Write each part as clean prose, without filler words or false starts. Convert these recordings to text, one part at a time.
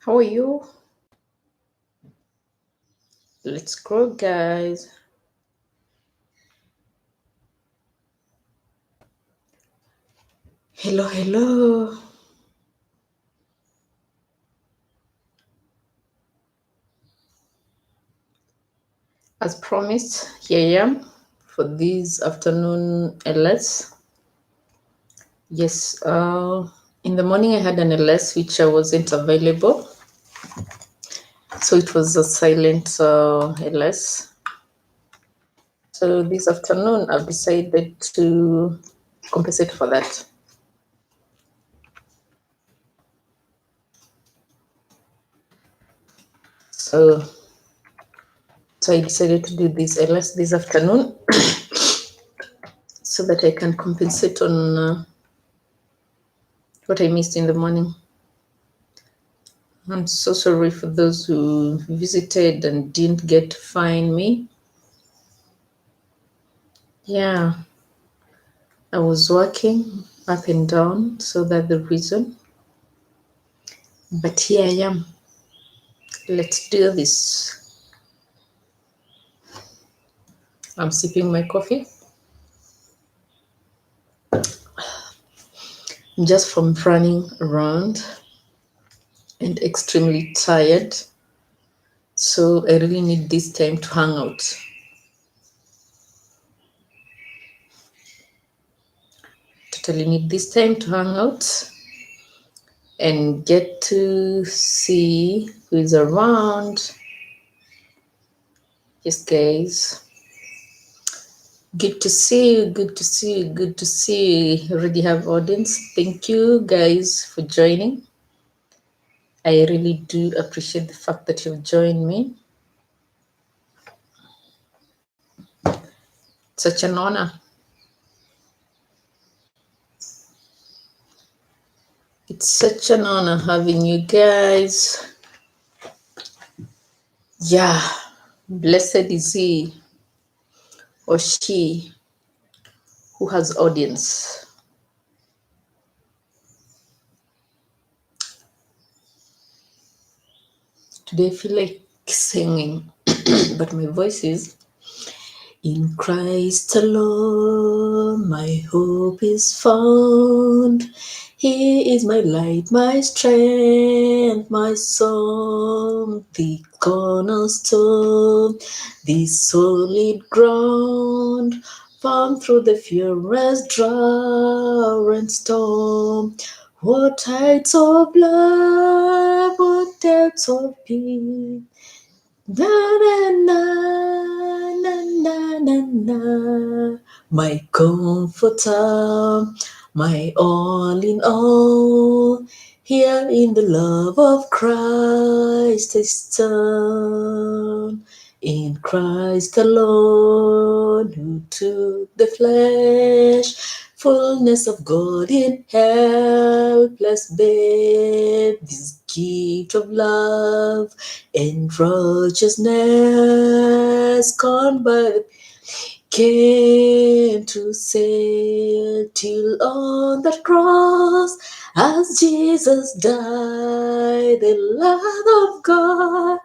How are you? Let's go, guys. Hello, hello. As promised, here I am for this afternoon LS. Yes, in the morning I had an LS which I wasn't available, so it was a silent LS. So this afternoon I've decided to compensate for that. So, so I decided to do this LS this afternoon so that I can compensate on what I missed in the morning. I'm so sorry for those who visited and didn't get to find me. Yeah, I was working up and down, so that's the reason. But here I am. Let's do this. I'm sipping my coffee just from running around and extremely tired. So I really need this time to hang out. Totally need this time to hang out and get to see who is around. Yes, guys. Good to see you. Good to see you. Good to see you. Already have audience. Thank you guys for joining. I really do appreciate the fact that you've joined me. Such an honor. It's such an honor having you guys. Yeah, blessed is he or she who has audience. Today I feel like singing, but my voice is in Christ alone, my hope is found. He is my light, my strength, my song, the cornerstone, the solid ground, firm through the furious drought and storm. What heights of love, what depths of peace. Na na na na na na na, my comforter, my all in all. Here in the love of Christ is done. In Christ alone, who took the flesh, fullness of God in helpless babe, this gift of love and righteousness gone by the came to save till on that cross as Jesus died, the Lamb of God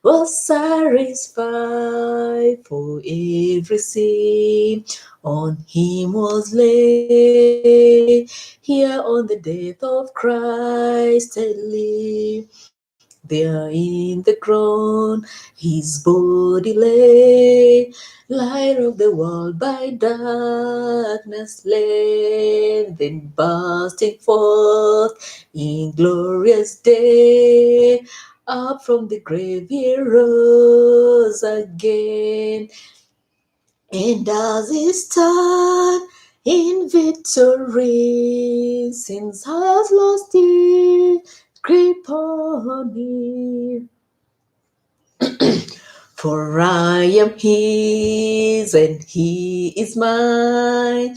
was satisfied for every sin on him was laid. Here on the death of Christ I live. There in the ground his body lay, light of the world by darkness led, then bursting forth in glorious day, up from the grave he rose again. And as he stand in victory, since has lost its grip on him. For I am his and he is mine,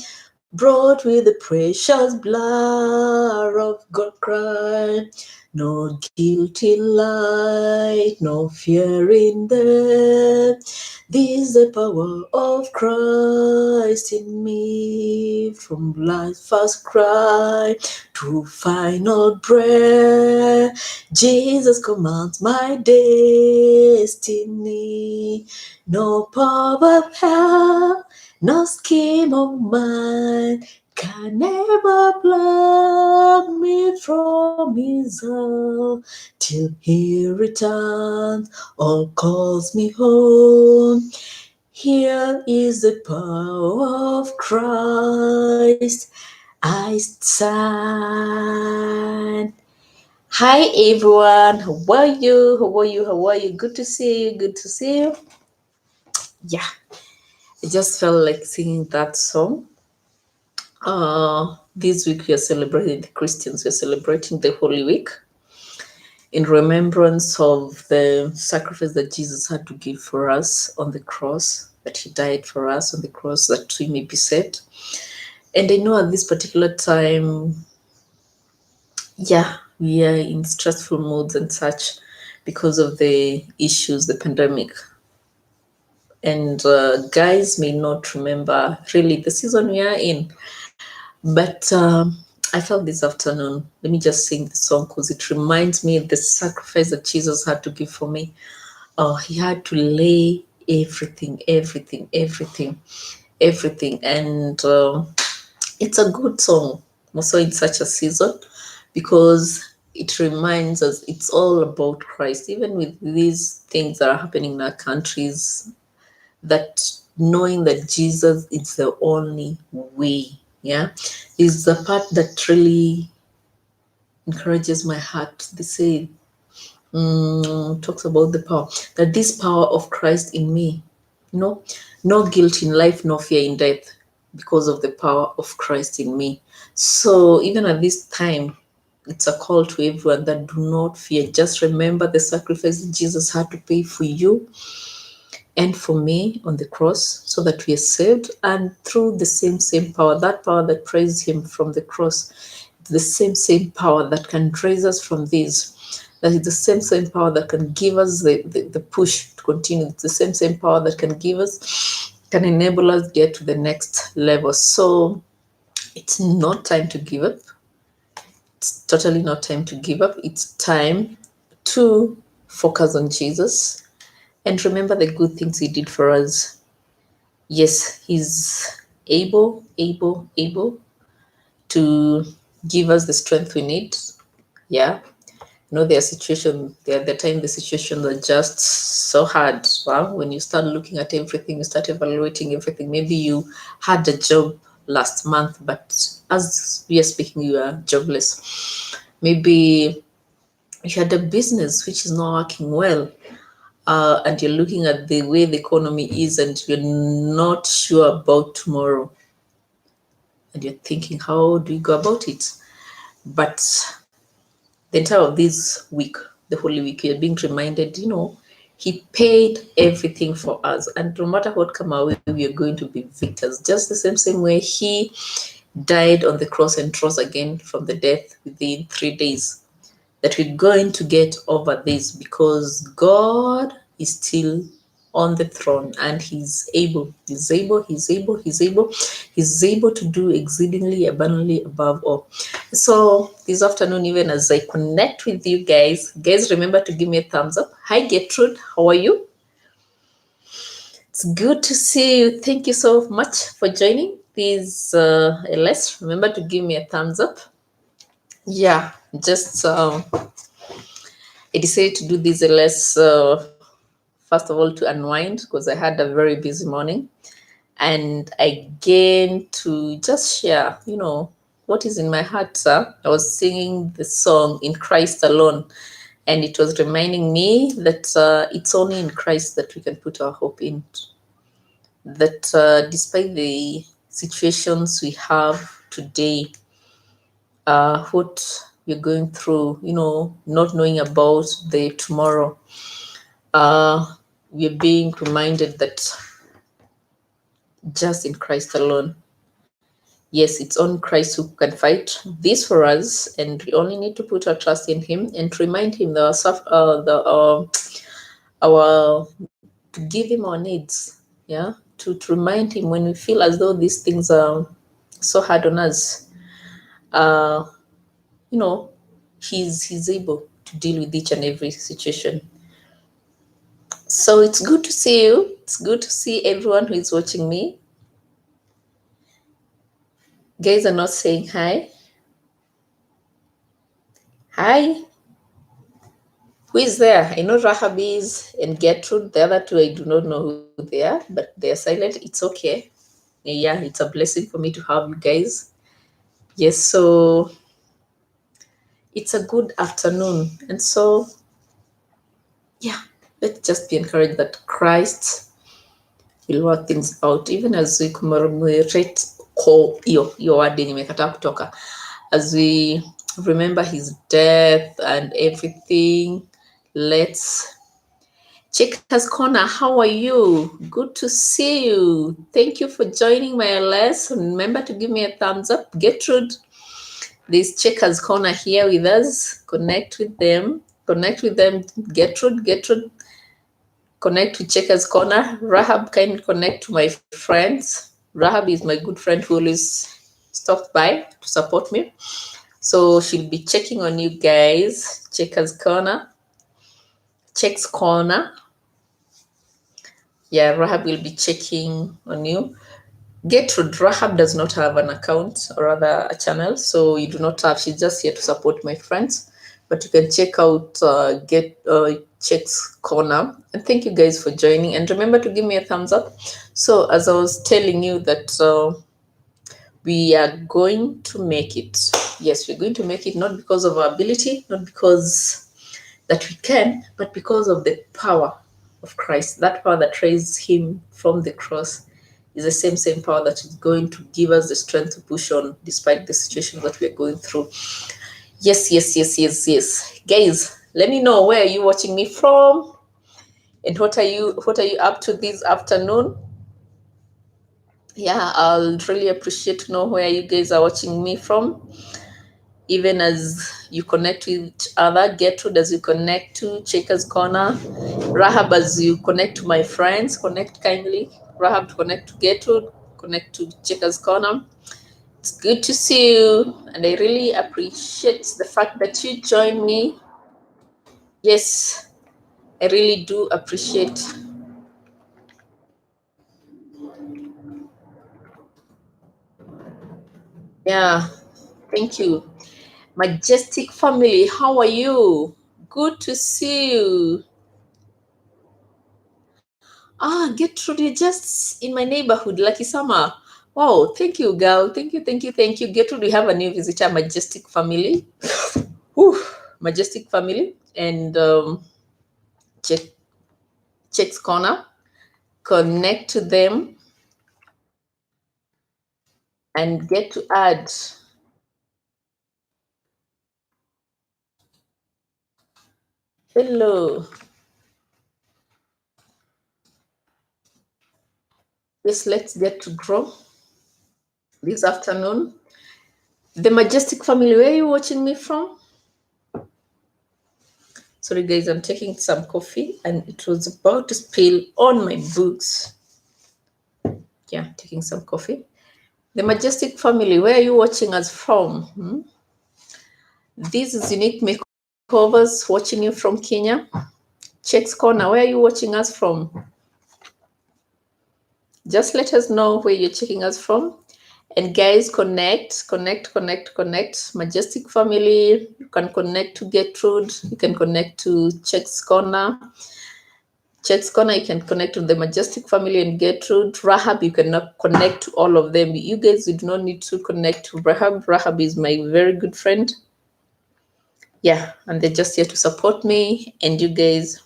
brought with the precious blood of God Christ. No guilt in light, no fear in death. This is the power of Christ in me. me from life's first cry to final breath. Jesus commands my destiny. No power of hell, no scheme of mine can ever pluck me from his love till he returns or calls me home. Here is the power of Christ. I stand. Hi everyone, how are you? How are you? How are you? Good to see you. Good to see you. Yeah, I just felt like singing that song. This week we are celebrating, the Christians, we're celebrating the Holy Week in remembrance of the sacrifice that Jesus had to give for us on the cross, that he died for us on the cross that we may be saved. And I know at this particular time, we are in stressful moods and such because of the issues, the pandemic. And guys may not remember really the season we are in, but I felt this afternoon, let me just sing the song because it reminds me of the sacrifice that Jesus had to give for me. He had to lay everything. And it's a good song also in such a season because it reminds us it's all about Christ, even with these things that are happening in our countries, that knowing that Jesus is the only way, is the part that really encourages my heart. They say, talks about the power, that this power of Christ in me, no guilt in life, no fear in death, because of the power of Christ in me. So even at this time, it's a call to everyone that do not fear. Just remember the sacrifice Jesus had to pay for you and for me on the cross so that we are saved. And through the same power, that power that raised him from the cross, the same power that can raise us from this, that is the same power that can give us the push to continue. It's the same power that can give us, can enable us get to the next level. So it's not time to give up. It's totally not time to give up. It's time to focus on Jesus and remember the good things he did for us. Yes, he's able to give us the strength we need. Yeah. There are situations, there are the time the situations are just so hard. Well, when you start looking at everything, you start evaluating everything. Maybe you had a job last month, but as we are speaking, you are jobless. Maybe you had a business which is not working well. And you're looking at the way the economy is and you're not sure about tomorrow. And you're thinking, how do we go about it? But the entire of this week, the Holy Week, you're being reminded, he paid everything for us. And no matter what come our way, we are going to be victors. Just the same way he died on the cross and rose again from the death within 3 days. That we're going to get over this because God is still on the throne and he's able to do exceedingly abundantly above all. So this afternoon, even as I connect with you guys, remember to give me a thumbs up. Hi Gertrude, how are you? It's good to see you. Thank you so much for joining. Please, LS, remember to give me a thumbs up. Yeah, just I decided to do this LS first of all to unwind because I had a very busy morning, and again to just share, what is in my heart. I was singing the song "In Christ Alone," and it was reminding me that it's only in Christ that we can put our hope in. That despite the situations we have today, what we're going through, not knowing about the tomorrow, we're being reminded that just in Christ alone. Yes, it's on Christ who can fight this for us, and we only need to put our trust in him and remind him that our to give him our needs. Yeah, to remind him when we feel as though these things are so hard on us. Uh, you know, he's able to deal with each and every situation. So it's good to see you. It's good to see everyone who is watching me. Guys are not saying hi. Hi. Who is there? I know Rahab is and Gertrude. The other two, I do not know who they are, but they are silent. It's okay. Yeah, it's a blessing for me to have you guys. Yes, so it's a good afternoon. And so, yeah, let's just be encouraged that Christ will work things out, even as we commemorate your word yenye imekataa kutoka, as we remember his death and everything. Let's Checkers Corner, how are you? Good to see you. Thank you for joining my lesson. Remember to give me a thumbs up. Gertrude, this Checkers Corner here with us. Connect with them. Connect with them. Gertrude, connect to Checkers Corner. Rahab, kindly connect to my friends. Rahab is my good friend who always stops by to support me. So she'll be checking on you guys. Checkers Corner. Checks Corner. Yeah, Rahab will be checking on you. Gertrude, Rahab does not have an account or rather a channel, so you do not have. She's just here to support my friends. But you can check out Checks Corner. And thank you guys for joining. And remember to give me a thumbs up. So as I was telling you that we are going to make it. Yes, we're going to make it, not because of our ability, not because that we can, but because of the power of Christ. That power that raised him from the cross is the same power that is going to give us the strength to push on despite the situation that we are going through. Yes. Guys, let me know where are you watching me from and what are you up to this afternoon. Yeah, I'll really appreciate to know where you guys are watching me from. Even as you connect with each other, Gertrude as you connect to Checkers Corner, Rahab as you connect to my friends, connect kindly. Rahab to connect to Gertrude, connect to Checkers Corner. It's good to see you, and I really appreciate the fact that you join me. Yes, I really do appreciate. Yeah, thank you. Majestic family, how are you? Good to see you. Gertrude, you're just in my neighborhood, Lucky Summer. Wow, thank you, girl. Thank you. Gertrude, we have a new visitor, Majestic family. Whew, Majestic family. And check Checks Corner. Connect to them and get to add. Hello. Yes, let's get to grow this afternoon. The Majestic family, where are you watching me from? Sorry, guys, I'm taking some coffee and it was about to spill on my books. Yeah, taking some coffee. The Majestic family, where are you watching us from? This is Unique Makeovers watching you from Kenya. Checks Corner, where are you watching us from? Just let us know where you're checking us from. And guys, connect. Majestic family, you can connect to Gertrude, you can connect to Checks Corner. Checks Corner, you can connect to the Majestic family and Gertrude. Rahab, you cannot connect to all of them. You guys, you do not need to connect to Rahab. Rahab is my very good friend. Yeah, and they're just here to support me and you guys.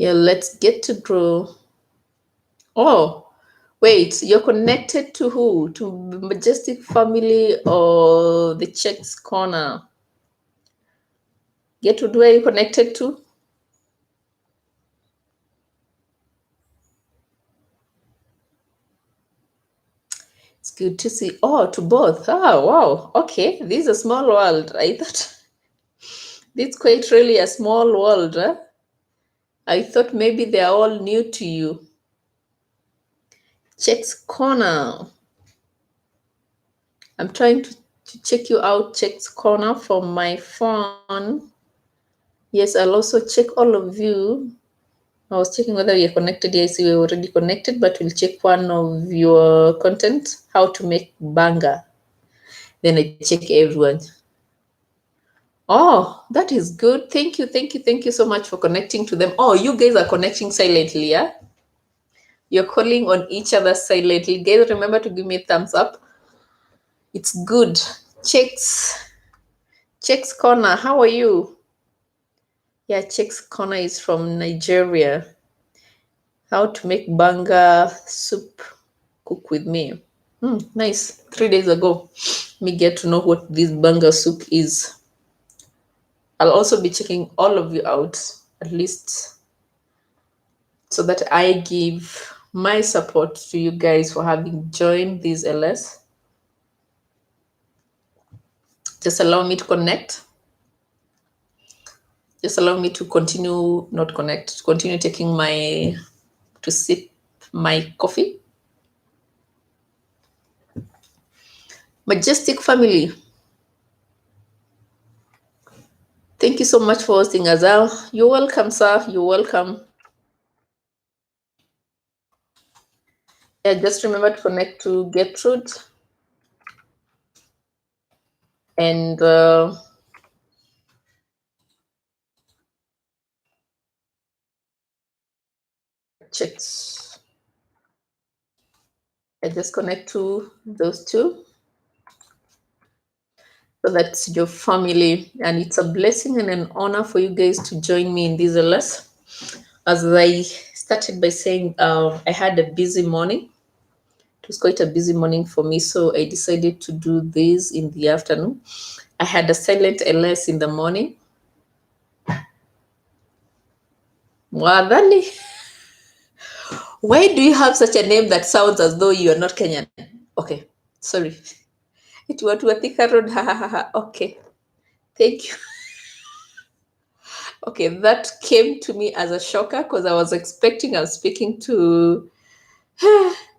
Yeah, let's get to grow. Oh, wait, you're connected to who? To Majestic family or the Checks Corner? Get to where you connected to? It's good to see. Oh, to both. Ah, wow. Okay, this is a small world. I thought it's quite really a small world. Huh? I thought maybe they're all new to you. Check's Corner. I'm trying to check you out, Check's Corner, from my phone. Yes, I'll also check all of you. I was checking whether you're connected. Yes, we're already connected, but we'll check one of your content, how to make banga. Then I check everyone. Oh, that is good. Thank you so much for connecting to them. Oh, you guys are connecting silently, yeah? You're calling on each other silently. Guys, remember to give me a thumbs up. It's good. Checks Corner, how are you? Yeah, Checks Corner is from Nigeria. How to make banga soup. Cook with me. Nice. 3 days ago, me get to know what this banga soup is. I'll also be checking all of you out, at least so that I give my support to you guys for having joined this LS. Just allow me to connect. Just allow me to continue taking to sip my coffee. Majestic family, thank you so much for hosting Azal. You're welcome, sir. You're welcome. Yeah, just remember to connect to Gertrude and checks. I just connect to those two. So that's your family, and it's a blessing and an honor for you guys to join me in this LS. As I started by saying, I had a busy morning. It was quite a busy morning for me, so I decided to do this in the afternoon. I had a silent LS in the morning. Wadhani, why do you have such a name that sounds as though you are not Kenyan? Okay, sorry. It was Thika Road. Okay, thank you. Okay, that came to me as a shocker because I was expecting I was speaking to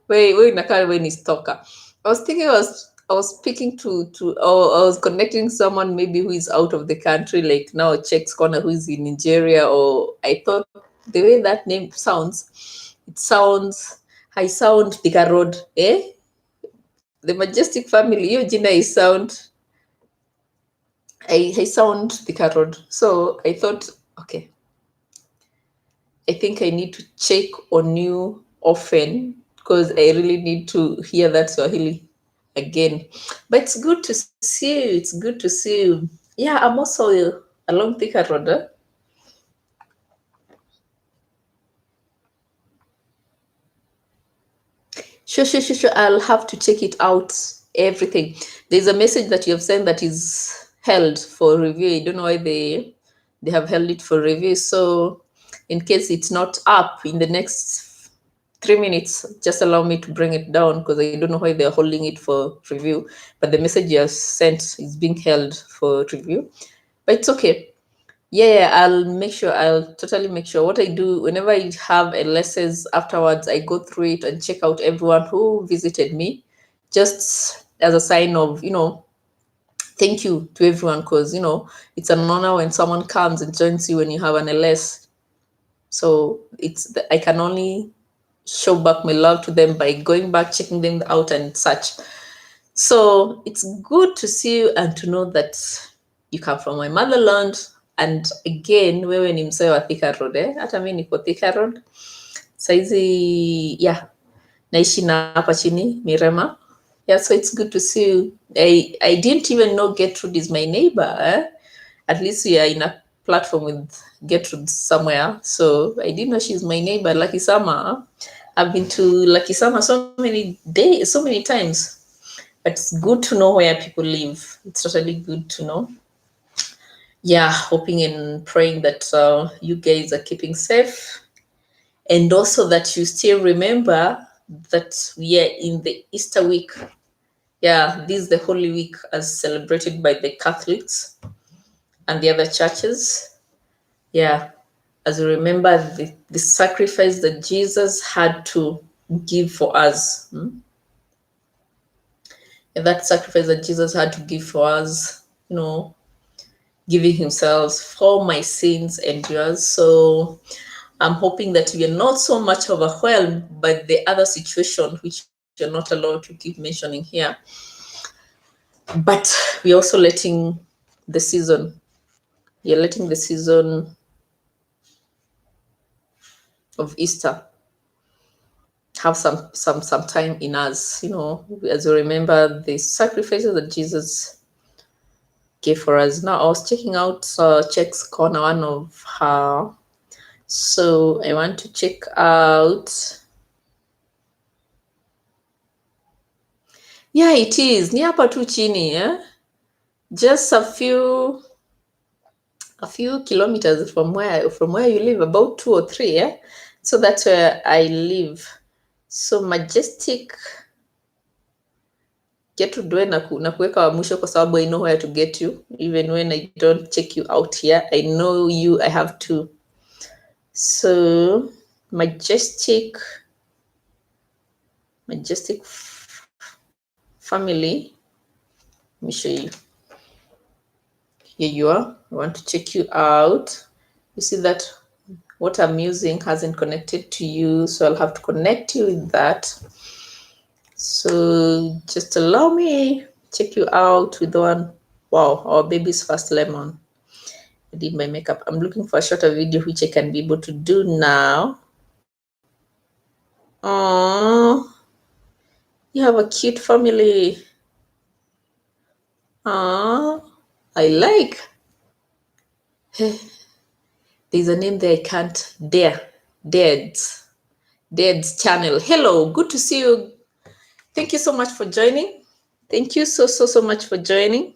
wait Nakar when he's talker. I was thinking I was speaking to or I was connecting someone maybe who is out of the country, like now Checks Corner who is in Nigeria, or I thought the way that name sounds, I sound Thika Road, eh? The Majestic family, your jina is I sound Thika Road. So I thought, okay, I think I need to check on you often because I really need to hear that Swahili again. But it's good to see you. It's good to see you. Yeah, I'm also along Thika Road. Sure. I'll have to check it out. Everything. There's a message that you have sent that is held for review. I don't know why they have held it for review. So in case it's not up in the next 3 minutes, just allow me to bring it down because I don't know why they're holding it for review. But the message you have sent is being held for review. But it's okay. Yeah, I'll totally make sure. What I do whenever I have a lessons afterwards, I go through it and check out everyone who visited me, just as a sign of, thank you to everyone, because it's an honor when someone comes and joins you when you have an LS. So I can only show back my love to them by going back, checking them out and such. So it's good to see you and to know that you come from my motherland. And again, wewe ni msee wa Thika Road, hata mi niko Thika Road saizi. Yeah, naishi na hapa chini Mirema. Yeah, so it's good to see you. I didn't even know Gertrude is my neighbor. At least we are in a platform with Gertrude somewhere, so I didn't know she's my neighbor. Lucky Sama, I've been to Lucky Sama so many times. But it's good to know where people live. It's totally good to know. Yeah, hoping and praying that you guys are keeping safe, and also that you still remember that we are in the Easter week. Yeah, this is the Holy Week as celebrated by the Catholics and the other churches. Yeah, as you remember the sacrifice that Jesus had to give for us. And that sacrifice that Jesus had to give for us, giving himself for my sins and yours. So I'm hoping that we are not so much overwhelmed by the other situation, which you're not allowed to keep mentioning here. But we're also letting the season, you're letting the season of Easter have some time in us, as you remember the sacrifices that Jesus gave for us. Now I was checking out Check's Corner, one of her. So I want to check out. Yeah, it is. Ni hapa tu chini, just a few kilometers from where you live, about 2 or 3, yeah. So that's where I live. So Majestic, get to do na kuweka wa mwisho kwa sababu I know where to get you even when I don't check you out here. I know you, I have to. So Majestic family, let me show you. Here you are. I want to check you out. You see that what I'm using hasn't connected to you, so I'll have to connect you with that. So just allow me check you out with one. Wow, our baby's first lemon. I did my makeup. I'm looking for a shorter video which I can be able to do now. Oh, you have a cute family. Oh, I like. There's a name there I can't dare. Dad's channel. Hello, good to see you. Thank you so much for joining. Thank you so much for joining.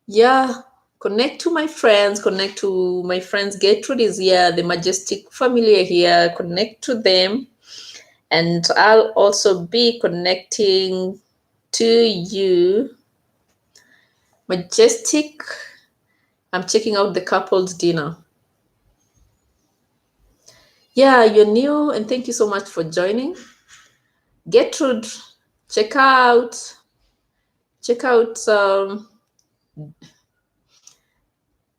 Yeah, connect to my friends. Gertrude is here. The Majestic family are here. Connect to them. And I'll also be connecting to you. Majestic, I'm checking out the couple's dinner. Yeah, you're new, and thank you so much for joining. Gertrude, check out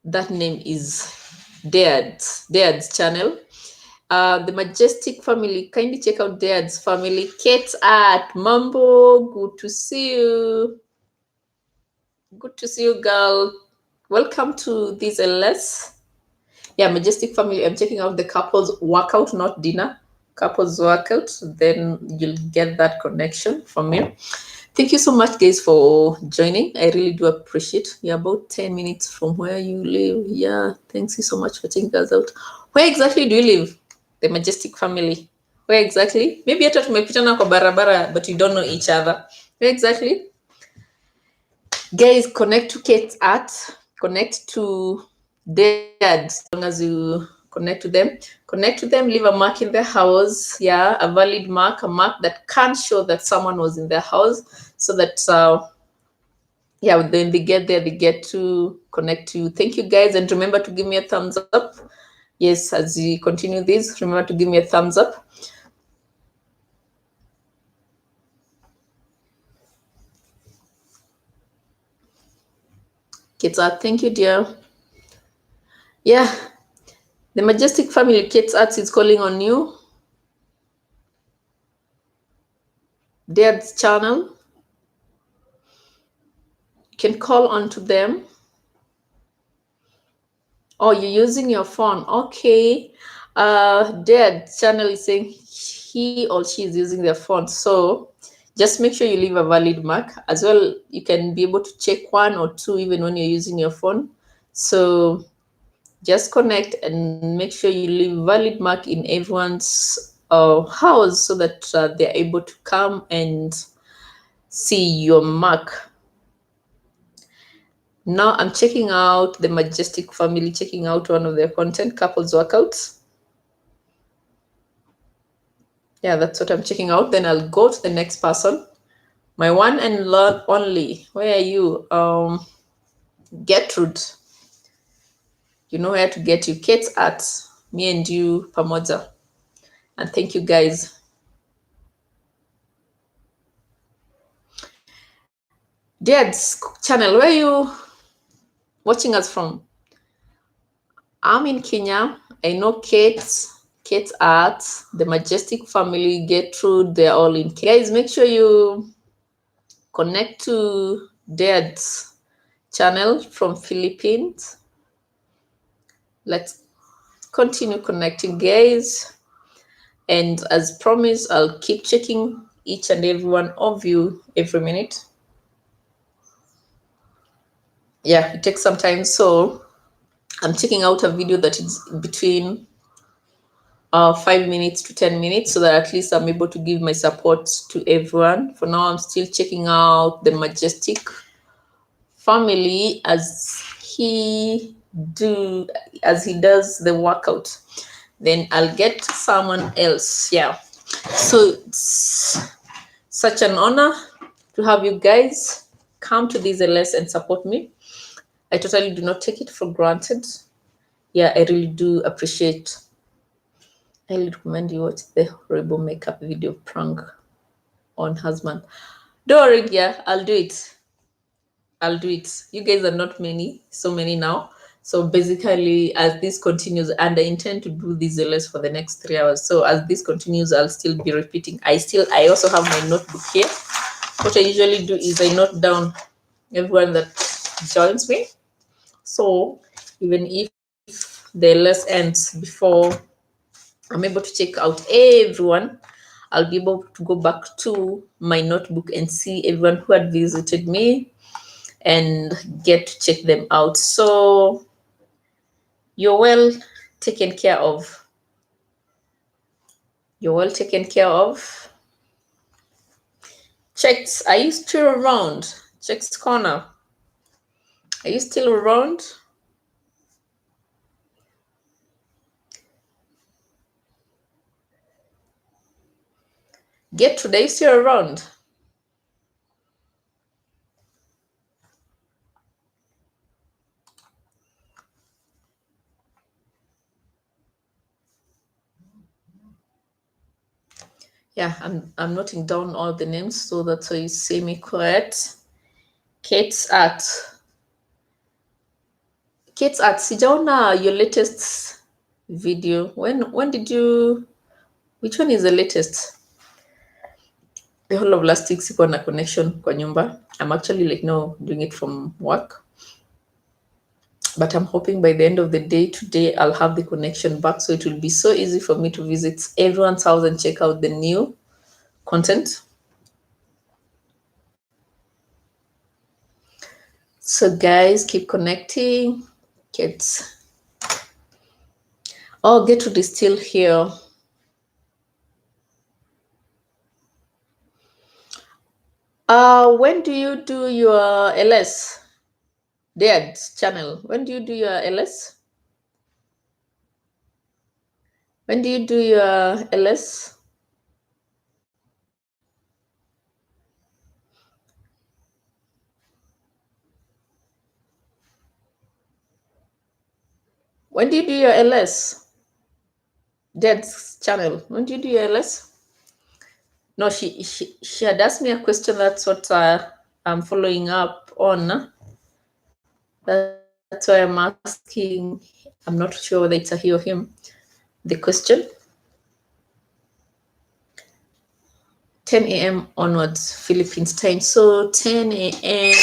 that name is Dad's channel. The Majestic family, kindly check out Dad's family. Kate Art, Mambo, good to see you. Good to see you, girl. Welcome to this LS. Yeah, Majestic family, I'm checking out the couples workout, not dinner. Couples workout, then you'll get that connection from me. Thank you so much, guys, for joining. I really do appreciate it. You're about 10 minutes from where you live. Yeah, thanks you so much for checking us out. Where exactly do you live? The Majestic family. Where exactly? Maybe hata tumepitana kwa barabara, but you don't know each other. Where exactly? Guys, connect to Kate's Art. Connect to Dad. As long as you connect to them, leave a mark in their house. Yeah, a valid mark, a mark that can show that someone was in their house, so that when they get there, they get to connect to you. Thank you, guys, and remember to give me a thumbs up. Yes, as we continue this, remember to give me a thumbs up. Kids Art, thank you, dear. Yeah, the Majestic family, Kids Arts, is calling on you. Dad's channel, you can call on to them. Oh, you're using your phone. Okay. Dad's channel is saying he or she is using their phone. So just make sure you leave a valid mark. As well, you can be able to check 1 or 2 even when you're using your phone. So just connect and make sure you leave valid mark in everyone's house so that they're able to come and see your mark. Now I'm checking out the Majestic family, checking out one of their content, couples workouts. Yeah, that's what I'm checking out. Then I'll go to the next person. My one and only. Where are you? Gertrude. You know where to get you. Kate's Art. me and you pamoja. And thank you guys. Dad's channel, where are you watching us from? I'm in Kenya. I know Kate's Art, the Majestic family, Gertrude, they're all in Kenya. Guys, make sure you connect to Dad's channel from Philippines. Let's continue connecting, guys. And as promised, I'll keep checking each and every one of you every minute. Yeah, it takes some time. So I'm checking out a video that is between 5 minutes to 10 minutes so that at least I'm able to give my support to everyone. For now, I'm still checking out the Majestic family as he does the workout. Then I'll get someone else. Yeah. So it's such an honor to have you guys come to this LS and support me. I totally do not take it for granted. Yeah, I really do appreciate. I recommend you watch the horrible makeup video prank on husband. Don't worry, yeah, I'll do it. You guys are not so many now. So basically, as this continues, and I intend to do this LS for the next 3 hours. So as this continues, I'll still be repeating. I also have my notebook here. What I usually do is I note down everyone that joins me. So even if the LS ends before I'm able to check out everyone, I'll be able to go back to my notebook and see everyone who had visited me and get to check them out. So you're well taken care of. Checks, are you still around? Checks Corner, are you still around? Gertrude, are you still around? Yeah, I'm noting down all the names so that's why you see me correct. Kate's Art, sijaona your latest video. When did you, which one is the latest? The whole of last week sikuwa na connection kwa nyumba. I'm actually like now doing it from work, but I'm hoping by the end of the day today I'll have the connection back, so it will be so easy for me to visit everyone's house and check out the new content. So guys, keep connecting. Kids, oh, Gertrude is still here. When do you do your LS? Dad's channel. When do you do your LS? When do you do your LS? When do you do your LS? Dad's channel. When do you do your LS? No, she had asked me a question. That's what I'm following up on. That's why I'm asking. I'm not sure whether it's a he or him. The question. 10 a.m. onwards, Philippines time. So 10 a.m.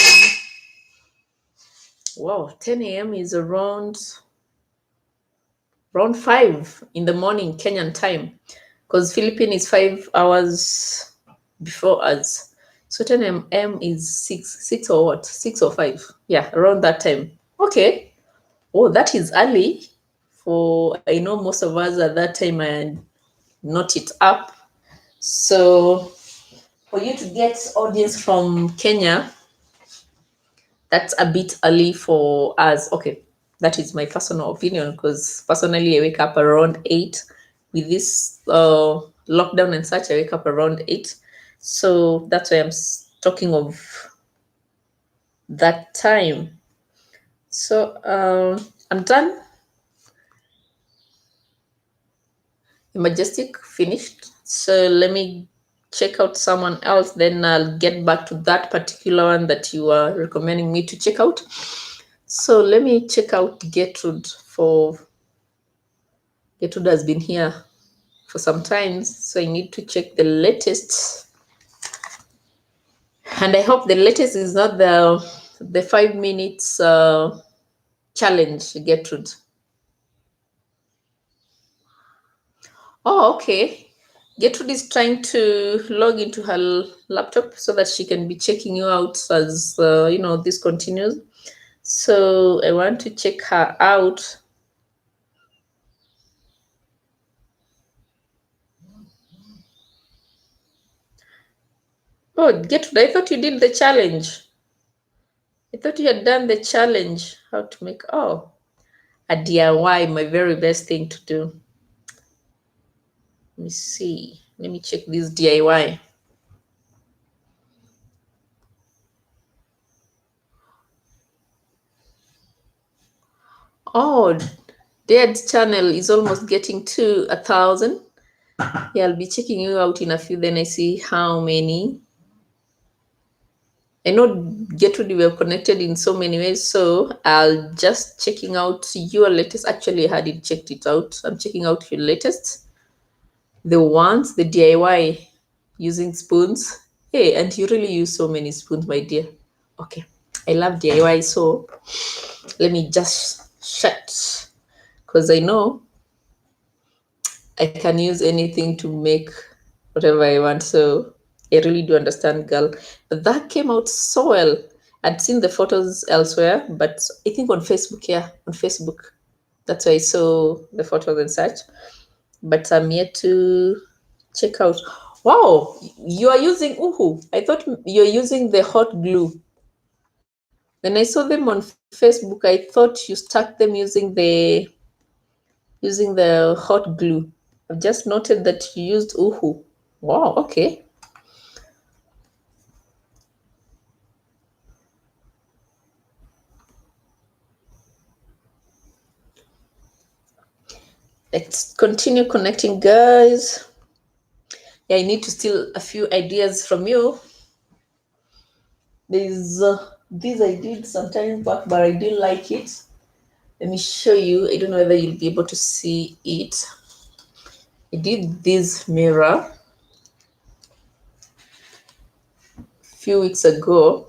Wow, 10 a.m. is around 5 in the morning Kenyan time, because Philippines is 5 hours before us. So 10 a.m. is 6 or what? 6 or 5. Yeah, around that time. Okay. Oh, that is early. For I know most of us at that time are not it up. So for you to get audience from Kenya, that's a bit early for us. Okay, that is my personal opinion, because personally I wake up around 8 with this lockdown and such. I wake up around 8, so that's why I'm talking of that time. So I'm done The Majestic finished. So let me check out someone else. Then I'll get back to that particular one that you are recommending me to check out. So let me check out Gertrude. Gertrude has been here for some time, so I need to check the latest. And I hope the latest is not the 5 minutes challenge, Gertrude. Oh, okay. Gertrude is trying to log into her laptop so that she can be checking you out as this continues. So I want to check her out. Oh, Gertrude, I thought you did the challenge. I thought you had done the challenge. How to make a DIY, my very best thing to do. Let me see. Let me check this DIY. Oh, Dad's channel is almost getting to 1,000. Yeah, I'll be checking you out in a few. Then I see how many. I know Gertrude, we are connected in so many ways, so I'll just checking out your latest. Actually, I hadn't checked it out. I'm checking out your latest. The ones, the DIY using spoons. Hey, and you really use so many spoons, my dear. Okay, I love DIY, so let me just shut because I know I can use anything to make whatever I want. So I really do understand, girl. But that came out so well. I'd seen the photos elsewhere, but I think on Facebook, yeah, on Facebook. That's why I saw the photos and such. But I'm yet to check out. Wow, you are using Uhu. I thought you're using the hot glue. When I saw them on Facebook, I thought you stuck them using the hot glue. I've just noted that you used Uhu. Wow, okay. Let's continue connecting, guys. Yeah, I need to steal a few ideas from you. There's this I did some time back, but I didn't like it. Let me show you. I don't know whether you'll be able to see it. I did this mirror a few weeks ago.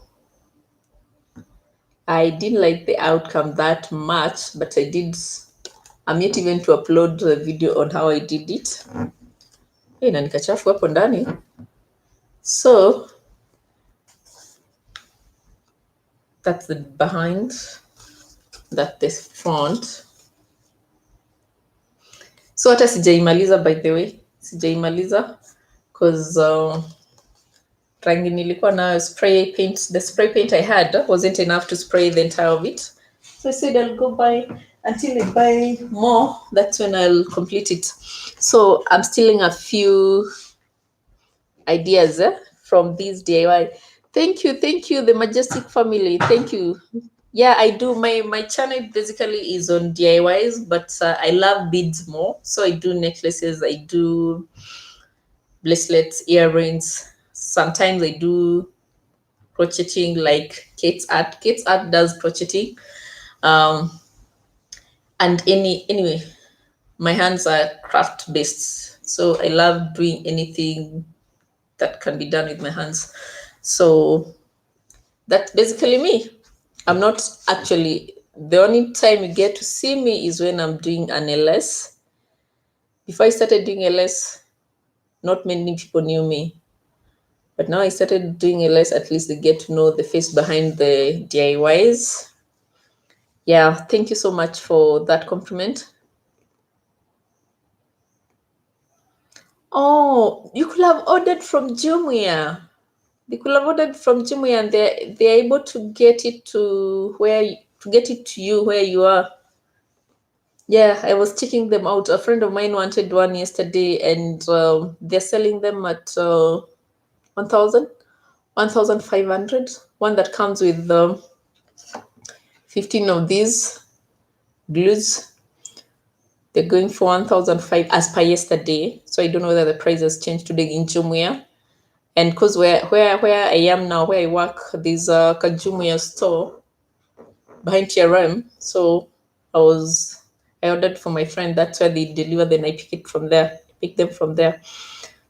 I didn't like the outcome that much, but I did. I'm yet even to upload the video on how I did it. Hey, na nikachafu hapo ndani. So that's the behind, that's the front. So hata sijaimaliza, by the way, sijaimaliza because rangi nilikuwa na spray paint. The spray paint I had wasn't enough to spray the entire of it. So I said I'll go buy until I buy more. That's when I'll complete it. So I'm stealing a few ideas from these DIY. Thank you, the Majestic family. Thank you. Yeah, I do. My channel basically is on DIYs, but I love beads more. So I do necklaces, I do bracelets, earrings. Sometimes I do crocheting, like Kate's Art. Kate's Art does crocheting. And anyway, my hands are craft based. So I love doing anything that can be done with my hands. So that's basically me. I'm not actually, the only time you get to see me is when I'm doing an LS. Before I started doing LS, not many people knew me. But now I started doing LS, at least they get to know the face behind the DIYs. Yeah, thank you so much for that compliment. Oh, you could have ordered from Jumia. They could have ordered from Jumia, and they're able to get it to you where you are. Yeah, I was checking them out. A friend of mine wanted one yesterday, and they're selling them at 1,000, 1,500. One that comes with 15 of these glues. They're going for 1,005 as per yesterday. So I don't know whether the price has changed today in Jumia. And because where I am now, where I work, there's a Kajumia store behind TRM. So I ordered for my friend. That's where they deliver. Then I pick them from there.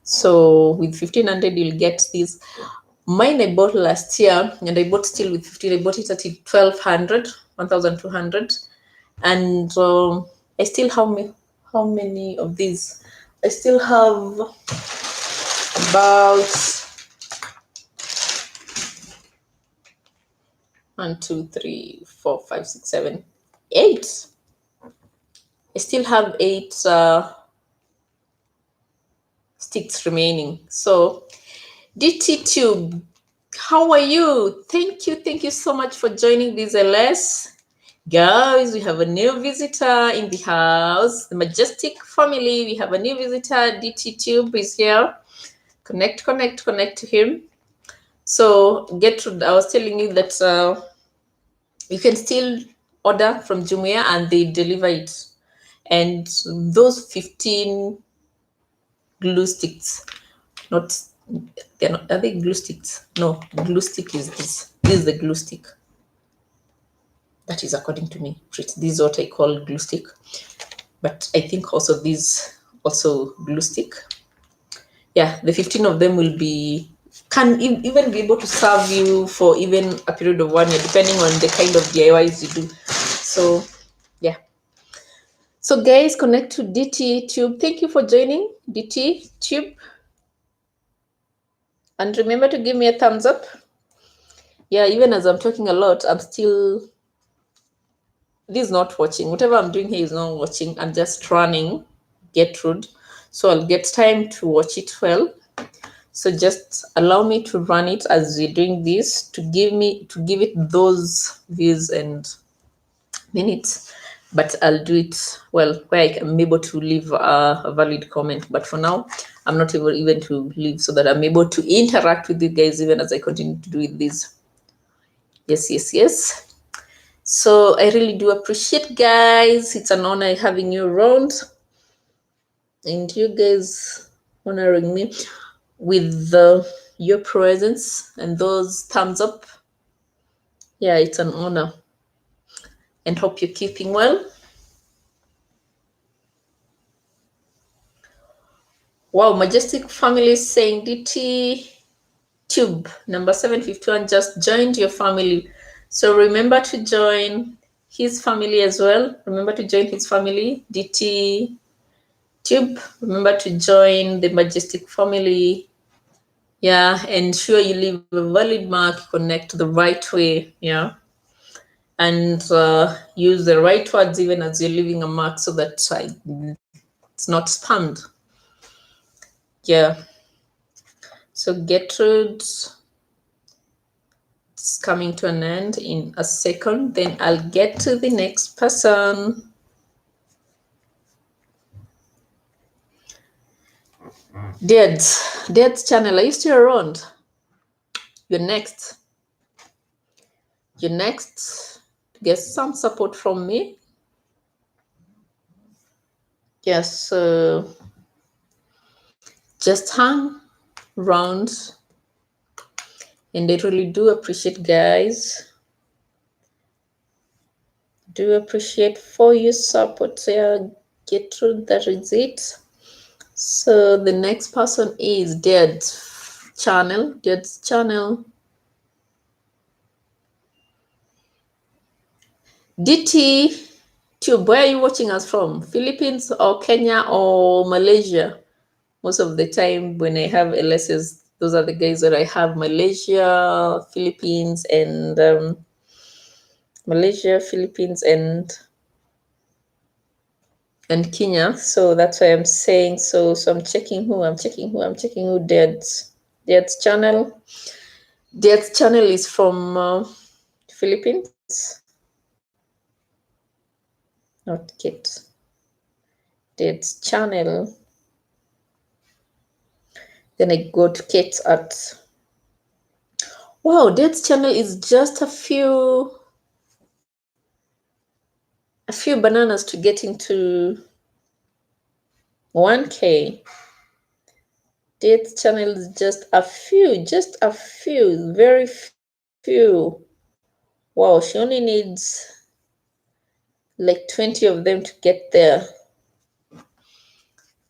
So with 1,500, you'll get these. Mine I bought last year, and I bought still with 15. I bought it at 1,200, 1,200, and I still have how many of these? I still have about 1, 2, 3, 4, 5, 6, 7, 8. I still have 8 sticks remaining. So DT Tube, how are you? Thank you so much for joining this LS. Guys, we have a new visitor in the house. The Majestic family, we have a new visitor. DT Tube is here. Connect to him. So Gertrude, I was telling you that you can still order from Jumia and they deliver it. And those 15 glue sticks, are they glue sticks? No, glue stick is this. This is the glue stick. That is according to me. This is what I call glue stick. But I think also these also glue stick. Yeah, the 15 of them can even be able to serve you for even a period of 1 year, depending on the kind of DIYs you do. So yeah. So guys, connect to DT Tube. Thank you for joining DT Tube. And remember to give me a thumbs up. Yeah, even as I'm talking a lot, this is not watching. Whatever I'm doing here is not watching. I'm just running Gertrude. So I'll get time to watch it well. So just allow me to run it as we're doing this to give it those views and minutes. But I'll do it well where I'm able to leave a valid comment. But for now, I'm not able even to leave, so that I'm able to interact with you guys even as I continue to do with this. Yes. So I really do appreciate, guys. It's an honor having you around, and you guys honoring me with your presence and those thumbs up. Yeah, it's an honor, and hope you're keeping well. Wow, Majestic family is saying DT Tube number 751 just joined your family. So remember to join his family as well. Remember to join his family, DT Tube. Remember to join the Majestic family. Yeah, ensure you leave a valid mark, connect the right way. Yeah. And use the right words even as you're leaving a mark, so that it's not spammed. Yeah. So Gertrude, it's coming to an end in a second. Then I'll get to the next person. Dad's channel, are you still around? You're next. Get some support from me. Yes, just hang around, and I really do appreciate, guys. Do appreciate for your support. Gertrude, that is it. So the next person is Dad's channel. DT Tube, where are you watching us from? Philippines or Kenya or Malaysia? Most of the time when I have LSs, those are the guys that I have: Malaysia, Philippines, and Kenya. So that's why I'm saying so. So I'm checking who. Dad's channel. Dad's channel is from Philippines. Not Kit. Dad's channel. Then I go to Kate at. Wow, Dad's channel is just a few bananas to get into 1K. Date's channel is just a few, very few. Wow, she only needs like 20 of them to get there.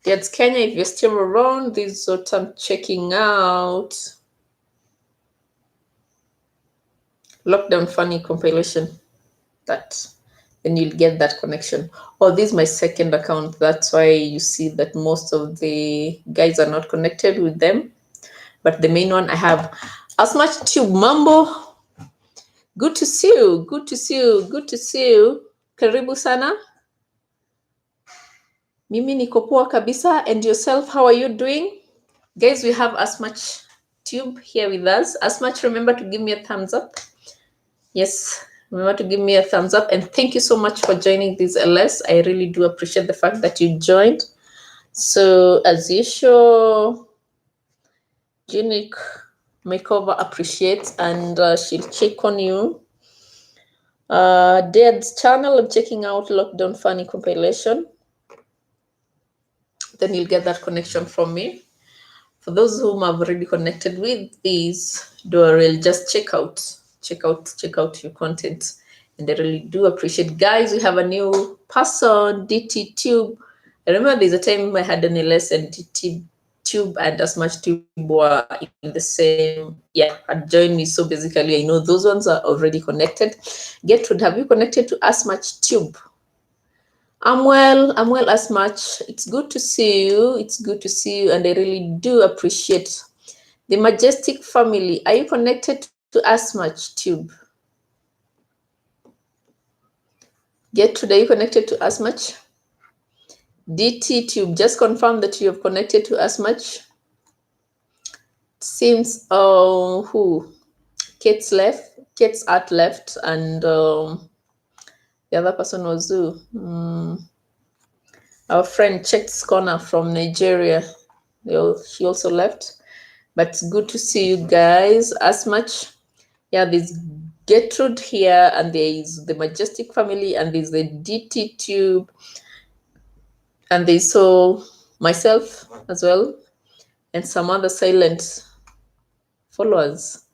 Date's Kenya, if you're still around, this is what I'm checking out. Lockdown funny compilation. That then you'll get that connection. Oh, this is my second account. That's why you see that most of the guys are not connected with them. But the main one I have. Asmach Tube Mambo. Good to see you. Good to see you. Good to see you. Karibu sana. Mimi niko poa kabisa. And yourself, how are you doing? Guys, we have Asmach Tube here with us. Asmach, remember to give me a thumbs up. Yes, remember to give me a thumbs up. And thank you so much for joining this LS. I really do appreciate the fact that you joined. So as usual, Unique Makeover appreciates and she'll check on you. Dad's channel, I'm checking out Lockdown Funny compilation. Then you'll get that connection from me. For those whom I've already connected with, please do a real just check out your content. And I really do appreciate. Guys, we have a new person, DT Tube. I remember there's a time I had an LS and DT Tube and Asmach Tube were in the same, had joined me. So basically, I know those ones are already connected. Gertrude, have you connected to Asmach Tube? I'm well Asmach. It's good to see you. And I really do appreciate the Majestic family. Are you connected to Asmach Tube? Gertrude, are you connected to Asmach? DT Tube, just confirm that you have connected to Asmach. Seems who? Kate's Art left, and the other person was who? Our friend Check's Corner from Nigeria. She also left. But it's good to see you guys. Asmach. Yeah, there's Gertrude here, and there's the Majestic family, and there's the DT Tube, and there's myself as well, and some other silent followers.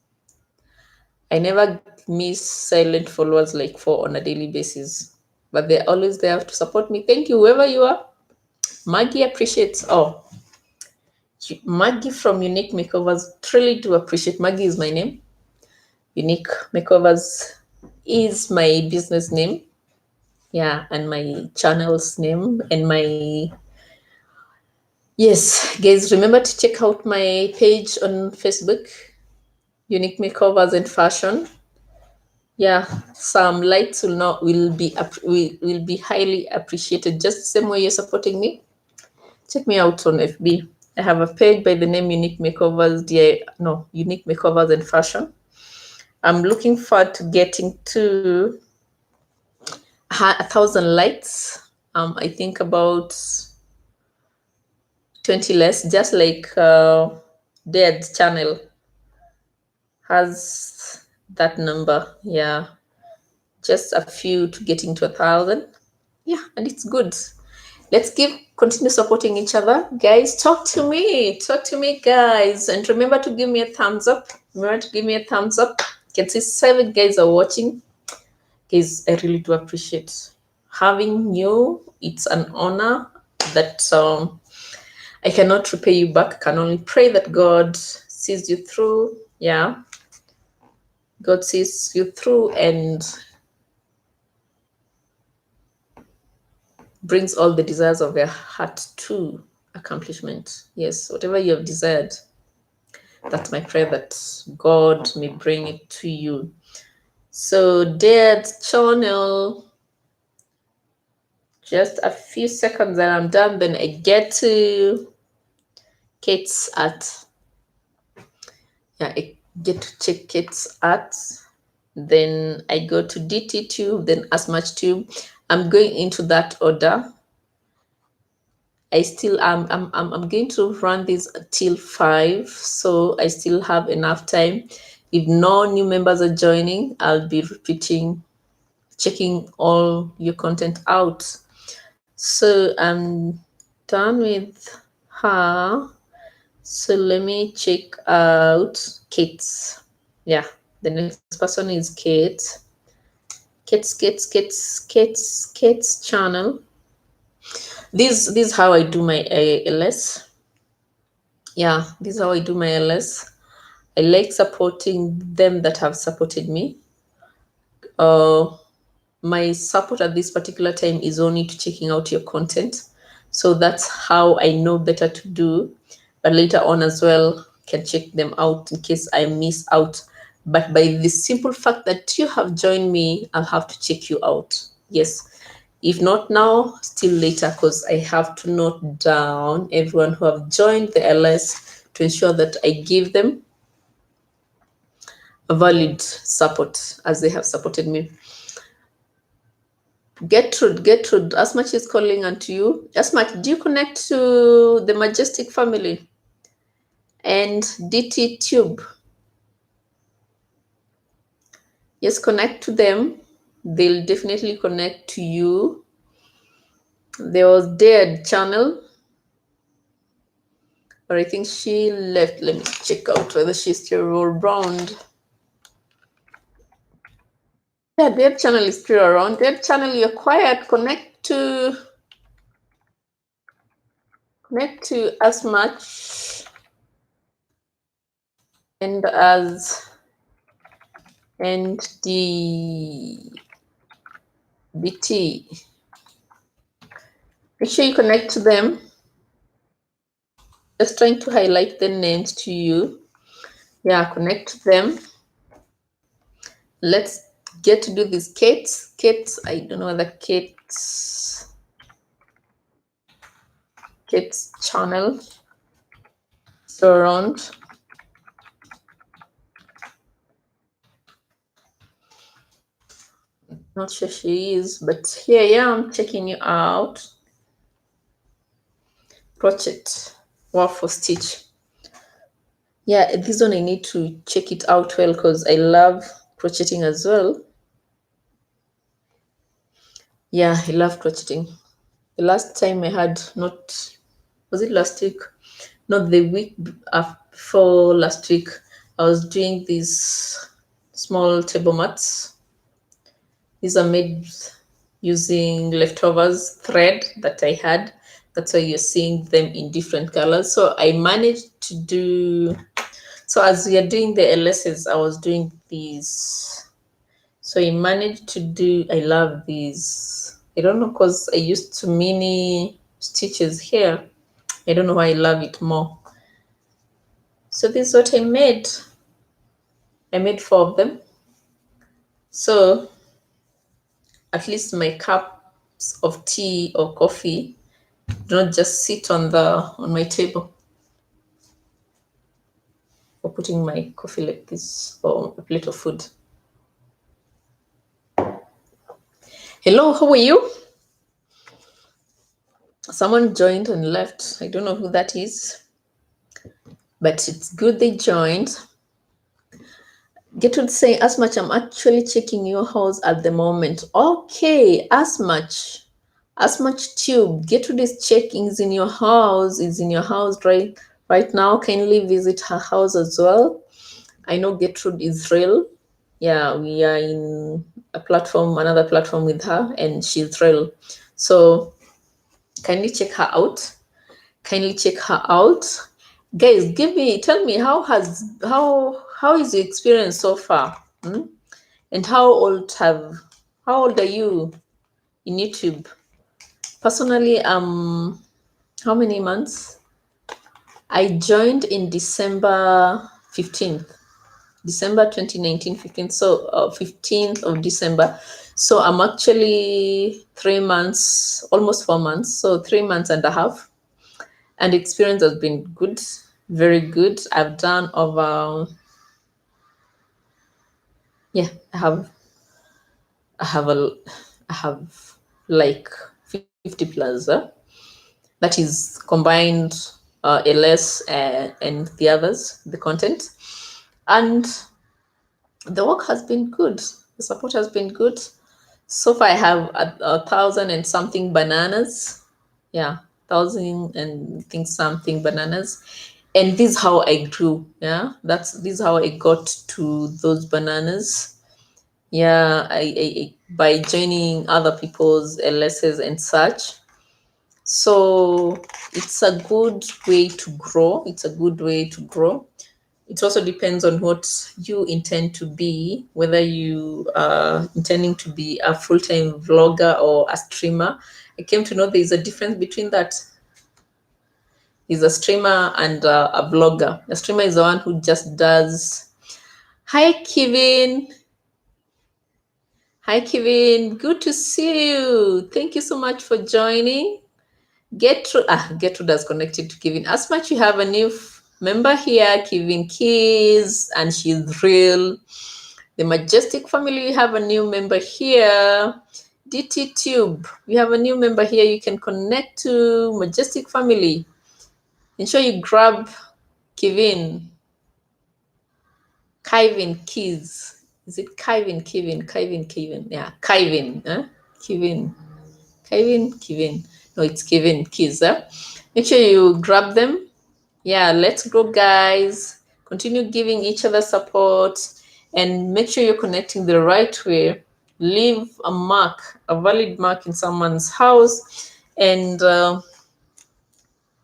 I never miss silent followers like 4 on a daily basis, but they're always there to support me. Thank you, whoever you are. Maggie appreciates. Oh, Maggie from Unique Makeovers. Truly do appreciate. Maggie is my name. Unique Makeovers is my business name. Yeah, and my channel's name and my... Yes, guys, remember to check out my page on Facebook, Unique Makeovers and Fashion. Yeah, some likes will be highly appreciated. Just the same way you're supporting me. Check me out on FB. I have a page by the name Unique Makeovers. Unique Makeovers and Fashion. I'm looking forward to getting to 1,000 likes. I think about 20 less, just like Dad's channel has that number. Yeah, just a few to getting to 1,000. Yeah, and it's good. Let's continue supporting each other. Guys, talk to me, guys. And remember to give me a thumbs up. You can see 7 guys are watching. Guys, I really do appreciate having you. It's an honor that I cannot repay you back. I can only pray that God sees you through. Yeah. God sees you through and brings all the desires of your heart to accomplishment. Yes, whatever you have desired, that's my prayer, that God may bring it to you. So Dad's channel, just a few seconds and I'm done. Then I get to Kate's Art. Yeah, I get to check Kate's Art. Then I go to DT Tube, then Asmach Tube. I'm going into that order. I still I'm going to run this till 5, so I still have enough time. If no new members are joining, I'll be checking all your content out. So I'm done with her. So let me check out Kate's. Yeah, the next person is Kate. Kate's channel. This is how I do my ALS. Yeah, this is how I do my ALS. I like supporting them that have supported me. My support at this particular time is only to checking out your content. So that's how I know better to do. But later on as well, can check them out in case I miss out. But by the simple fact that you have joined me, I'll have to check you out. Yes. If not now, still later, because I have to note down everyone who have joined the LS to ensure that I give them a valid support as they have supported me. Gertrude, Asmach is calling unto you. Asmach, do you connect to the Majestic family and DT Tube? Yes, connect to them. They'll definitely connect to you. There was Dead channel, but I think she left. Let me check out whether she's still around. Yeah, Dead channel is still around. Dead channel, you're quiet. Connect to Asmach and the BT. Make sure you connect to them. Just trying to highlight the names to you. Yeah, connect to them. Let's get to do this. Kate's, I don't know whether Kate's channel is around. Not sure she is, but here I am checking you out. Crochet, waffle stitch. Yeah, this one I need to check it out well because I love crocheting as well. Yeah, I love crocheting. The last time I had, was it last week? Not the week before last week. I was doing these small table mats. These are made using leftovers thread that I had. That's why you're seeing them in different colors. So I managed to do, so as we are doing the LSs, I was doing these. So I managed to do, I love these. I don't know, because I used to mini stitches here. I don't know why I love it more. So this is what I made. I made 4 of them. So at least my cups of tea or coffee do not just sit on my table. Or putting my coffee like this or a plate of food. Hello, how are you? Someone joined and left. I don't know who that is, but it's good they joined. Get to say, as much, I'm actually checking your house at the moment. Okay, as much tube. Get to this checking is in your house. Is in your house right now. Kindly visit her house as well. I know Gertrude Israel. Yeah, we are in another platform with her, and she's real. So kindly check her out. Guys, tell me how is your experience so far? And how old are you in YouTube? Personally, how many months? I joined in December 15th. December 2019, 15th. So 15th of December. So I'm actually 3 months, almost 4 months. So 3 months and a half. And experience has been good, very good. I've done over, yeah, I have like 50 plus. That is combined LS and the others, the content. And the work has been good. The support has been good. So far, I have 1,000 and something bananas. Yeah, 1,000 and think something bananas. And this is how I grew. Yeah, this is how I got to those bananas. Yeah, I by joining other people's LSs and such. So it's a good way to grow. It's a good way to grow. It also depends on what you intend to be, whether you are intending to be a full-time vlogger or a streamer. I came to know there's a difference between that. Is a streamer and a vlogger. A streamer is the one who just does. Hi, Kevin. Hi, Kevin. Good to see you. Thank you so much for joining. Gertrude has connected to Kevin. As much you have a new member here, Kevin Keys, and she's real. The Majestic family, we have a new member here. DT Tube, we have a new member here. You can connect to Majestic family. Ensure you grab Kevin. Kevin Keys. Is it Kevin? Yeah, Kevin. Huh? Kevin. No, it's Kevin Keys. Huh? Make sure you grab them. Yeah, let's grow, guys. Continue giving each other support and make sure you're connecting the right way. Leave a mark, a valid mark in someone's house, and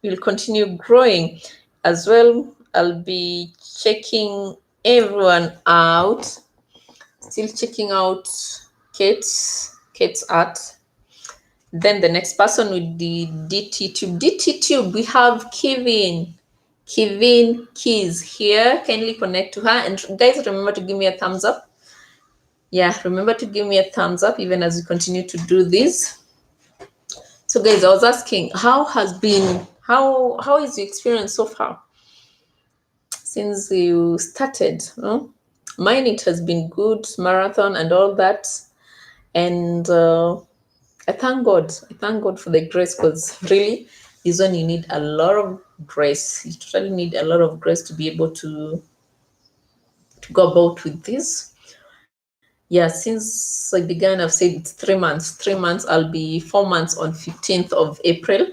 we'll continue growing. As well, I'll be checking everyone out. Still checking out Kate's art. Then the next person with the DT Tube. DT Tube, we have Kevin Keys here. Kindly connect to her. And guys, remember to give me a thumbs up. Yeah, remember to give me a thumbs up even as we continue to do this. So guys, I was asking, how is your experience so far since you started? Mine, it has been good, marathon and all that. And I thank God. I thank God for the grace, because really, is when you need a lot of grace. You totally need a lot of grace to be able to go about with this. Yeah, since I began, I've said it's 3 months. 3 months, I'll be 4 months on 15th of April.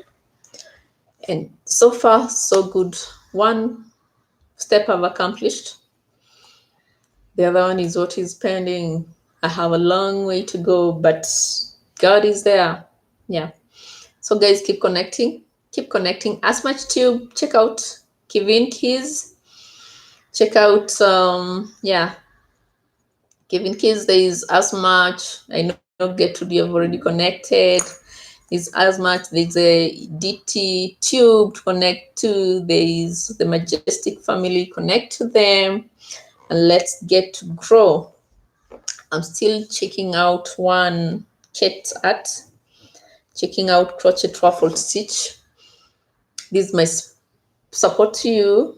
And so far, so good. One step I've accomplished. The other one is what is pending. I have a long way to go, but God is there. Yeah. So guys, keep connecting. Keep connecting. As much to check out Kevin Keys. Check out Kevin Keys. There is as much. I know Gertrude, you have already connected. There's as much. There's a DT Tube to connect to. There is the Majestic family. Connect to them, and let's get to grow. I'm still checking out one Kate art. Checking out crochet truffle stitch. This is my support to you.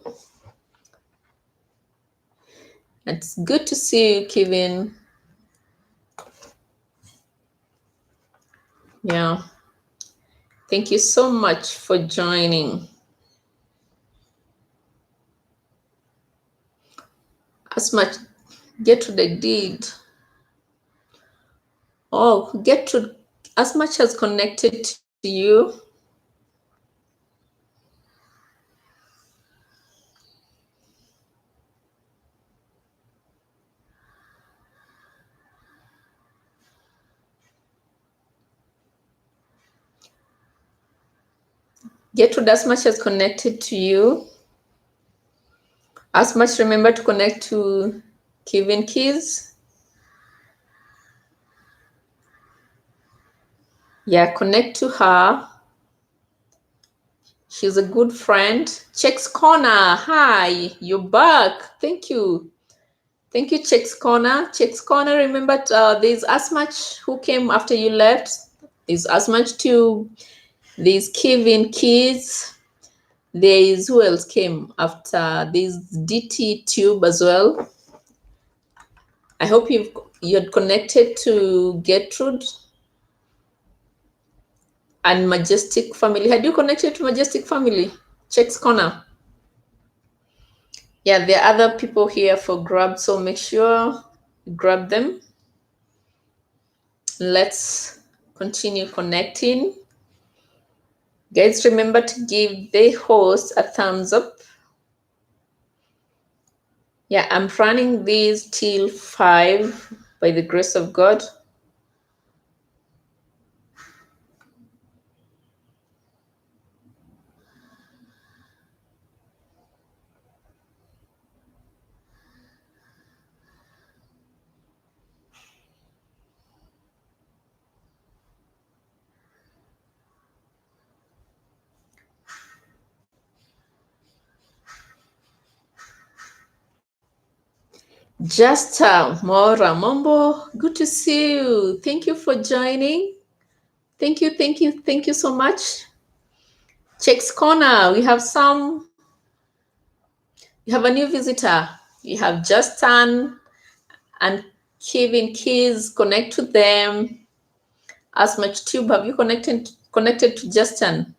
It's good to see you, Kevin. Yeah. Thank you so much for joining. As much Gertrude I did. Oh, Gertrude, as much as connected to you. Gertrude, as much as connected to you. As much remember to connect to Kevin Keys. Yeah, connect to her. She's a good friend. Checks Corner. Hi, you're back. Thank you. Thank you, Checks Corner. Checks Corner, remember there's as much who came after you left. There's as much too. There's Kevin Keys. There is who else came after. There's DT Tube as well. I hope you're connected to Gertrude and Majestic family. Had you connected to Majestic family? Checks Corner. Yeah, there are other people here for grab, so make sure you grab them. Let's continue connecting. Guys, remember to give the host a thumbs up. Yeah, I'm running these till 5 by the grace of God. Justa Mora Mombo, good to see you. Thank you for joining. Thank you, thank you, thank you so much. Checks Corner, we have a new visitor. We have Justin and Kevin Keys. Connect to them. As much tube, have you connected to Justin?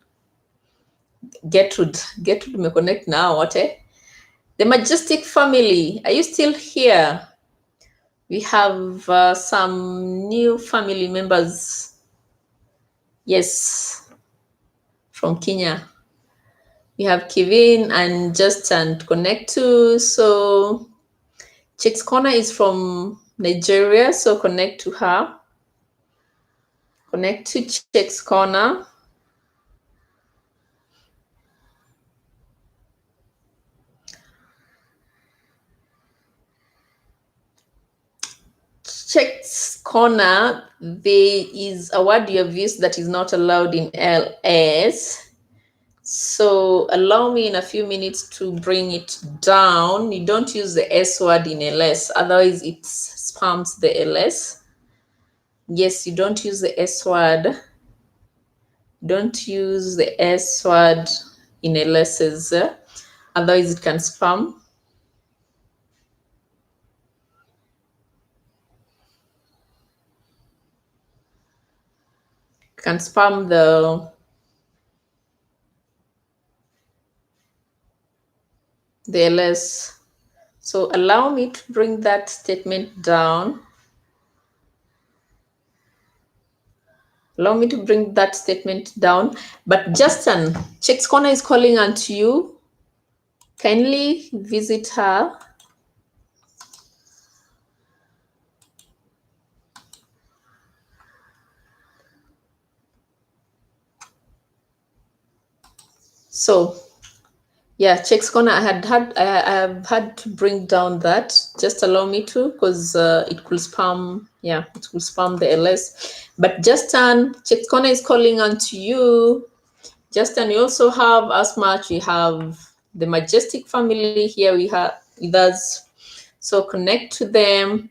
Gertrude may connect now. What? The Majestic family, are you still here? We have some new family members. Yes, from Kenya. We have Kevin and Justin to connect to. So Chicks Corner is from Nigeria, so connect to her. Connect to Chicks Corner. Chicks Corner, there is a word you have used that is not allowed in LS. So allow me in a few minutes to bring it down. You don't use the S word in LS, otherwise it spams the LS. Yes, you don't use the S word. Don't use the S word in LSs, otherwise it can spam. Can spam the LS. So allow me to bring that statement down. Allow me to bring that statement down. But Justin, Chicks Corner is calling unto you. Kindly visit her. So yeah, Chicks Corner, I have had to bring down that. Just allow me to, because it could spam. Yeah, it will spam the LS. But Justin, Chicks Corner is calling unto you. Justin, you also have as much. We have the Majestic family here. We have with us. So connect to them.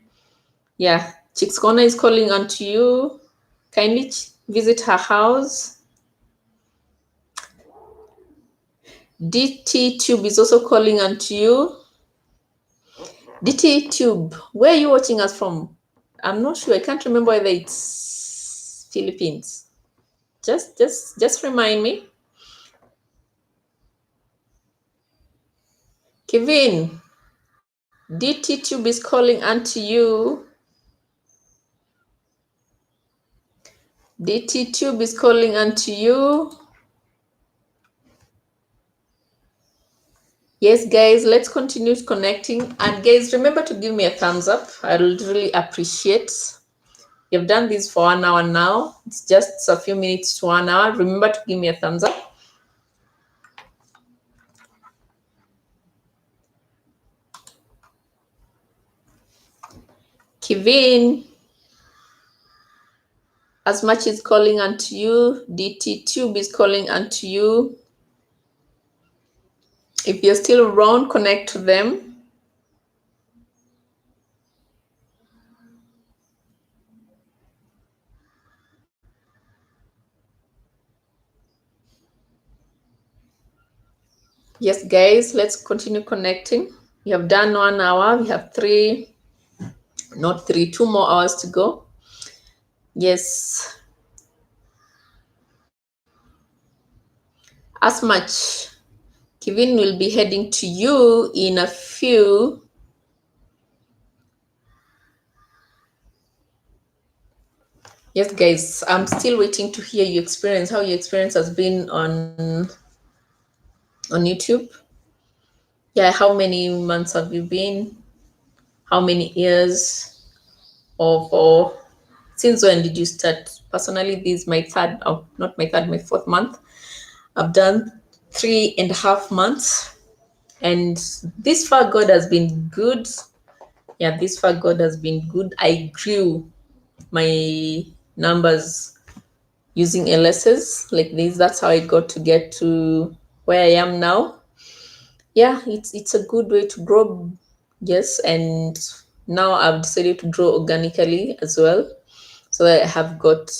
Yeah, Chicks Corner is calling unto you. Kindly visit her house. DT Tube is also calling unto you. DT Tube, where are you watching us from? I'm not sure. I can't remember whether it's Philippines. Just remind me. Kevin, DT Tube is calling unto you. DT Tube is calling unto you. Yes, guys, let's continue connecting. And guys, remember to give me a thumbs up. I would really appreciate. You've done this for 1 hour now. It's just a few minutes to 1 hour. Remember to give me a thumbs up. Kevin, as much is calling unto you. DT Tube is calling unto you. If you're still around, connect to them. Yes, guys, let's continue connecting. We have done 1 hour. We have 2 more hours to go. Yes. As much, Kevin will be heading to you in a few. Yes, guys, I'm still waiting to hear your experience, how your experience has been on YouTube. Yeah, how many months have you been? How many years? Or since when did you start? Personally, this is my third, oh, not my third, my fourth month. I've done 3.5 months, and this far God has been good. Yeah, this far God has been good. I grew my numbers using LSs like this. That's how I got to get to where I am now. Yeah, it's a good way to grow. Yes, and now I've decided to grow organically as well. So I have got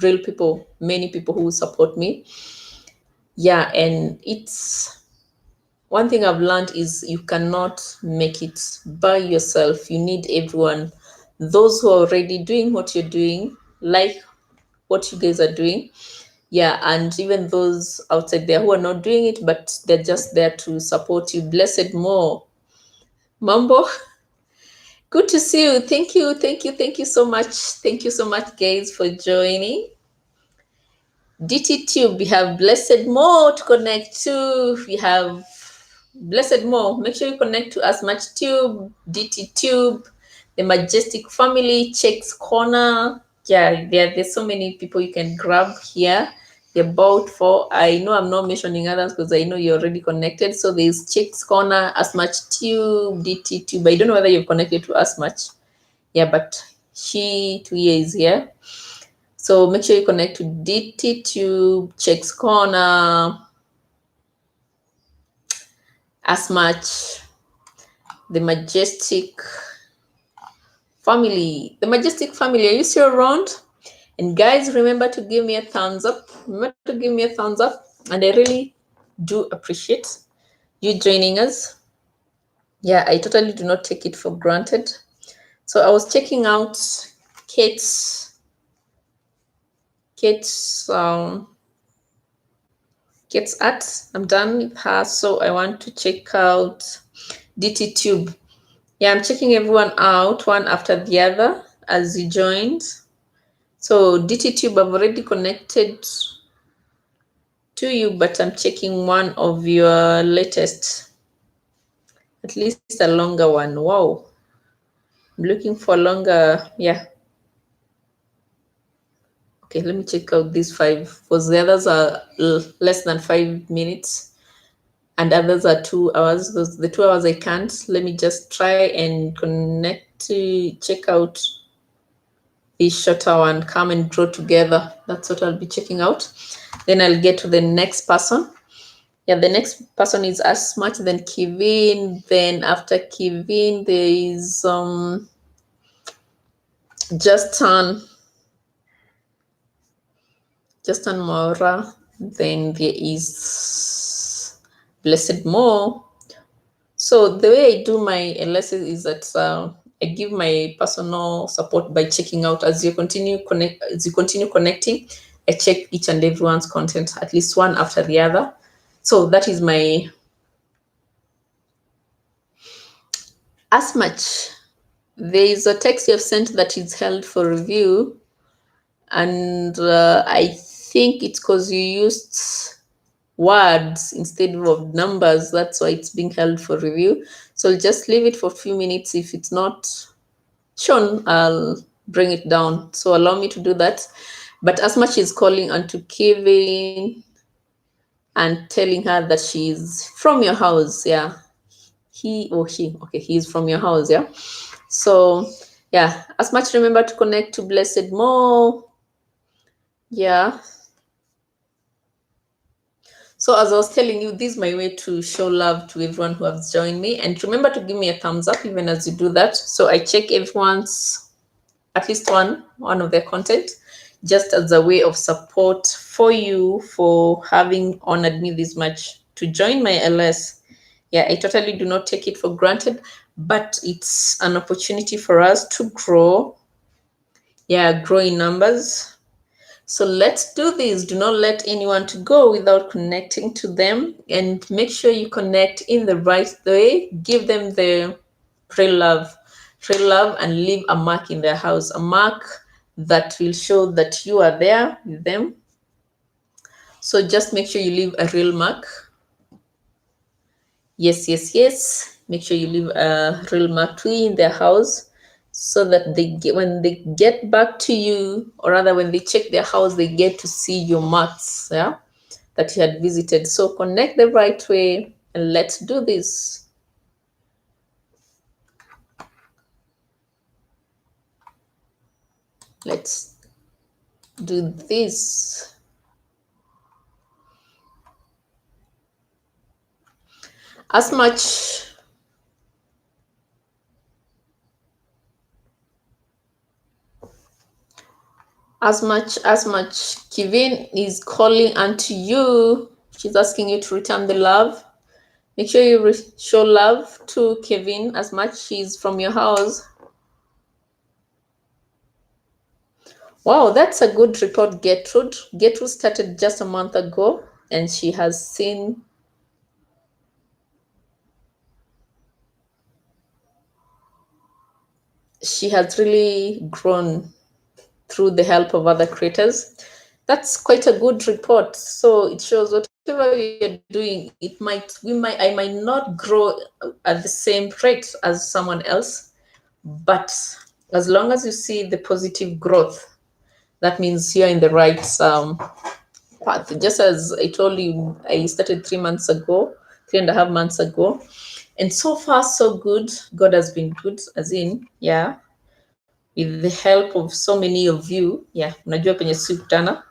real people, many people who support me. Yeah, and it's one thing I've learned is you cannot make it by yourself. You need everyone. Those who are already doing what you're doing, like what you guys are doing. Yeah, and even those outside there who are not doing it, but they're just there to support you. Blessed more. Mambo, good to see you. Thank you, thank you, thank you so much. Thank you so much, guys, for joining. DT Tube, we have Blessed More to connect to. We have Blessed More. Make sure you connect to As Much Tube, DT Tube, the Majestic Family, Checks Corner. Yeah, there's so many people you can grab here. They're about for, I know I'm not mentioning others because I know you're already connected. So there's Checks Corner, As Much Tube, DT Tube. I don't know whether you've connected to As Much. Yeah, but she too is here. So make sure you connect to DT Tube, Checks Corner, As Much, the Majestic Family. The Majestic Family, are you still around? And guys, remember to give me a thumbs up. Remember to give me a thumbs up. And I really do appreciate you joining us. Yeah, I totally do not take it for granted. So I was checking out Kate's art. I'm done with her, so I want to check out DT Tube. Yeah, I'm checking everyone out one after the other as you joined. So DT Tube, I've already connected to you, but I'm checking one of your latest, at least a longer one. Wow, I'm looking for longer. Yeah. Okay, let me check out these 5 because the others are less than 5 minutes and others are 2 hours. Those the 2 hours I can't. Let me just try and connect to check out the shorter one. Come and draw together. That's what I'll be checking out. Then I'll get to the next person. Yeah, the next person is As Much, then Kevin. Then after Kevin, there is Justin Mora. Then there is Blessed More. So the way I do my lessons is that I give my personal support by checking out as you continue connecting. I check each and everyone's content, at least one after the other. So that is my As Much. There is a text you have sent that is held for review, and I think it's because you used words instead of numbers. That's why it's being held for review. So I'll just leave it for a few minutes. If it's not shown, I'll bring it down. So allow me to do that. But As Much is calling onto Kevin and telling her that she's from your house. Yeah. He or she. Okay, he's from your house. Yeah. So yeah, As Much, remember to connect to Blessed More. Yeah. So as I was telling you, this is my way to show love to everyone who has joined me. And remember to give me a thumbs up even as you do that. So I check everyone's, at least one of their content, just as a way of support for you for having honored me this much to join my LS. Yeah, I totally do not take it for granted, but it's an opportunity for us to grow. Yeah, grow in numbers. So let's do this. Do not let anyone to go without connecting to them, and make sure you connect in the right way. Give them the real love, and leave a mark in their house, a mark that will show that you are there with them. So just make sure you leave a real mark. Yes, yes, yes. Make sure you leave a real mark too in their house, so that when they get back to you, or rather when they check their house, they get to see your marks, yeah, that you had visited. So connect the right way, and let's do this. Let's do this. As much as much Kevin is calling unto you, she's asking you to return the love. Make sure you show love to Kevin as much. She's from your house. Wow, that's a good report, Gertrude. Gertrude started just a month ago, and she has really grown through the help of other creators. That's quite a good report. So it shows whatever you're doing, I might not grow at the same rate as someone else, but as long as you see the positive growth, that means you're in the right path. Just as I told you, I started 3 months ago, 3.5 months ago, and so far so good. God has been good, as in, yeah, with the help of so many of you. Yeah, unajua penye si kutana.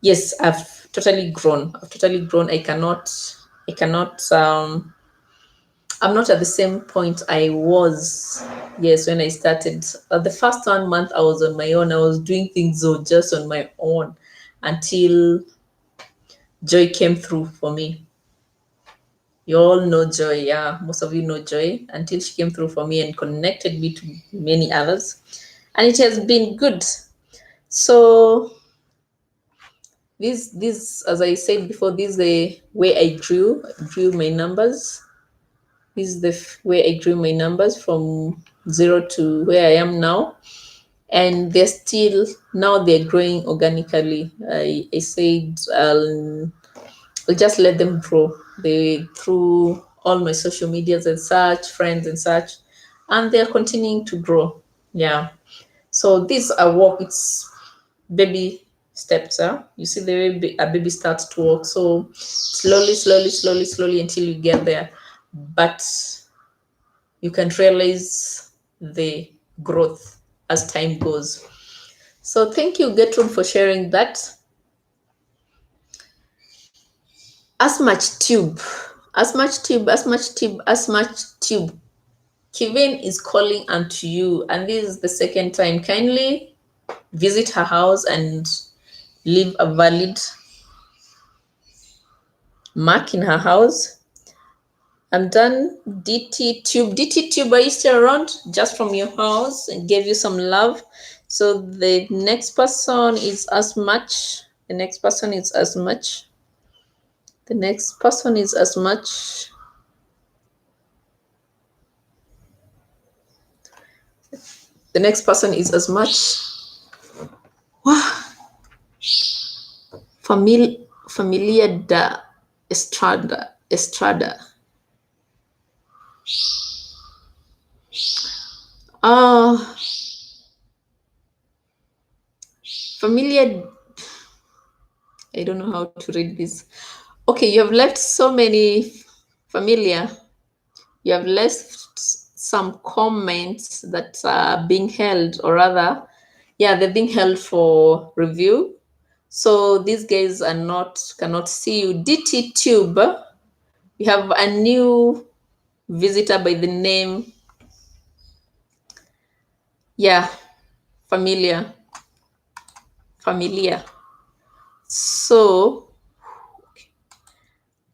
Yes, I've totally grown. I cannot I'm not at the same point I was, yes, when I started. The first 1 month I was on my own. I was doing things just on my own, until Joy came through for me. You all know Joy, yeah. Most of you know Joy, until she came through for me and connected me to many others. And it has been good. So this, as I said before, this is the way I grew my numbers. This is the way I grew my numbers from 0 to where I am now. And they're growing organically. I said I'll just let them grow. They through all my social medias and such, friends and such, and they're continuing to grow. Yeah. So this a walk. It's baby steps. Huh? You see the way a baby starts to walk. So slowly, slowly, slowly, slowly until you get there. But you can realize the growth as time goes. So thank you, Gertrude, for sharing that. As much tube, as much tube, as much tube, as much tube. Kevin is calling unto you, and this is the second time. Kindly visit her house and leave a valid mark in her house. I'm done. DT Tube, are you still around? Just from your house, and gave you some love. So the next person is as much. The next person is as much. The next person is as much. The next person is as much. Wow. Familia da Estrada. Uh, Familia, I don't know how to read this. Okay, you have left so many. Familia, you have left some comments that are being held, or rather, yeah, they're being held for review. So these guys cannot see you. DT Tube, we have a new visitor by the name, yeah, Familia. So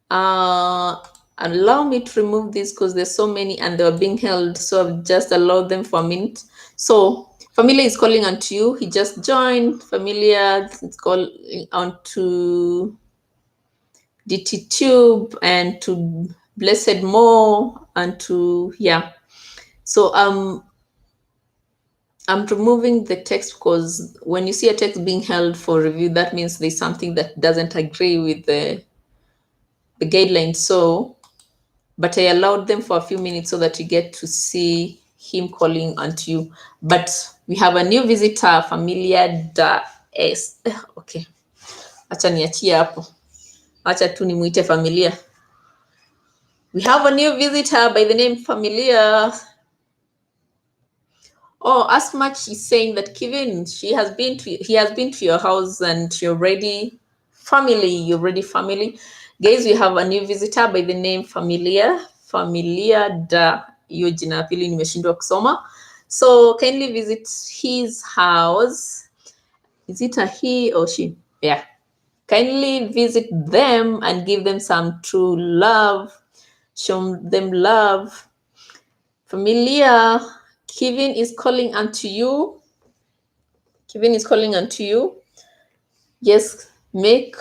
allow me to remove this because there's so many and they are being held. So I've just allowed them for a minute. So Familia is calling unto you. He just joined. Familia is calling onto DT Tube and to Blessed More and to, yeah. So I'm removing the text because when you see a text being held for review, that means there's something that doesn't agree with the guidelines. So, but I allowed them for a few minutes so that you get to see him calling unto you. But we have a new visitor, Familia da S. Okay, acha niachie hapo, acha tu nimuite Familia. We have a new visitor by the name Familia. Oh, as much is saying that Kevin, he has been to your house and you're ready family. Guys, we have a new visitor by the name Familia da, hiyo jina ya pili nimeshindwa kusoma. So kindly visit his house. Is it a he or she? Yeah. Kindly visit them and give them some true love. Show them love. Familia, Kevin is calling unto you. Kevin is calling unto you. Yes, make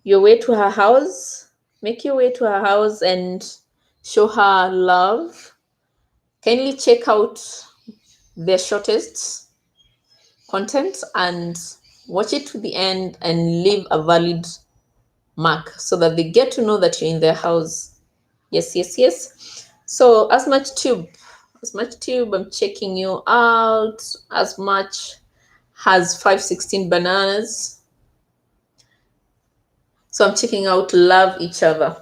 your way to her house. Make your way to her house and show her love. Kindly check out their shortest content and watch it to the end and leave a valid mark so that they get to know that you're in their house. Yes, yes, yes. So as much tube, I'm checking you out. As much has 516 bananas. So I'm checking out love each other.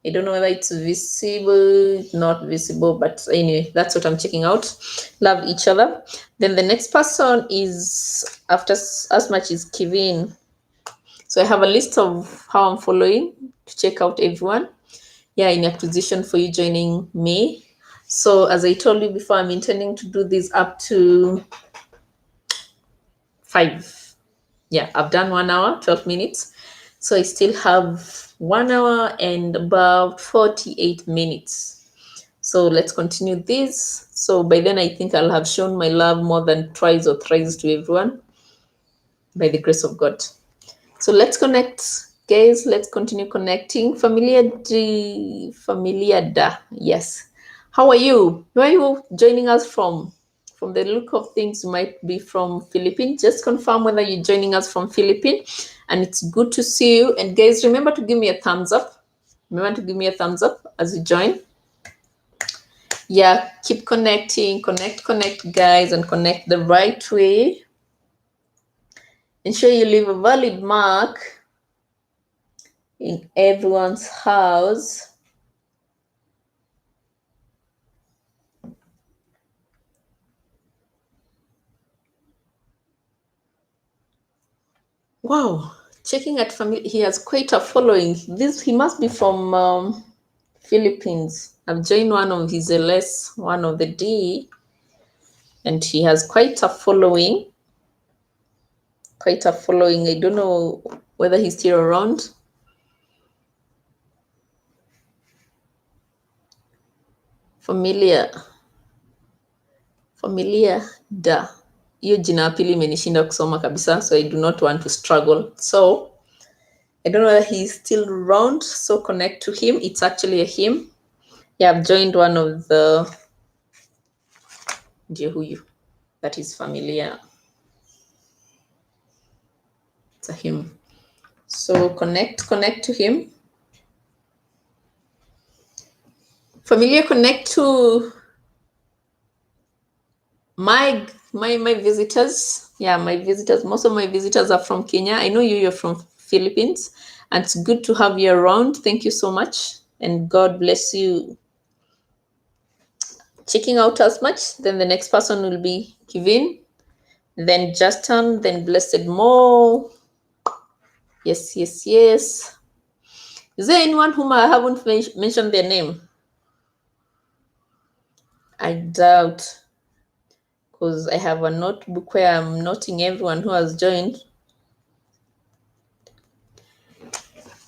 I don't know whether it's visible, not visible, but anyway, that's what I'm checking out. Love each other. Then the next person is after as much is Kevin. So I have a list of how I'm following to check out everyone. Yeah, in acquisition for you joining me. So as I told you before, I'm intending to do this up to 5. Yeah, I've done 1 hour, 12 minutes. So I still have 1 hour and about 48 minutes. So let's continue this. So by then, I think I'll have shown my love more than twice or thrice to everyone by the grace of God. So let's connect, guys. Let's continue connecting. Familia da. Yes. How are you? Where are you joining us from? From the look of things, you might be from Philippines. Just confirm whether you're joining us from Philippines. And it's good to see you. And guys, remember to give me a thumbs up. Remember to give me a thumbs up as you join. Yeah, keep connecting. Connect, guys, and connect the right way. Ensure you leave a valid mark in everyone's house. Wow, checking at family, he has quite a following. He must be from Philippines. I've joined one of his LS, one of the D, and he has quite a following. Quite a following. I don't know whether he's still around. Familia da, hiyo jina pili imenishinda kusoma kabisa, so I do not want to struggle. So I don't know whether he's still around, so connect to him. It's actually a him. Yeah, I've joined one of the Jehuyu. That is Familia. It's a him. So connect to him. Familia, connect to my visitors. Yeah, my visitors. Most of my visitors are from Kenya. I know you're from Philippines, and it's good to have you around. Thank you so much, and God bless you. Checking out as much. Then the next person will be Kevin, then Justin, then Blessed Mo. Yes, yes, yes. Is there anyone whom I haven't mentioned their name? I doubt, because I have a notebook where I'm noting everyone who has joined.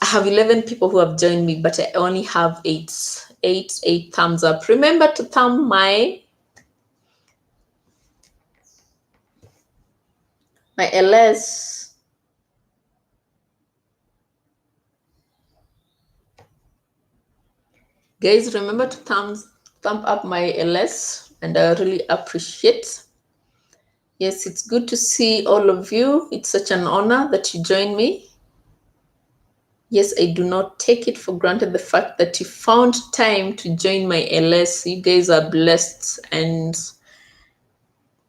I have 11 people who have joined me, but I only have 8 thumbs up. Remember to thumb my LS. Guys, remember to thumb up my LS, and I really appreciate. Yes, it's good to see all of you. It's such an honor that you join me. Yes, I do not take it for granted the fact that you found time to join my LS. You guys are blessed, and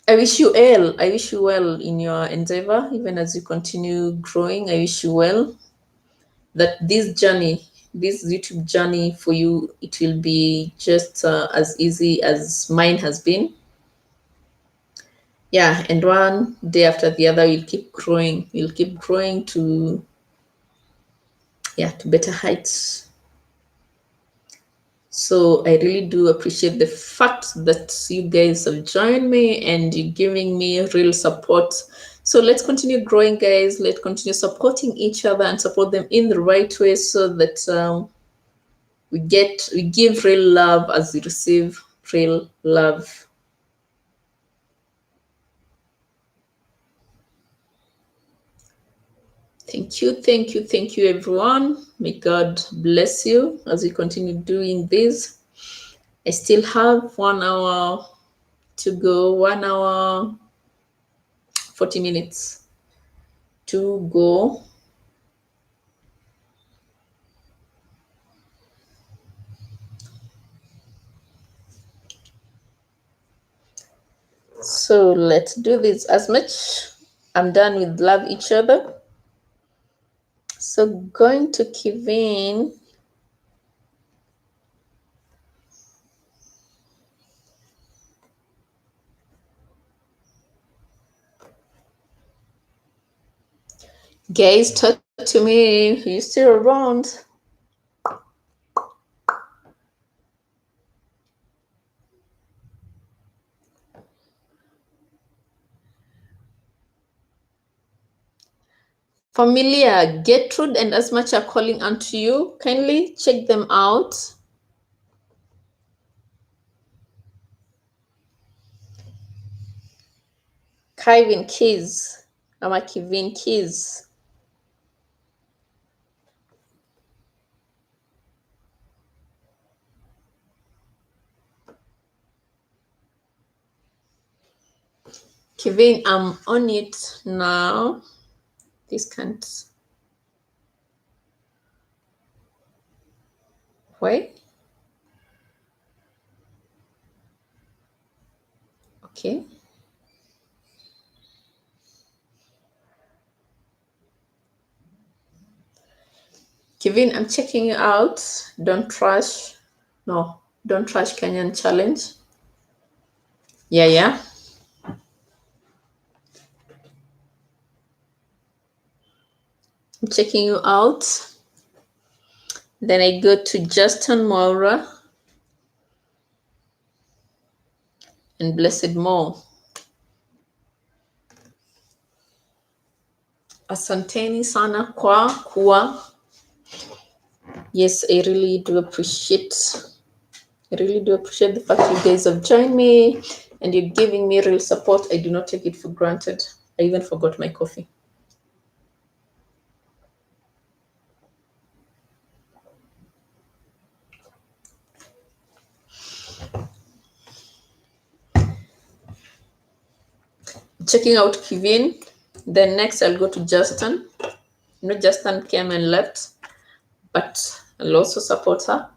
I wish you well. I wish you well in your endeavor, even as you continue growing. I wish you well. That this journey, this YouTube journey for you, it will be just as easy as mine has been. Yeah, and one day after the other, you'll keep growing. You'll keep growing to, yeah, to better heights. So I really do appreciate the fact that you guys have joined me and you're giving me real support. So let's continue growing, guys. Let's continue supporting each other and support them in the right way so that we give real love as we receive real love. Thank you, everyone. May God bless you as we continue doing this. I still have 1 hour to go, 1 hour, 40 minutes to go. So let's do this as much. I'm done with love each other. So going to Kevin. Guys, talk to me. You still around? Familia, Gertrude and Asmach are calling unto you. Kindly check them out. Kevin Keys. Ama Kevin Keys. Kevin, I'm on it now. This can't. Wait. Okay. Kevin, I'm checking you out. Don't trash. No, don't trash Kenyan challenge. Yeah. I'm checking you out. Then I go to Justin Maura and Blessed Mo. Asanteni sana kwa kuwa. Yes, I really do appreciate the fact you guys have joined me and you're giving me real support. I do not take it for granted. I even forgot my coffee. Checking out Kevin. Then next I'll go to Justin. Not Justin came and left, but I'll also support her.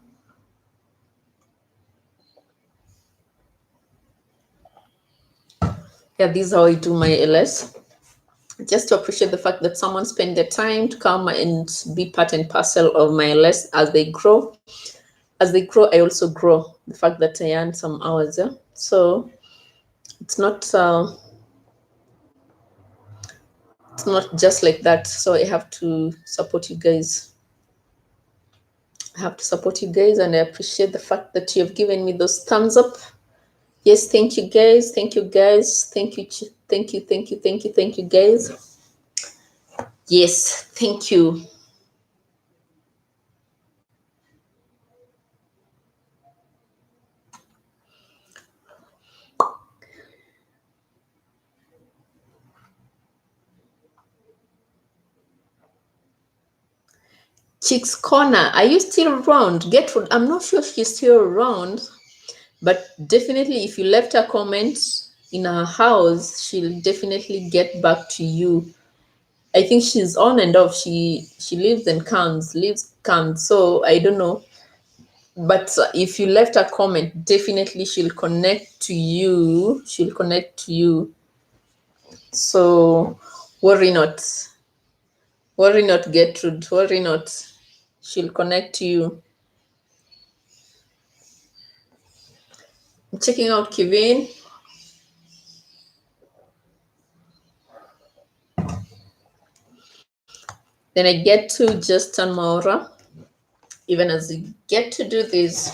Yeah, this is how I do my LS. Just to appreciate the fact that someone spent their time to come and be part and parcel of my LS as they grow. As they grow, I also grow. The fact that I earn some hours, yeah. So it's not just like that. So I have to support you guys. And I appreciate the fact that you have given me those thumbs up. Yes, thank you guys. Thank you guys. Thank you guys. Yes, thank you. Chicks Corner, are you still around? Gertrude, I'm not sure if you're still around, but definitely if you left a comment, in her house, she'll definitely get back to you. I think she's on and off. She lives and comes. So I don't know. But if you left a comment, definitely she'll connect to you. She'll connect to you. So worry not. Worry not, Gertrude. Worry not. She'll connect to you. I'm checking out Kevin. Then I get to Justin Maura. Even as we get to do this,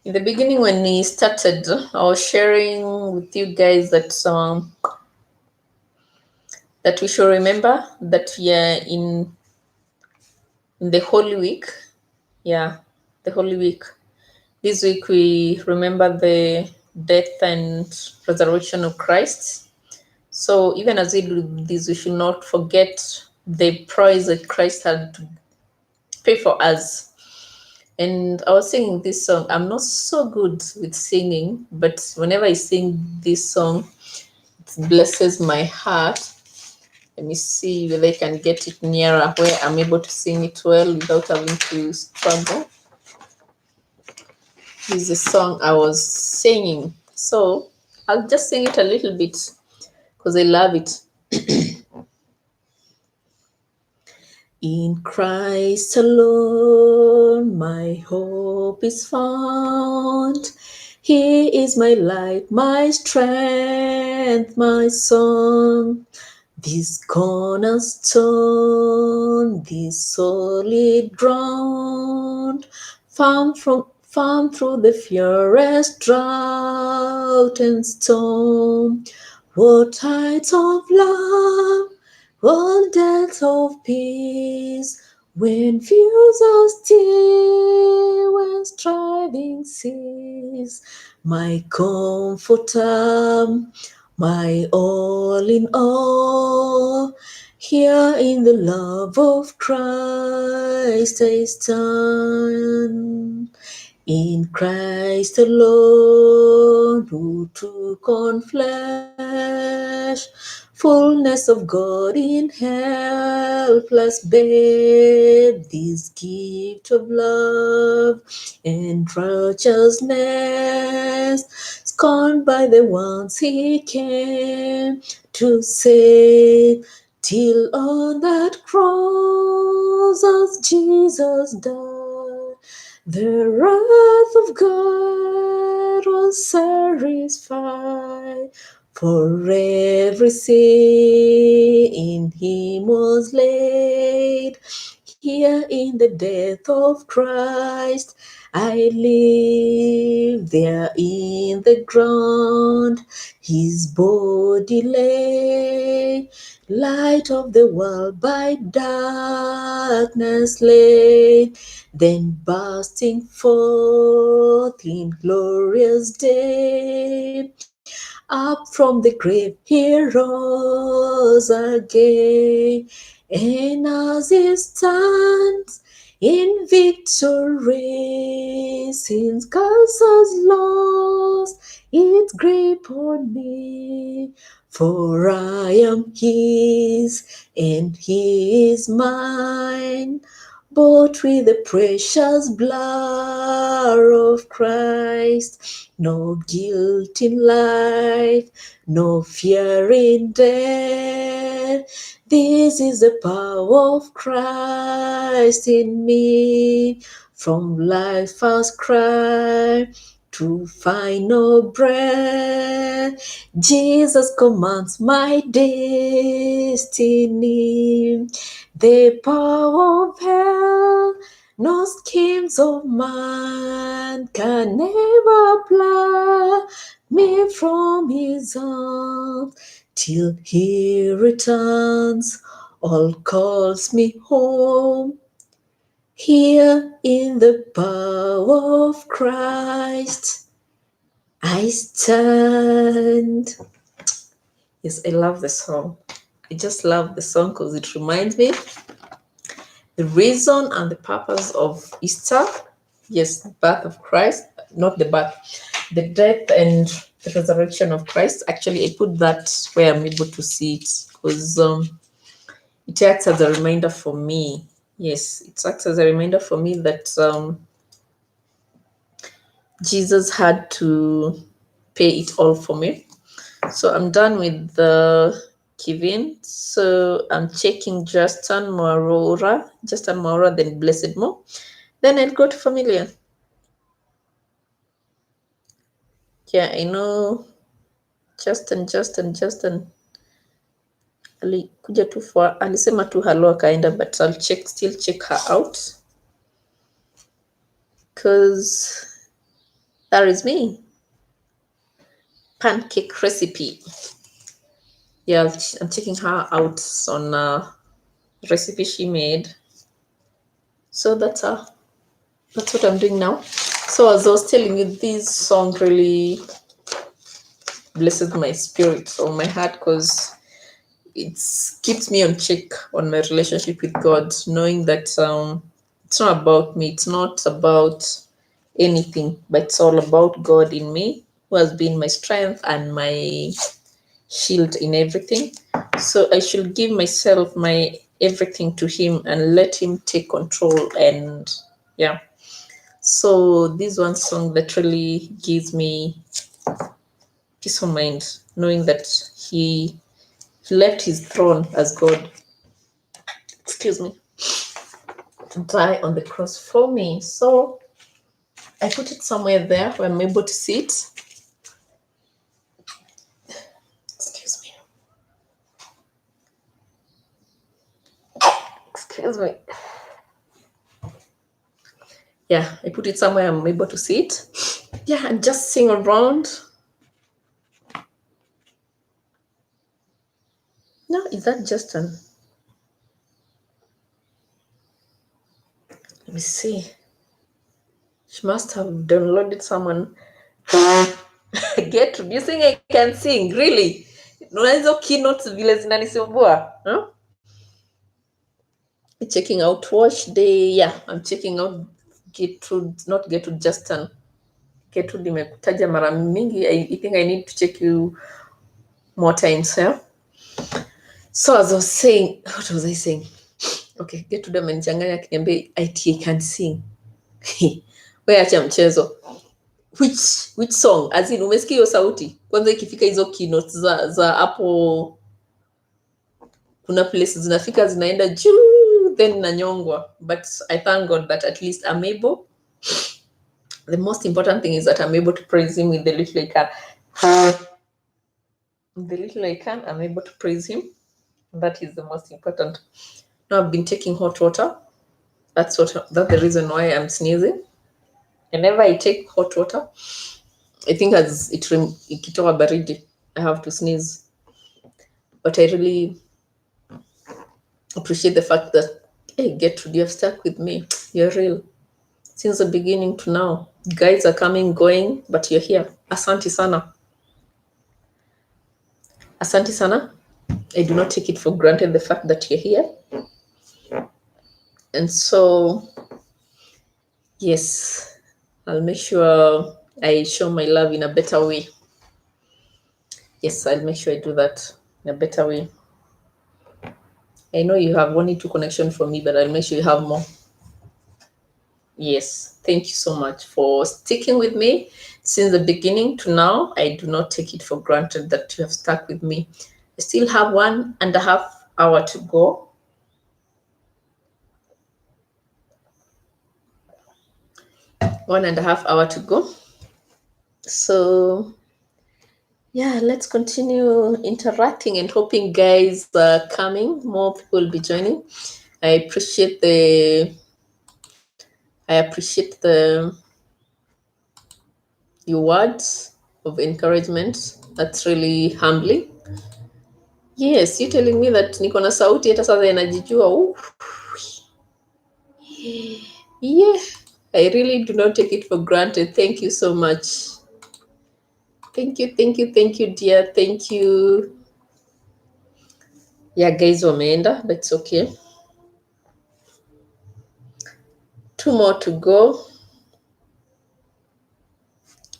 in the beginning when he started, I was sharing with you guys that we should remember that we are in the Holy Week. Yeah, the Holy Week. This week we remember the death and resurrection of Christ. So even as we do this, we should not forget the price that Christ had to pay for us. And I was singing this song. I'm not so good with singing, but whenever I sing this song, it blesses my heart. Let me see whether I can get it nearer where I'm able to sing it well without having to struggle. This is the song I was singing. So I'll just sing it a little bit because I love it. In Christ alone, my hope is found. He is my light, my strength, my song. This cornerstone, this solid ground, found through the fiercest drought and storm. What heights of love, what depths of peace, when views are still, when striving cease. My comforter, my all in all, here in the love of Christ I stand. In Christ alone, who took on flesh, fullness of God in helpless babe, this gift of love and righteousness, scorned by the ones he came to save, till on that cross as Jesus died, the wrath of God was satisfied. For every sin in him was laid. Here in the death of Christ I live, there in the ground his body lay. Light of the world by darkness laid, then bursting forth in glorious day, up from the grave he rose again, and as he stands in victory, since curse has lost its grip on me, for I am his and he is mine, bought with the precious blood of Christ. No guilt in life, no fear in death. This is the power of Christ in me. From life's first cry to final breath, Jesus commands my destiny. The power of hell, no schemes of man can never pluck me from his arms, till he returns, all calls me home. Here in the power of Christ I stand. Yes, I love the song. I just love the song because it reminds me the reason and the purpose of Easter. Yes, the birth of Christ, not the birth, the death and the resurrection of Christ. Actually, I put that where I'm able to see it because it acts as a reminder for me. Yes, it acts as a reminder for me that Jesus had to pay it all for me. So I'm done with the Kevin. So I'm checking Justin Maurora, then Blessed Mo. Then I'll go to Familia. Yeah, I know Justin alikuja tu for alisema tu hello akaenda, but I'll still check her out because that is me. Pancake recipe. Yeah, I'm checking her out on a recipe she made. So that's what I'm doing now. So as I was telling you, this song really blesses my spirit or my heart because it keeps me on check on my relationship with God, knowing that it's not about me, it's not about anything, but it's all about God in me, who has been my strength and my shield in everything. So I should give myself my everything to Him and let Him take control. And yeah, so this one song that really gives me peace of mind, knowing that He left His throne as God, excuse me, to die on the cross for me. So I put it somewhere there where I'm able to see it. Excuse me. Excuse me. Yeah, I put it somewhere I'm able to see it. Yeah, and just sing around. No, is that Justin? Let me see. She must have downloaded someone. Get, do you think I can sing? Really? Una hizo keynotes vile zinanisumbua? Huh? Checking out Watch Day. Yeah, I'm checking out not Gertrude, Justin. Gertrude nimekutaja mara mingi. I think I need to check you more times. Yeah? So as I was saying, what was I saying? Okay, Gertrude amenichanganya akiniambia I can sing. We acha mchezo. Which song? As in umesikia hiyo sauti? Kwanza ikifika hizo keynotes za hapo, kuna places zinafika zinaenda juu then nanyongwa, but I thank God that at least I'm able. The most important thing is that I'm able to praise Him with the little I can. The little I can, I'm able to praise Him. That is the most important. Now I've been taking hot water. That's the reason why I'm sneezing. Whenever I take hot water, I think as ikitoa baridi, I have to sneeze. But I really appreciate the fact that, hey, Gertrude, you have stuck with me. You're real. Since the beginning to now. Guys are coming, going, but you're here. Asante sana. Asante sana. I do not take it for granted the fact that you're here. And so, yes, I'll make sure I show my love in a better way. Yes, I'll make sure I do that in a better way. I know you have 1 or 2 connection for me, but I'll make sure you have more. Yes, thank you so much for sticking with me since the beginning to now. I do not take it for granted that you have stuck with me. I still have 1.5 hours to go. One and a half hour to go. So yeah, let's continue interacting and hoping guys are coming. More people will be joining. I appreciate your words of encouragement. That's really humbling. Yes, you telling me that niko na sauti hata sasa inajijua. Yeah, I really do not take it for granted. Thank you so much. Thank you, dear. Thank you. Yeah, guys wameenda, but it's okay. 2 more to go.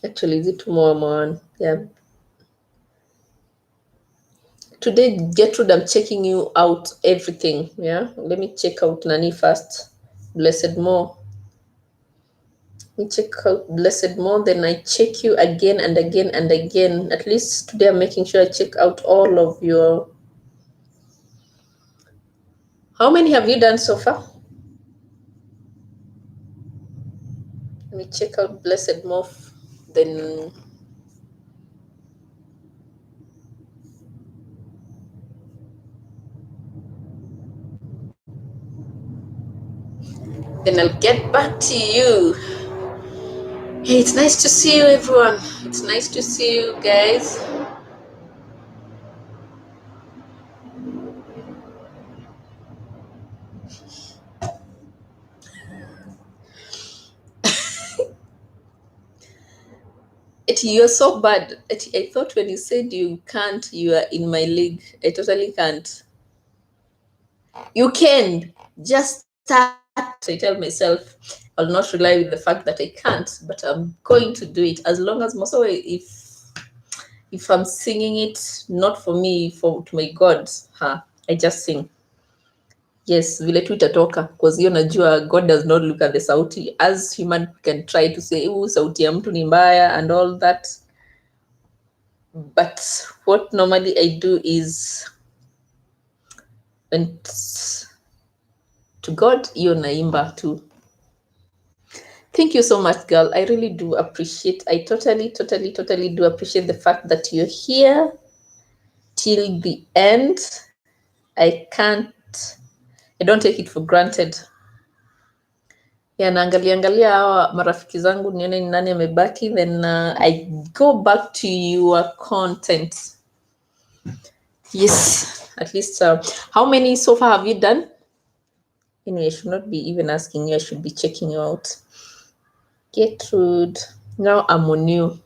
Actually, is it 2 more, man? Yeah. Today, Gertrude, I'm checking you out everything. Yeah. Let me check out Nani first. Blessed More. Let me check out Blessed More. Then I check you again and again and again. At least today, I'm making sure I check out all of your. How many have you done so far? Let me check out Blessed More. Then I'll get back to you. Hey, it's nice to see you, everyone. It's nice to see you, guys. You're so bad. I thought when you said you can't, you are in my league. I totally can't. You can just start. I tell myself I'll not rely with the fact that I can't, but I'm going to do it as long as also if I'm singing it not for me, for to my God, I just sing. Yes, vile tu itatoka because hiyo najua God does not look at the sauti. As human can try to say sauti ya mtu ni mbaya and all that, but what normally I do is when to God hiyo naimba too. Thank you so much, girl. I really do appreciate. I totally do appreciate the fact that you're here till the end. I don't take it for granted. Yeah, naangalia hawa marafiki zangu nione ni nani amebaki, then I go back to your content. Yes, at least how many so far have you done? Anyway, I should not be even asking you. I should be checking you out. Gertrude. Now I'm on you.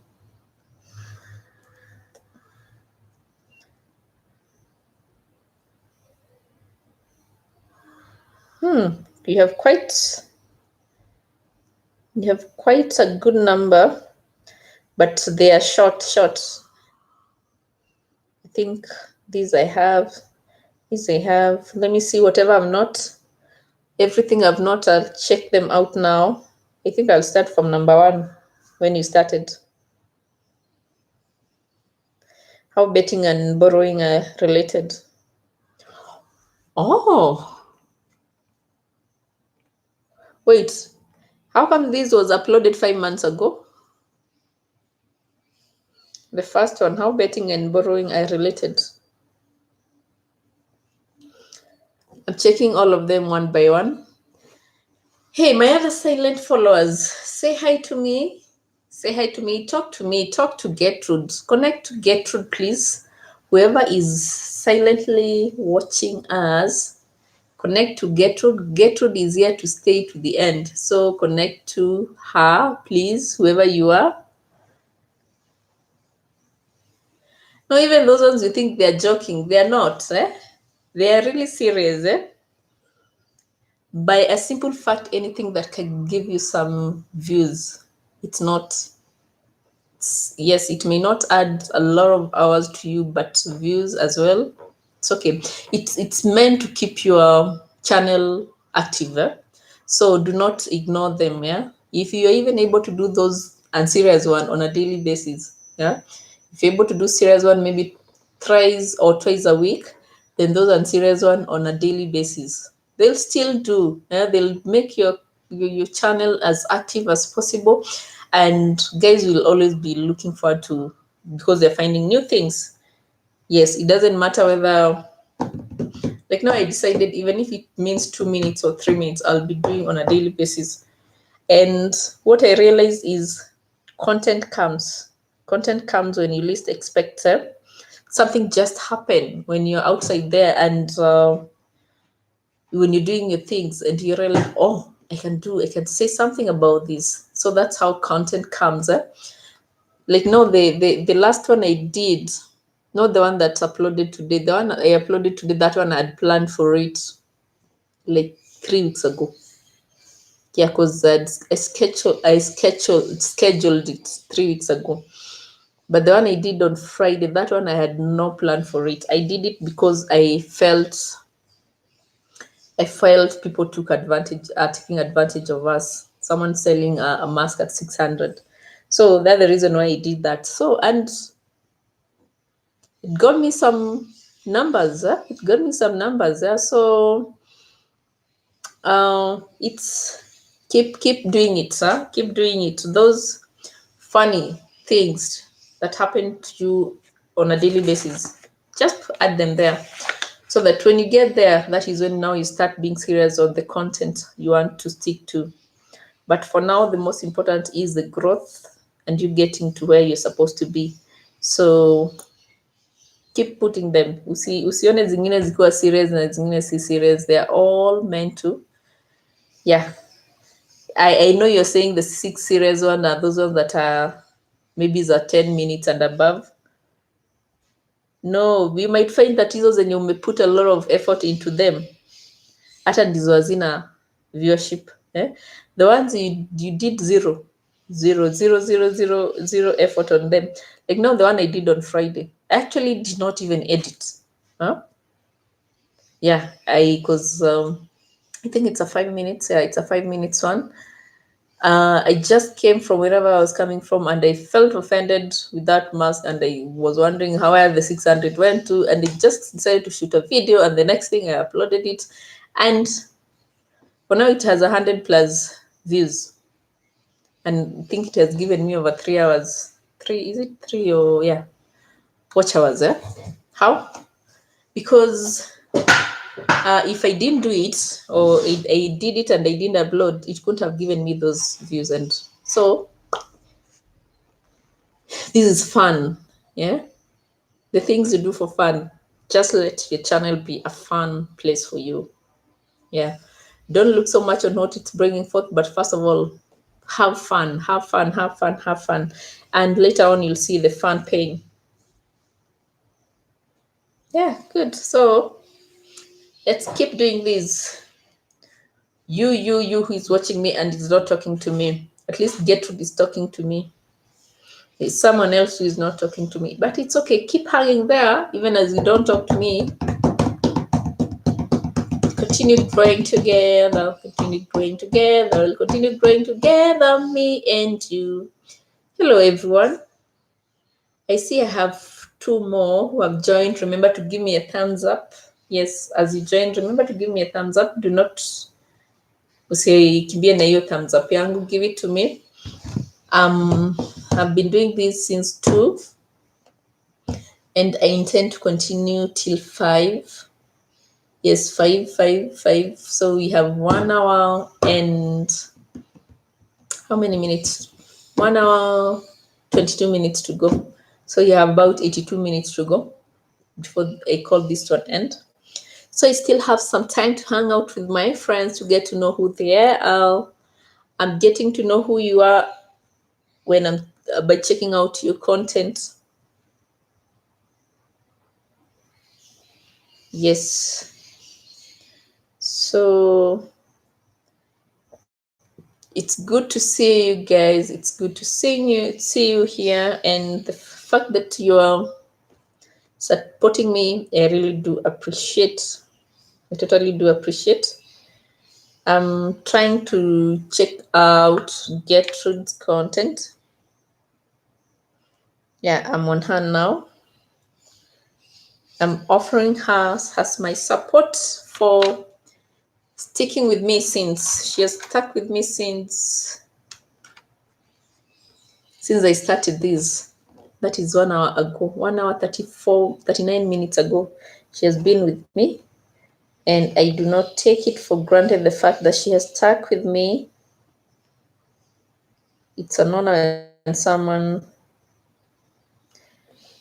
You have quite a good number, but they are short. I think these I have. Let me see whatever I'm not. Everything I've not, I'll check them out now. I think I'll start from number 1 when you started. How betting and borrowing are related. Oh. Wait. How come this was uploaded 5 months ago? The first one, how betting and borrowing are related. I'm checking all of them one by one. Hey, my other silent followers, say hi to me. Say hi to me. Talk to me. Talk to Gertrude. Connect to Gertrude, please. Whoever is silently watching us, connect to Gertrude. Gertrude is here to stay to the end. So connect to her, please, whoever you are. No, even those ones you think they're joking, they're not. They are really serious. By a simple fact, anything that can give you some views, it's not. Yes, it may not add a lot of hours to you, but views as well. It's okay. It's meant to keep your channel active. So do not ignore them. Yeah. If you're even able to do those unserious one on a daily basis, yeah. If you're able to do serious one maybe thrice or twice a week, then those unserious one on a daily basis, they'll still do. Yeah? They'll make your channel as active as possible, and guys will always be looking forward to, because they're finding new things. Yes, it doesn't matter whether, like now I decided even if it means 2 minutes or 3 minutes, I'll be doing on a daily basis. And what I realized is content comes when you least expect it. Something just happened when you're outside there, and when you're doing your things and you realize, oh, I can say something about this. So that's how content comes. Like no, the last one I did, not the one that's uploaded today, the one I uploaded today, that one I had planned for it like 3 weeks ago. Yeah, because I scheduled it 3 weeks ago. But the one I did on Friday, that one I had no plan for it. I did it because I felt people taking advantage of us. Someone selling a mask at 600. So that's the reason why I did that. So, and it got me some numbers. It got me some numbers. So, it's keep doing it, sir. Keep doing it. Those funny things that happen to you on a daily basis, just add them there, so that when you get there, that is when now you start being serious on the content you want to stick to. But for now, the most important is the growth and you getting to where you're supposed to be. So keep putting them. Usione zingine zikiwa serious na zingine si serious. They're all meant to. Yeah. I know you're saying the 6 serious one are those ones that are maybe the 10 minutes and above. No, we might find that hizo zenye umeput a lot of effort into them hata ndizo hazina viewership, the ones you did zero effort on them. Like now the one I did on Friday, I actually did not even edit. Yeah, I think it's a 5 minutes. Yeah, it's a 5 minutes one. I just came from wherever I was coming from, and I felt offended with that mask, and I was wondering how the 600 went to, and I just decided to shoot a video, and the next thing I uploaded it, and for now it has 100 plus views, and I think it has given me over 3 hours. Is it 3 or yeah? Watch hours, How? Because if I didn't do it, or I did it and I didn't upload, it couldn't have given me those views, and so this is fun, yeah. The things you do for fun, just let your channel be a fun place for you. Yeah, don't look so much on what it's bringing forth, but first of all, have fun, have fun, have fun, have fun, and later on you'll see the fun paying. Yeah, good. So let's keep doing this. You who is watching me and is not talking to me, at least Gertrude is talking to me. There's someone else who is not talking to me, but it's okay. Keep hanging there, even as you don't talk to me. Continue growing together. Continue growing together. We'll continue growing together, me and you. Hello, everyone. I see I have 2 more who have joined. Remember to give me a thumbs up. Yes, as you joined, remember to give me a thumbs up. Do not usikimbie na hiyo thumbs up yangu. Give it to me. I've been doing this since 2, and I intend to continue till 5. Yes, 5. So we have 1 hour and how many minutes? 1 hour, 22 minutes to go. So you have about 82 minutes to go before I call this to an end. So I still have some time to hang out with my friends to get to know who they are. I'm getting to know who you are when I'm by checking out your content. Yes. So it's good to see you guys. It's good to see you here, and the fact that you are supporting me, I really do appreciate. I totally do appreciate. I'm trying to check out Gertrude's content. Yeah, I'm on her now. I'm offering her as my support for sticking with me since she has stuck with me since I started this. That is 1 hour ago, 1 hour 39 minutes ago. She has been with me, and I do not take it for granted the fact that she has stuck with me. It's an honor when someone,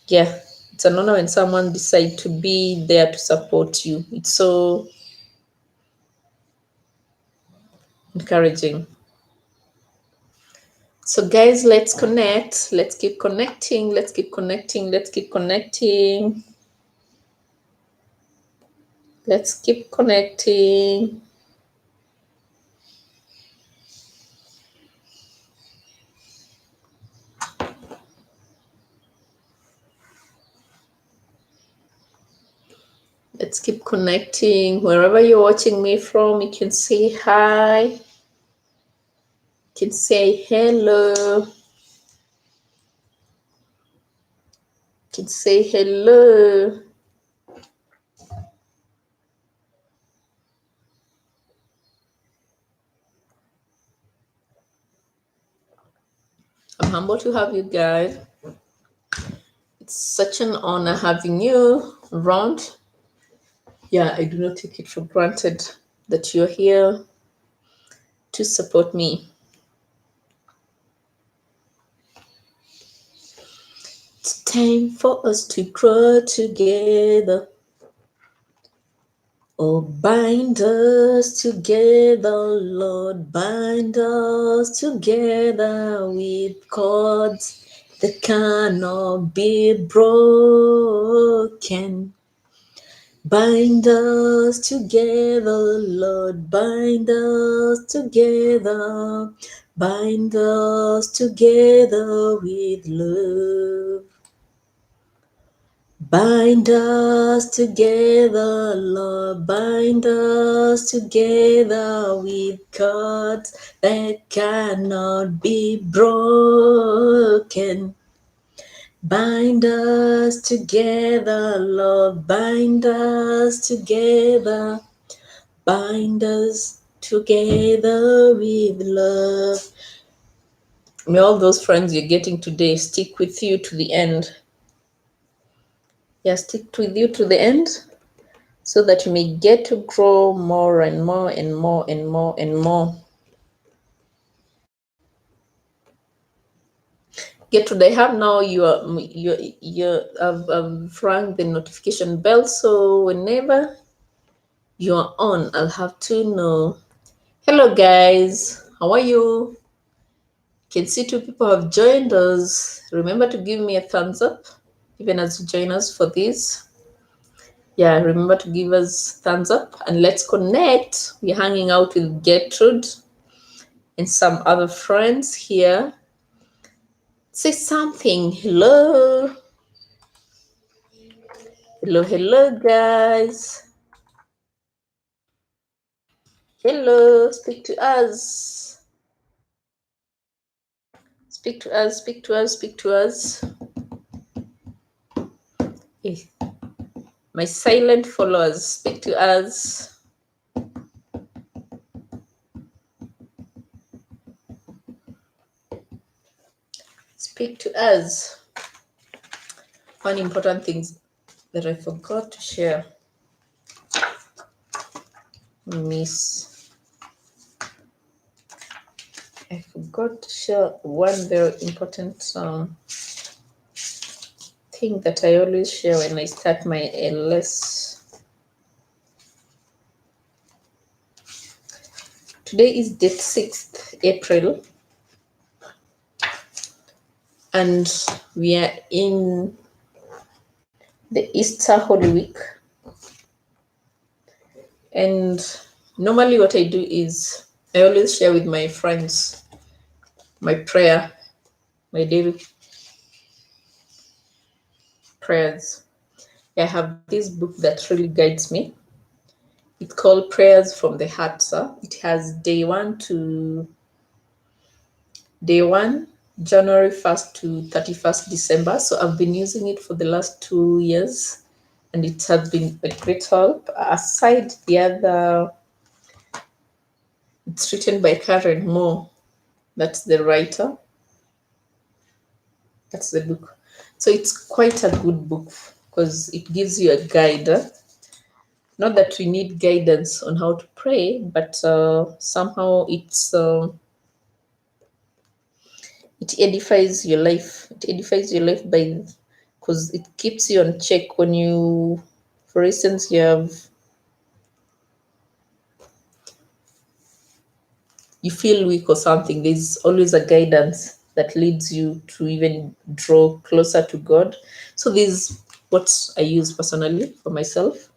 yeah, it's an honor when someone decides to be there to support you. It's so encouraging. So guys, let's connect. Let's keep connecting. Let's keep connecting. Let's keep connecting. Let's keep connecting. Let's keep connecting. Wherever you're watching me from, you can say hi. You can say hello. You can say hello. I'm humbled to have you guys. It's such an honor having you around. Yeah, I do not take it for granted that you're here to support me. It's time for us to grow together. Oh, bind us together, Lord, bind us together with cords that cannot be broken. Bind us together, Lord, bind us together. Bind us together with love. Bind us together, Lord, bind us together with cords that cannot be broken. Bind us together, Lord, bind us together. Bind us together with love. May all those friends you're getting today stick with you to the end. Yeah, stick with you to the end so that you may get to grow more and more and more and more and more. Get to the have now I've rang the notification bell, so whenever you are on, I'll have to know. Hello guys, how are you? Can see 2 people have joined us. Remember to give me a thumbs up even as you join us for this. Yeah, remember to give us thumbs up and let's connect. We're hanging out with Gertrude and some other friends here. Say something. Hello. Hello, hello, guys. Hello. Speak to us. Speak to us, speak to us, speak to us. Hey, my silent followers, speak to us. Speak to us. One important thing that I forgot to share. I forgot to share one very important thing that I always share when I start my LS. Today is date 6th April, and we are in the Easter Holy Week. And normally what I do is I always share with my friends my prayer, my daily prayers. I have this book that really guides me. It's called Prayers from the Heart, sir. It has day 1, January 1st to 31st December. So I've been using it for the last 2 years and it has been a great help. Aside the other, it's written by Karen Moore. That's the writer. That's the book. So it's quite a good book because it gives you a guide. Not that we need guidance on how to pray, but somehow it edifies your life. It edifies your life because it keeps you on check when you, for instance, you feel weak or something. There's always a guidance that leads you to even draw closer to God. So this is what I use personally for myself.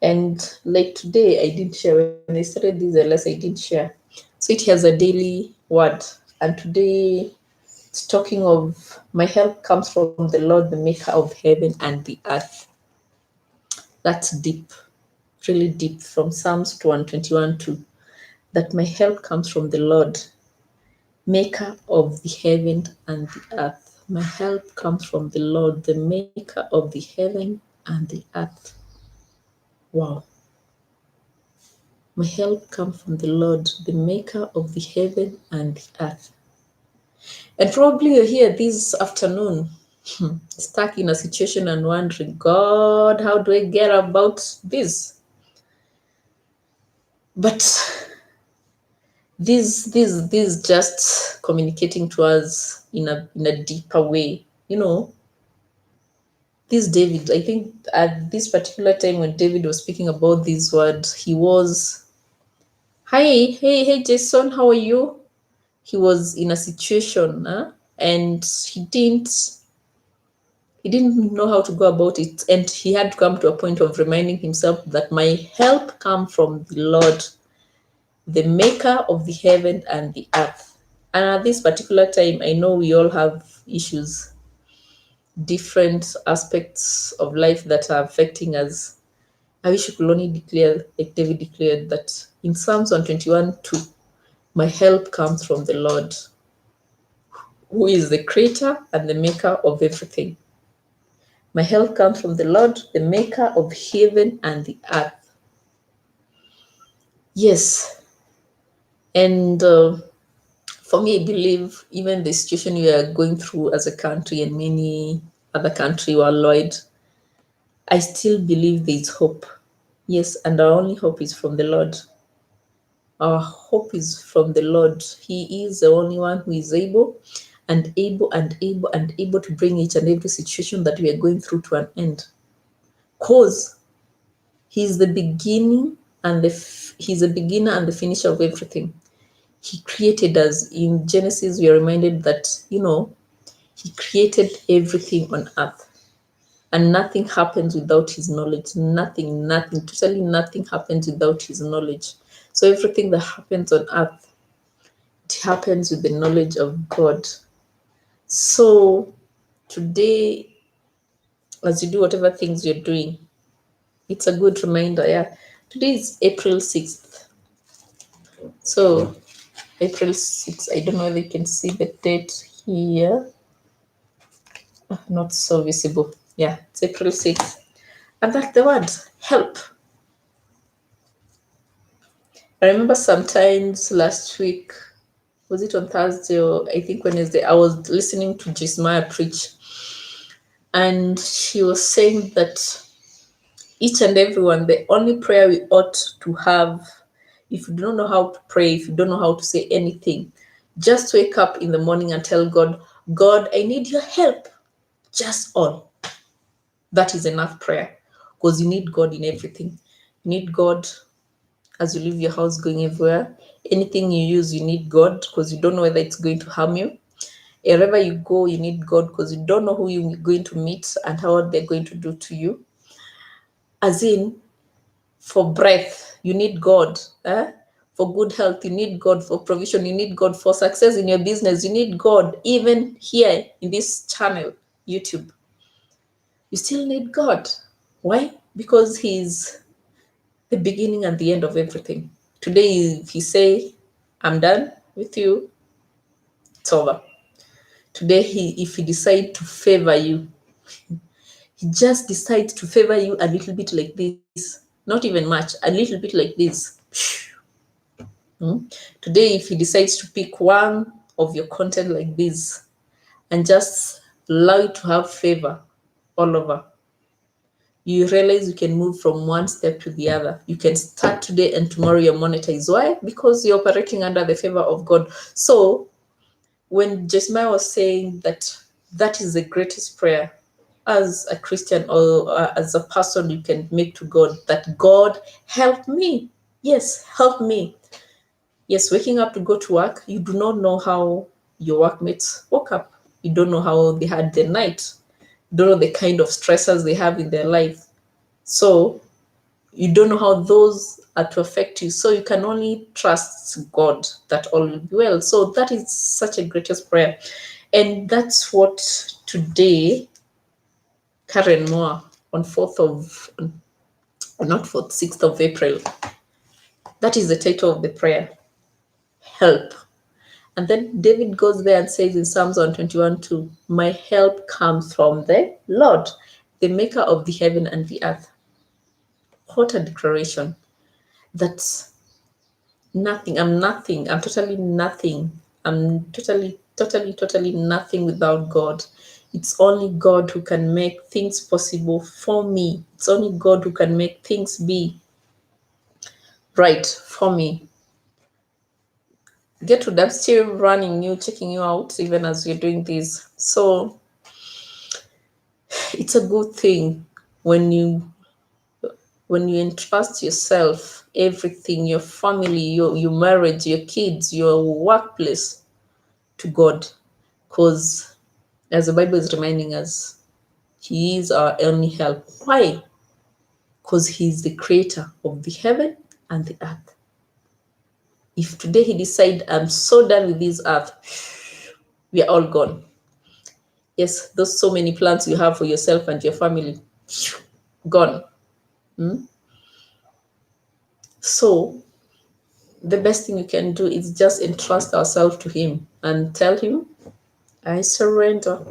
And like today, I didn't share when I started this LS, I didn't share. So it has a daily word. And today it's talking of my help comes from the Lord, the maker of heaven and the earth. That's deep, really deep, from Psalms 121:2, that my help comes from the Lord, maker of the heaven and the earth. My help comes from the Lord, the maker of the heaven and the earth. Wow. My help comes from the Lord, the maker of the heaven and the earth. And probably you're here this afternoon, stuck in a situation and wondering, God, how do I get about this? But this just communicating to us in a deeper way. This David, I think at this particular time when David was speaking about this word, he was, hi, hey, Jason, how are you? He was in a situation, and he didn't know how to go about it, and he had to come to a point of reminding himself that my help comes from the Lord, the maker of the heaven and the earth. And at this particular time, I know we all have issues, different aspects of life that are affecting us. I wish you could only declare, like David declared, that in Psalms 121:2, my help comes from the Lord, who is the creator and the maker of everything. My help comes from the Lord, the maker of heaven and the earth. Yes. And for me, I believe even the situation we are going through as a country and many other countries worldwide, I still believe there is hope. Yes, and our only hope is from the Lord. Our hope is from the Lord. He is the only one who is able to bring each and every situation that we are going through to an end. Because He's the beginning and He's the beginner and the finisher of everything. He created us. In Genesis, we are reminded that, He created everything on earth. And nothing happens without His knowledge. Nothing, totally nothing happens without His knowledge. So everything that happens on earth, it happens with the knowledge of God. So today, as you do whatever things you're doing, it's a good reminder. Yeah. Today is April 6th. So April 6th, I don't know whether you can see the date here. Not so visible. Yeah, it's April 6th. And that's the word, help. I remember sometimes last week, was it on Thursday or I think Wednesday, I was listening to Jismaya preach. And she was saying that each and everyone, the only prayer we ought to have, if you don't know how to pray, if you don't know how to say anything, just wake up in the morning and tell God, God, I need your help. Just all. That is enough prayer, because you need God in everything. You need God as you leave your house going everywhere. Anything you use, you need God, because you don't know whether it's going to harm you. Wherever you go, you need God, because you don't know who you're going to meet and how they're going to do to you. As in, for breath, you need God. For good health, you need God. For provision, you need God. For success in your business, you need God. Even here in this channel, YouTube, you still need God. Why? Because He's the beginning and the end of everything. Today, if He say, I'm done with you, it's over. Today, if He decide to favor you, He just decides to favor you a little bit like this. Not even much, a little bit like this. Today, if He decides to pick one of your content like this and just allow you to have favor all over, you realize you can move from one step to the other. You can start today and tomorrow you're monetized. Why? Because you're operating under the favor of God. So when Jesmai was saying that is the greatest prayer as a Christian or as a person you can make to God, that God help me. Yes, help me. Yes, waking up to go to work, you do not know how your workmates woke up. You don't know how they had their night. You don't know the kind of stressors they have in their life. So you don't know how those are to affect you. So you can only trust God that all will be well. So that is such a greatest prayer. And that's what today, Karen Moore, on 4th of not 4th, 6th of April. That is the title of the prayer. Help. And then David goes there and says in Psalms 121:2, my help comes from the Lord, the maker of the heaven and the earth. What a declaration. That's nothing. I'm nothing. I'm totally nothing. I'm totally nothing without God. It's only God who can make things possible for me. It's only God who can make things be right for me. Gertrude, I'm still running you, checking you out even as we're doing this. So it's a good thing when you entrust yourself, everything, your family, your marriage, your kids, your workplace to God. Because as the Bible is reminding us, He is our only help. Why? Because He's the creator of the heaven and the earth. If today He decide, I'm so done with this earth, we are all gone. Yes, those so many plans you have for yourself and your family, gone. So the best thing we can do is just entrust ourselves to Him and tell Him, I surrender.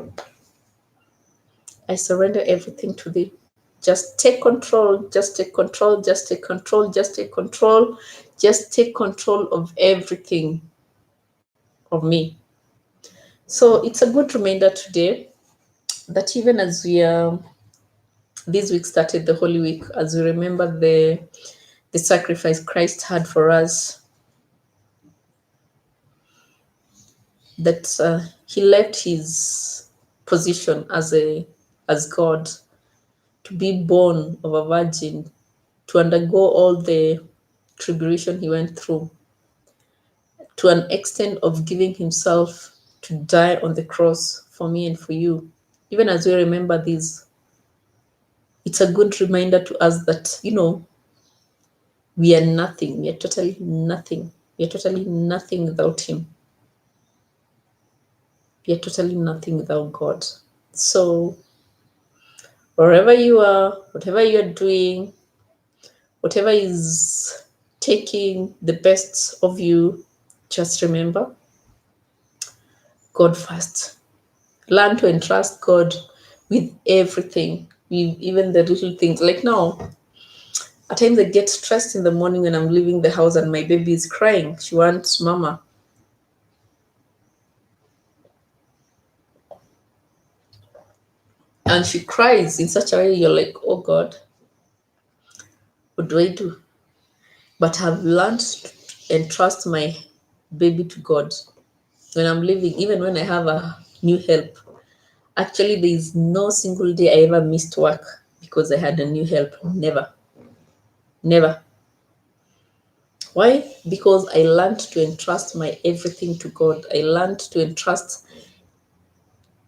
I surrender everything to Thee. Just take control, just take control, just take control, just take control, just take control of everything of me. So it's a good reminder today that even as we are, this week started the Holy Week, as we remember the sacrifice Christ had for us, that He left His position as God to be born of a virgin, to undergo all the tribulation He went through, to an extent of giving Himself to die on the cross for me and for you. Even as we remember this, it's a good reminder to us that, we are nothing. We are totally nothing. We are totally nothing without Him. We are totally nothing without God. So, wherever you are, whatever you are doing, whatever is taking the best of you, just remember God first. Learn to entrust God with everything, with even the little things. Like now, at times I get stressed in the morning when I'm leaving the house and my baby is crying. She wants mama. And she cries in such a way you're like, oh God, what do I do? But I've learned to entrust my baby to God when I'm leaving, even when I have a new help. Actually, there is no single day I ever missed work because I had a new help. Never. Never. Why? Because I learned to entrust my everything to God. I learned to entrust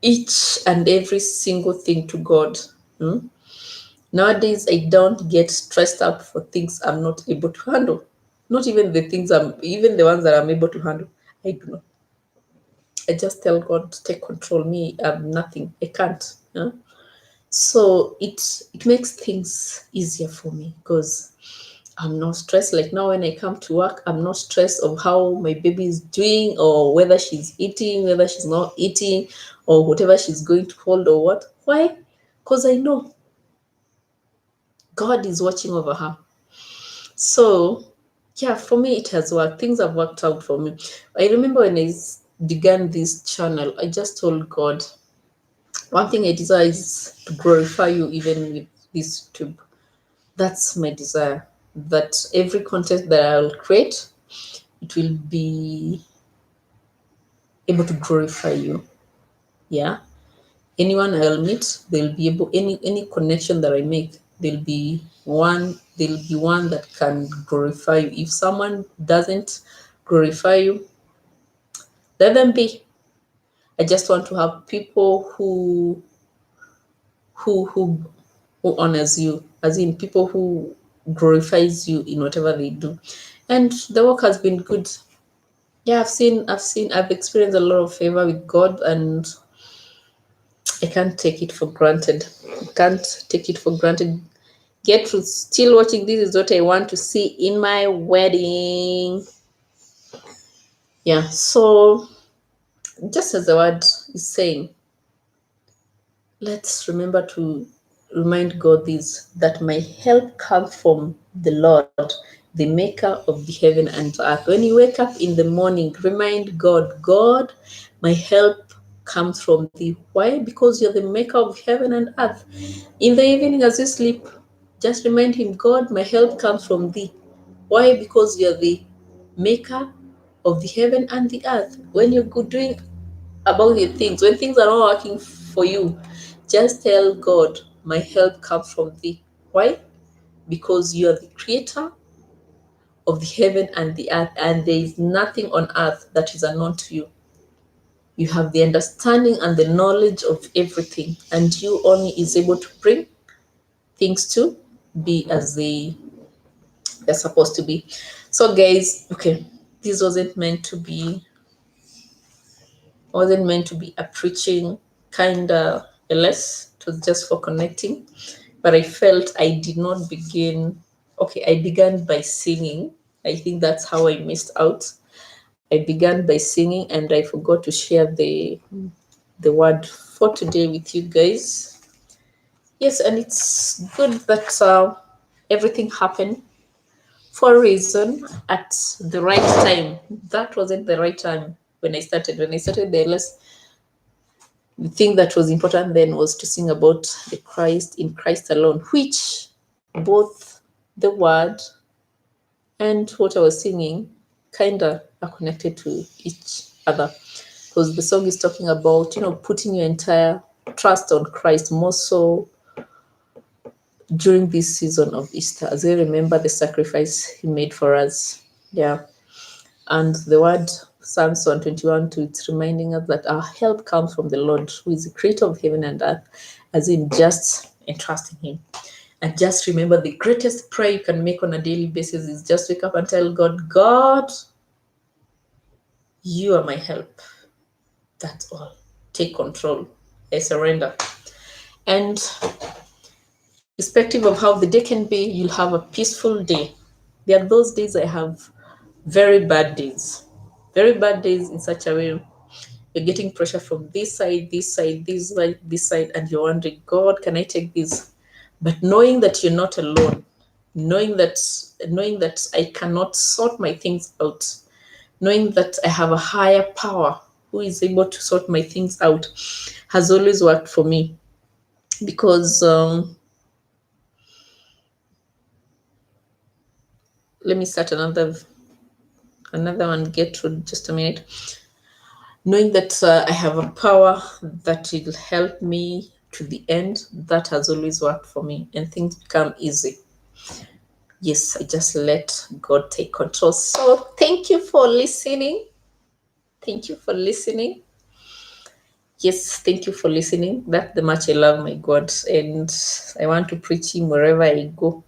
each and every single thing to God. Nowadays, I don't get stressed out for things I'm not able to handle. Not even even the ones that I'm able to handle. I do not. I just tell God to take control. Me, I'm nothing. I can't. So it makes things easier for me because I'm not stressed. Like now, when I come to work, I'm not stressed of how my baby is doing or whether she's eating, whether she's not eating, or whatever she's going to hold or what. Why? Because I know God is watching over her. So, yeah, for me, it has worked. Things have worked out for me. I remember when I began this channel, I just told God, one thing I desire is to glorify you even with this YouTube. That's my desire. That every content that I'll create, it will be able to glorify you. Yeah. Anyone I'll meet, they'll be able any connection that I make, there'll be one that can glorify you. If someone doesn't glorify you, let them be. I just want to have people who who who honors you, as in people who glorifies you in whatever they do. And the work has been good. Yeah, I've experienced a lot of favor with God, and I can't take it for granted. I can't take it for granted. Gertrude, still watching. This is what I want to see in my wedding. Yeah, so just as the word is saying, let's remember to remind God this, that my help comes from the Lord, the maker of the heaven and earth. When you wake up in the morning, remind God, God, my help comes from thee. Why? Because you're the maker of heaven and earth. In the evening as you sleep, just remind him, God, my help comes from thee. Why? Because you're the maker of the heaven and the earth. When you're doing about your things, when things are not working for you, just tell God, my help comes from thee. Why? Because you are the creator of the heaven and the earth, and there is nothing on earth that is unknown to you. You have the understanding and the knowledge of everything, and you only is able to bring things to be as they're supposed to be. So guys, okay, this wasn't meant to be a preaching kind of a less. It was just for connecting. But I felt I did not begin. Okay, I began by singing. I think that's how I missed out. I began by singing and I forgot to share the word for today with you guys. Yes, and it's good that everything happened for a reason at the right time. That wasn't the right time when I started. When I started the LS, the thing that was important then was to sing about the Christ in Christ alone, which both the word and what I was singing kind of are connected to each other. Because the song is talking about, putting your entire trust on Christ, more so during this season of Easter, as we remember the sacrifice he made for us. Yeah. And the word Psalms 121 it's reminding us that our help comes from the Lord, who is the creator of heaven and earth, as in just entrusting him. And just remember, the greatest prayer you can make on a daily basis is just wake up and tell God, God, you are my help. That's all. Take control. I surrender. And irrespective of how the day can be, you'll have a peaceful day. There are those days I have very bad days. Very bad days in such a way you're getting pressure from this side, this side, this side, and you're wondering, God, can I take this? But knowing that you're not alone, knowing that I cannot sort my things out, knowing that I have a higher power who is able to sort my things out, has always worked for me. Because let me start another one. Get through just a minute. Knowing that I have a power that will help me to the end, that has always worked for me, and things become easy. Yes, I just let God take control. So thank you for listening. Thank you for listening. Yes, thank you for listening. That's the much I love my God, and I want to preach him wherever I go,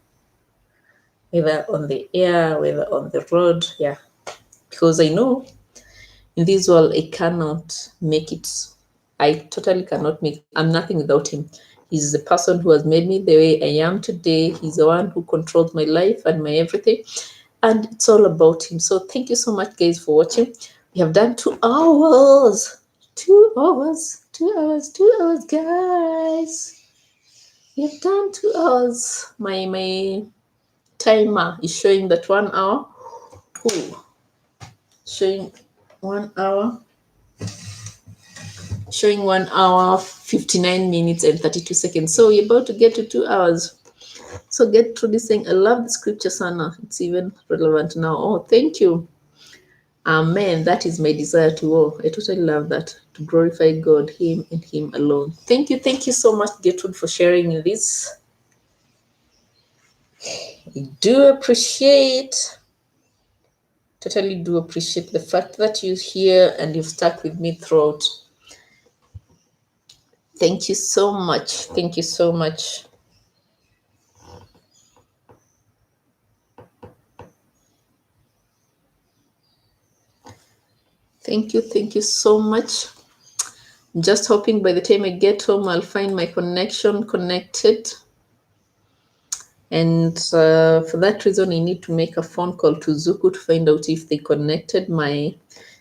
whether on the air, whether on the road. Yeah, because I know in this world I cannot make it. I totally cannot make it. I'm nothing without him. He's the person who has made me the way I am today. He's the one who controls my life and my everything. And it's all about him. So thank you so much, guys, for watching. We have done 2 hours. 2 hours. 2 hours. 2 hours, guys. We have done 2 hours. My timer is showing that 1 hour. Ooh. Showing 1 hour. Showing 1 hour, 59 minutes and 32 seconds. So we're about to get to 2 hours. So get through this thing. I love the scripture, Sana. It's even relevant now. Oh, thank you. Amen. That is my desire to all. I totally love that. To glorify God, him and him alone. Thank you. Thank you so much, Gertrude, for sharing this. I do appreciate, totally do appreciate the fact that you're here and you've stuck with me throughout. Thank you so much. Thank you so much. Thank you. Thank you so much. I'm just hoping by the time I get home, I'll find my connection connected. And for that reason, I need to make a phone call to Zuku to find out if they connected my.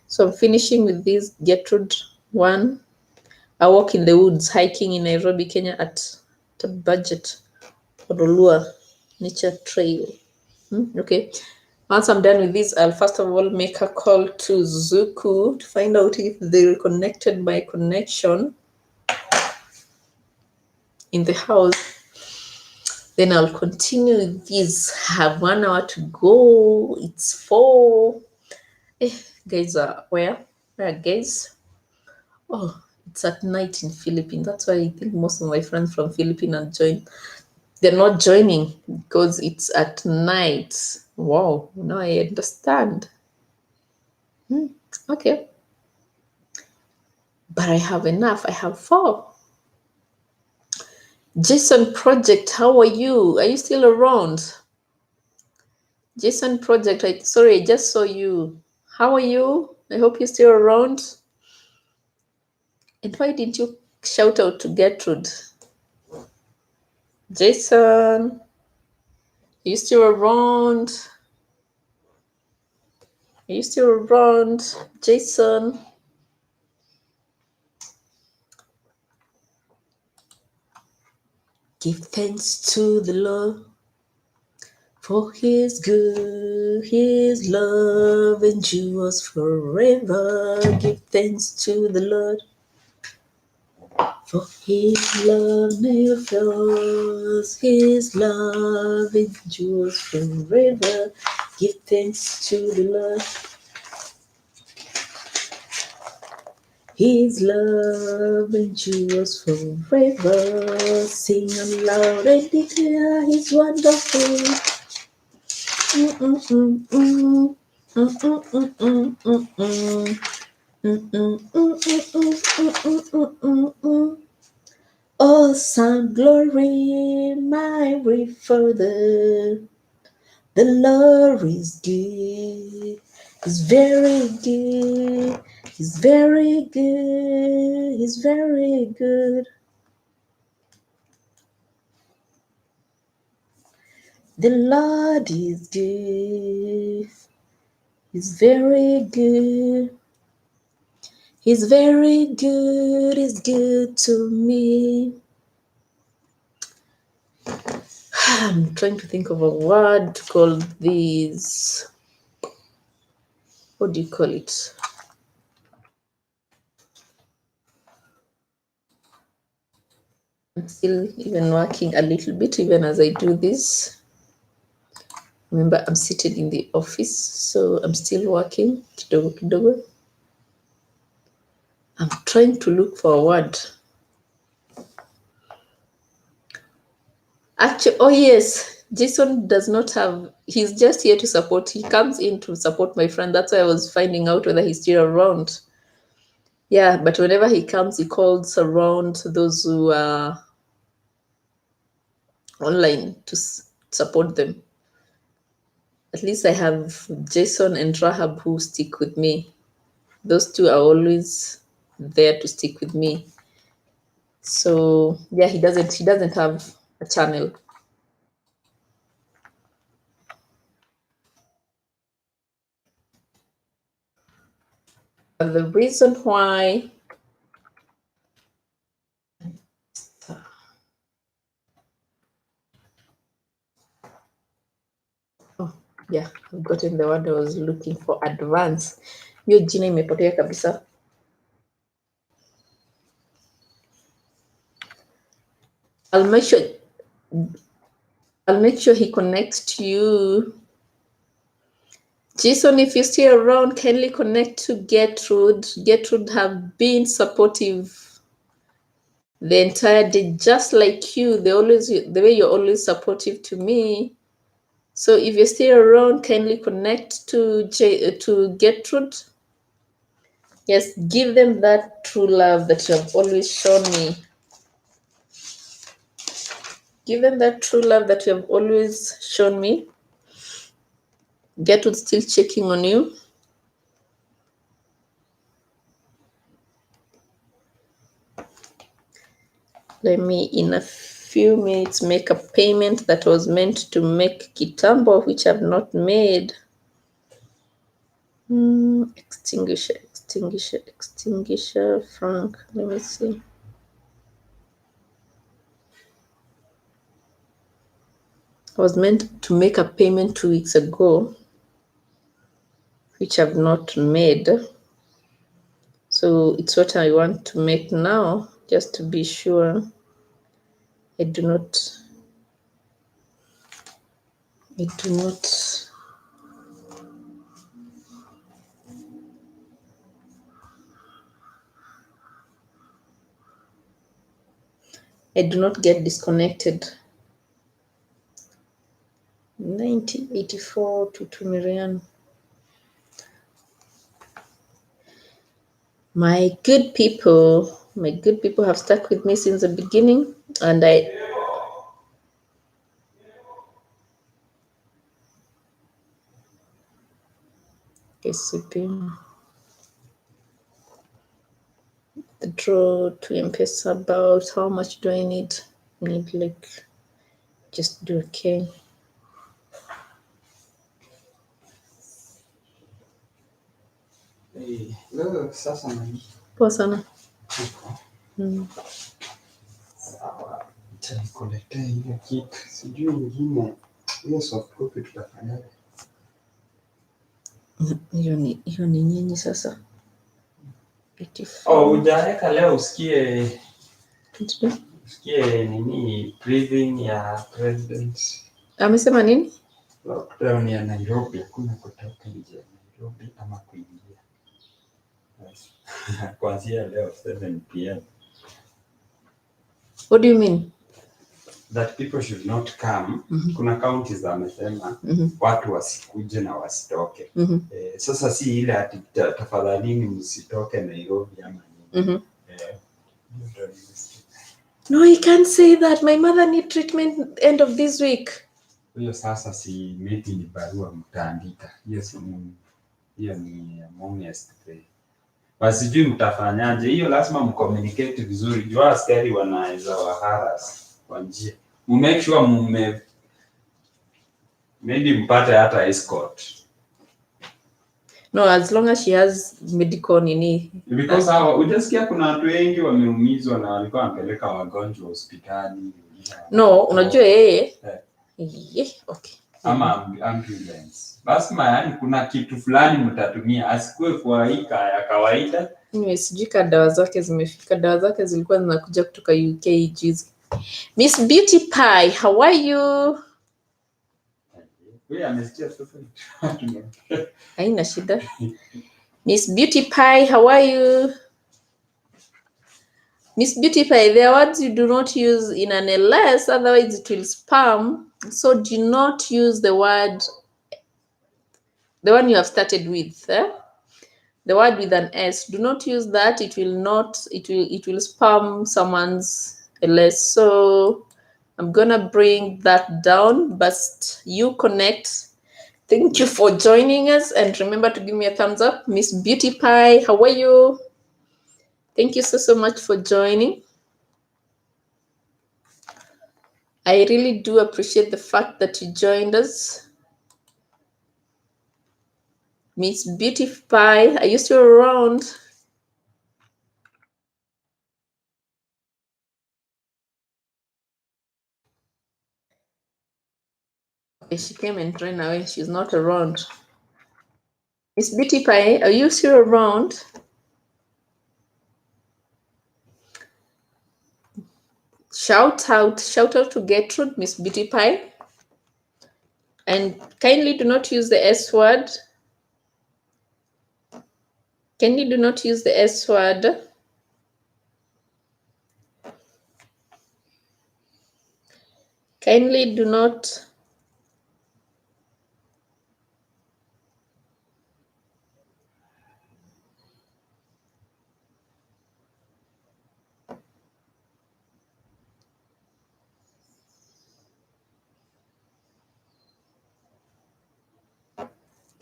So I'm finishing with this Gertrude one. I walk in the woods hiking in Nairobi, Kenya at the budget Odolua Nature Trail. Okay. Once I'm done with this, I'll first of all make a call to Zuku to find out if they reconnected my connection in the house. Then I'll continue with this. Have 1 hour to go. It's 4. Guys are where? Where are guys? Oh, it's at night in Philippines. That's why I think most of my friends from Philippines are joining. They're not joining because it's at night. Wow, now I understand. Okay. But I have enough. I have 4. Jason Project, how are you? Are you still around? Jason Project, sorry, I just saw you. How are you? I hope you're still around. And why didn't you shout out to Gertrude? Jason, are you still around? Are you still around? Jason? Give thanks to the Lord, for his good, his love endures forever. Give thanks to the Lord, for his love never fails, his love endures forever. Give thanks to the Lord, his love endures forever. Sing aloud and declare he's wonderful. All sound glory, my Father. The Lord is good. He's very good. He's very good. He's very good. The Lord is good. He's very good. He's very good. He's good to me. I'm trying to think of a word to call these. What do you call it? I'm still even working a little bit even as I do this. Remember, I'm seated in the office, so I'm still working. Kidogo kidogo. I'm trying to look for a word. Actually, oh yes, Jason does not have, he's just here to support. He comes in to support my friend. That's why I was finding out whether he's still around. Yeah, but whenever he comes, he calls around those who are online to support them. At least I have Jason and Rahab who stick with me. Those two are always there to stick with me. So yeah, he doesn't have a channel. But the reason why yeah, I've gotten the word I was looking for, advance. Hiyo jina imepotea kabisa. I'll make sure he connects to you. Jason, if you're still around, kindly connect to Gertrude. Gertrude have been supportive the entire day, just like you. The way you're always supportive to me. So if you're still around, kindly connect to Gertrude. Yes, give them that true love that you have always shown me. Give them that true love that you have always shown me. Gertrude still checking on you. Let me, in a few minutes, make a payment that was meant to make kitambo, which I've not made. Extinguisher, Frank. Let me see. I was meant to make a payment 2 weeks ago, which I've not made. So it's what I want to make now, just to be sure I do not I do not get disconnected. 1984 to 2 million. My good people have stuck with me since the beginning, and KCP. The draw to M-Pesa, about how much do I need? Like just do okay. Sasa nani? Poa sana. Sawa, nitakuletea ile kitu. Sijui ingine hiyo soft copy tutafanyaje? Hiyo ni nyinyi sasa. Hujaweka leo usikie nini breathing ya president. Amesema nini? Lockdown ya Nairobi, hakuna kutoka nje ya Nairobi ama kuingia. Kuanzia leo 7 p.m. What do you mean? That people should not come. Kuna counties amesema watu wasikuje na wasitoke. Sasa si ile ati tafadhalini msitoke Nairobi ama nini. No, you can't say that. My mother need treatment end of this week. Hiyo sasa si maybe ni barua mtaandika. Yes, hiyo ni amongst the. Basi sijui mtafanyaje. Hiyo lazima mcommunicate vizuri. Jua askari wanaweza waharas kwa njia. Make sure maybe mpate hata escort. No, as long as she has medical nini. Because hujasikia kuna watu wengi wameumizwa na walikuwa wanapeleka wagonjwa hospitali. No, unajua yeye. Okay. Ama ambulance. Basi yaani kuna kitu fulani mtatumia asikue kwa hika ya kawaida. Sijui dawa zake zimefika. Dawa zake zilikuwa zinakuja kutoka UK juzi. Miss Beauty Pie, how are you? Wewe amesikia sasa. Haina shida. Miss Beauty Pie, how are you? Miss Beauty Pie, there are words you do not use in an LS, otherwise it will spam. So do not use the word, the one you have started with. The word with an S. Do not use that. It will spam someone's LS. So I'm gonna bring that down, but you connect. Thank you for joining us, and remember to give me a thumbs up. Miss Beauty Pie, how are you? Thank you so much for joining. I really do appreciate the fact that you joined us. Miss Beauty Pie, are you still around? Okay, she came and ran away. She's not around. Miss Beauty Pie, are you still around? Shout out to Gertrude, Miss Beauty Pie. And kindly do not use the S word. Kindly do not use the S word. Kindly do not.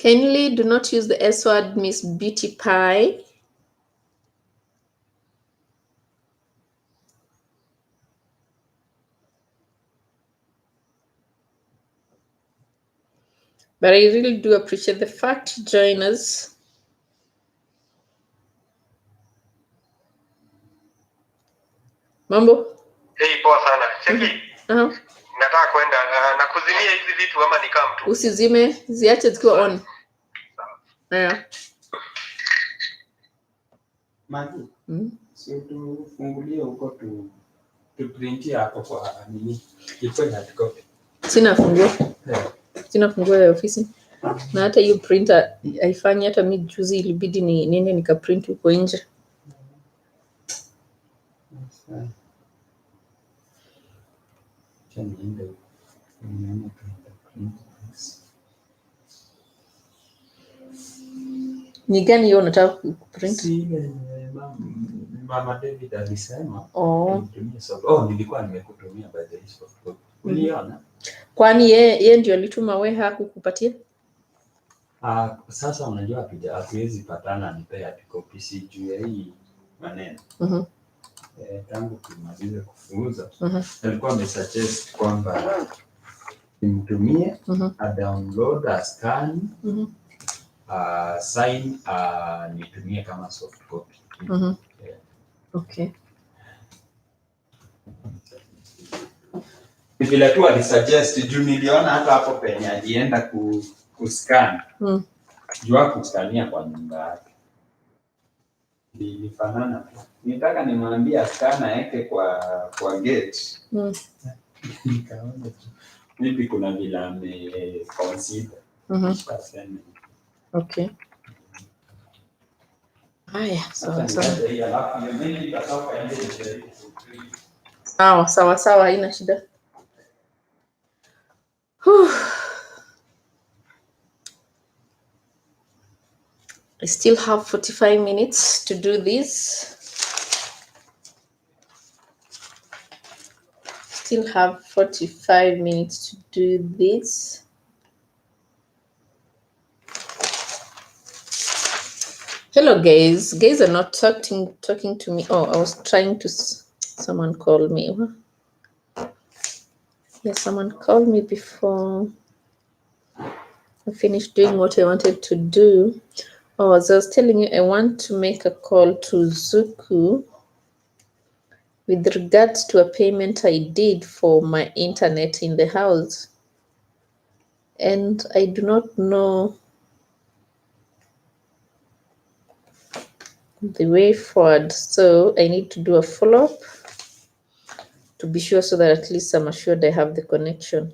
Kindly do not use the S word, Miss Beauty Pie. But I really do appreciate the fact you join us. Mambo? Hey, poa sana. Cheki. Uh-huh. Nataka kwenda na kuzimia hizi vitu ama nikaa mtu. Usizime, ziache zikiwa on. Yeah. Maji. Si tufungulie huko tu printi hapo kwa nini? Iko na copy. Sina funguo. Sina funguo ya ofisi. Na hata hiyo printer haifanyi. Hata mimi juzi ilibidi niende nikaprint huko nje. Ni gani hiyo unataka kuprint? Mama David alisema. Oh, Nilikuwa nimekutumia by the way. Uliona? Kwani yeye ndio alituma wewe hakukupatia? Sasa unajua hatuwezi patana nipe hadi copy si juu ya hii maneno. Tangu tumalize kufunza alikuwa amesuggest kwamba nimtumie a download a scan sign nitumie kama soft copy. Okay. Vile tu alisuggest juu niliona hata hapo penye alienda kuscan. Jua kuskania kwa nyumba yake. Ilifanana. Nitaka nimwambie scan yake kwa gate. Nikaona vipi kuna vile consider. Okay. Haya, sawa. Sawa, haina shida. I still have 45 minutes to do this. Still have 45 minutes to do this. Hello, guys. Guys are not talking to me. Oh, I was trying to. Someone called me. Yeah, someone called me before I finished doing what I wanted to do. Oh, as I was telling you, I want to make a call to Zuku with regards to a payment I did for my internet in the house. And I do not know the way forward. So I need to do a follow-up to be sure so that at least I'm assured I have the connection.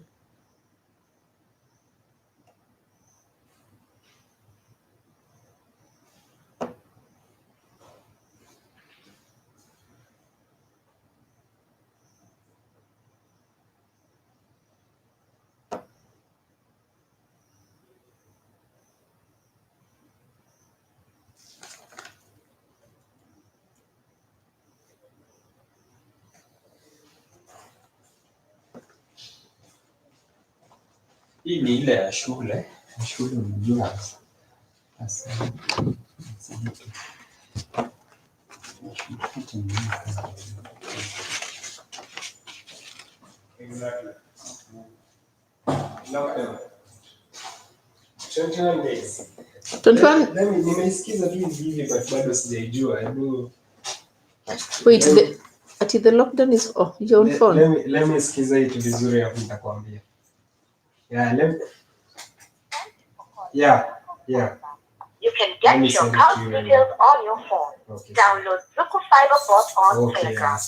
Hii ni ile ya shule. Shule unajua sasa. Exactly. Lockdown. 21 days. 21? Nimesikiza tu hivi but bado sijaijua. Wait, the lockdown is your own phone. Let me sikiza hii tu vizuri hapo nitakwambia. Yeah. You can get your account details on your phone. Okay. Download Zuku Fiber bot on Telegram.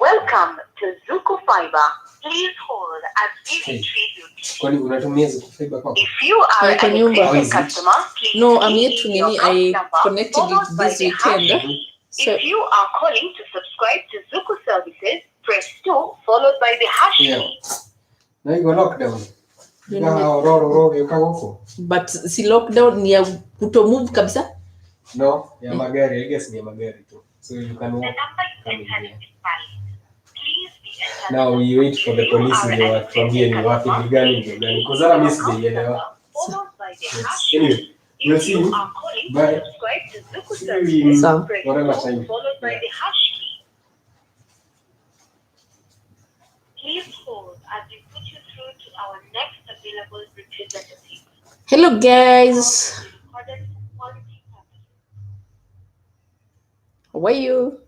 Welcome to Zuku Fiber. Please hold as we retrieve your details. Kwani unatumia Zuku Fiber kwa? If you are an existing customer, please. No, I'm yet to nini. I connected it this weekend. So, if you are calling to subscribe to Zuku services, press 2 followed by the hash key. Na iko lockdown. But si lockdown ni ya kuto move kabisa? No, ya magari. I guess ni ya magari tu. So you can walk. Now we wait for the police ndio watuambie ni wapi ni gani ndio gani. Kwa sababu mimi sijaelewa. Anyway, we'll see you. Bye. So, whatever time. Please hold as we put you through to our next available representative. Hello, guys. How are you?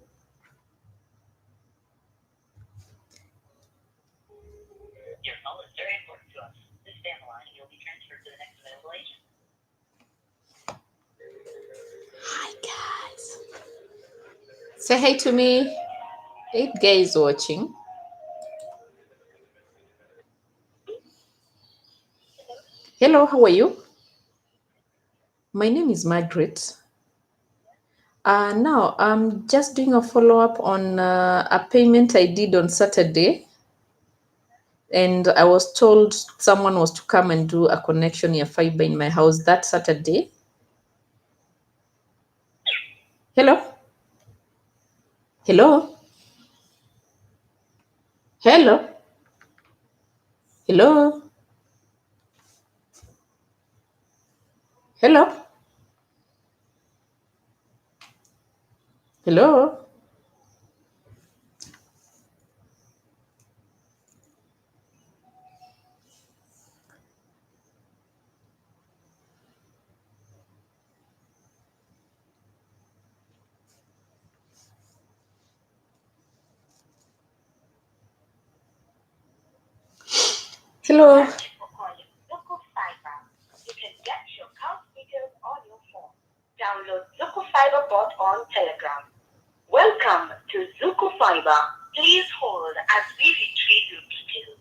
Your call is very important to us. Please stay on the line and you'll be transferred to the next available agent. Hi, guys. Say hi to me. 8 guys watching. Hello, how are you? My name is Margaret. Now, I'm just doing a follow-up on a payment I did on Saturday. And I was told someone was to come and do a connection near fiber in my house that Saturday. Hello? Hello? Hello? Hello? Hello? Hello? Hello? Thank you for calling Zuku Fiber. You can get your account details on your phone. Download Zuku Fiber bot on Telegram. Welcome to Zuku Fiber. Please hold as we retrieve your details.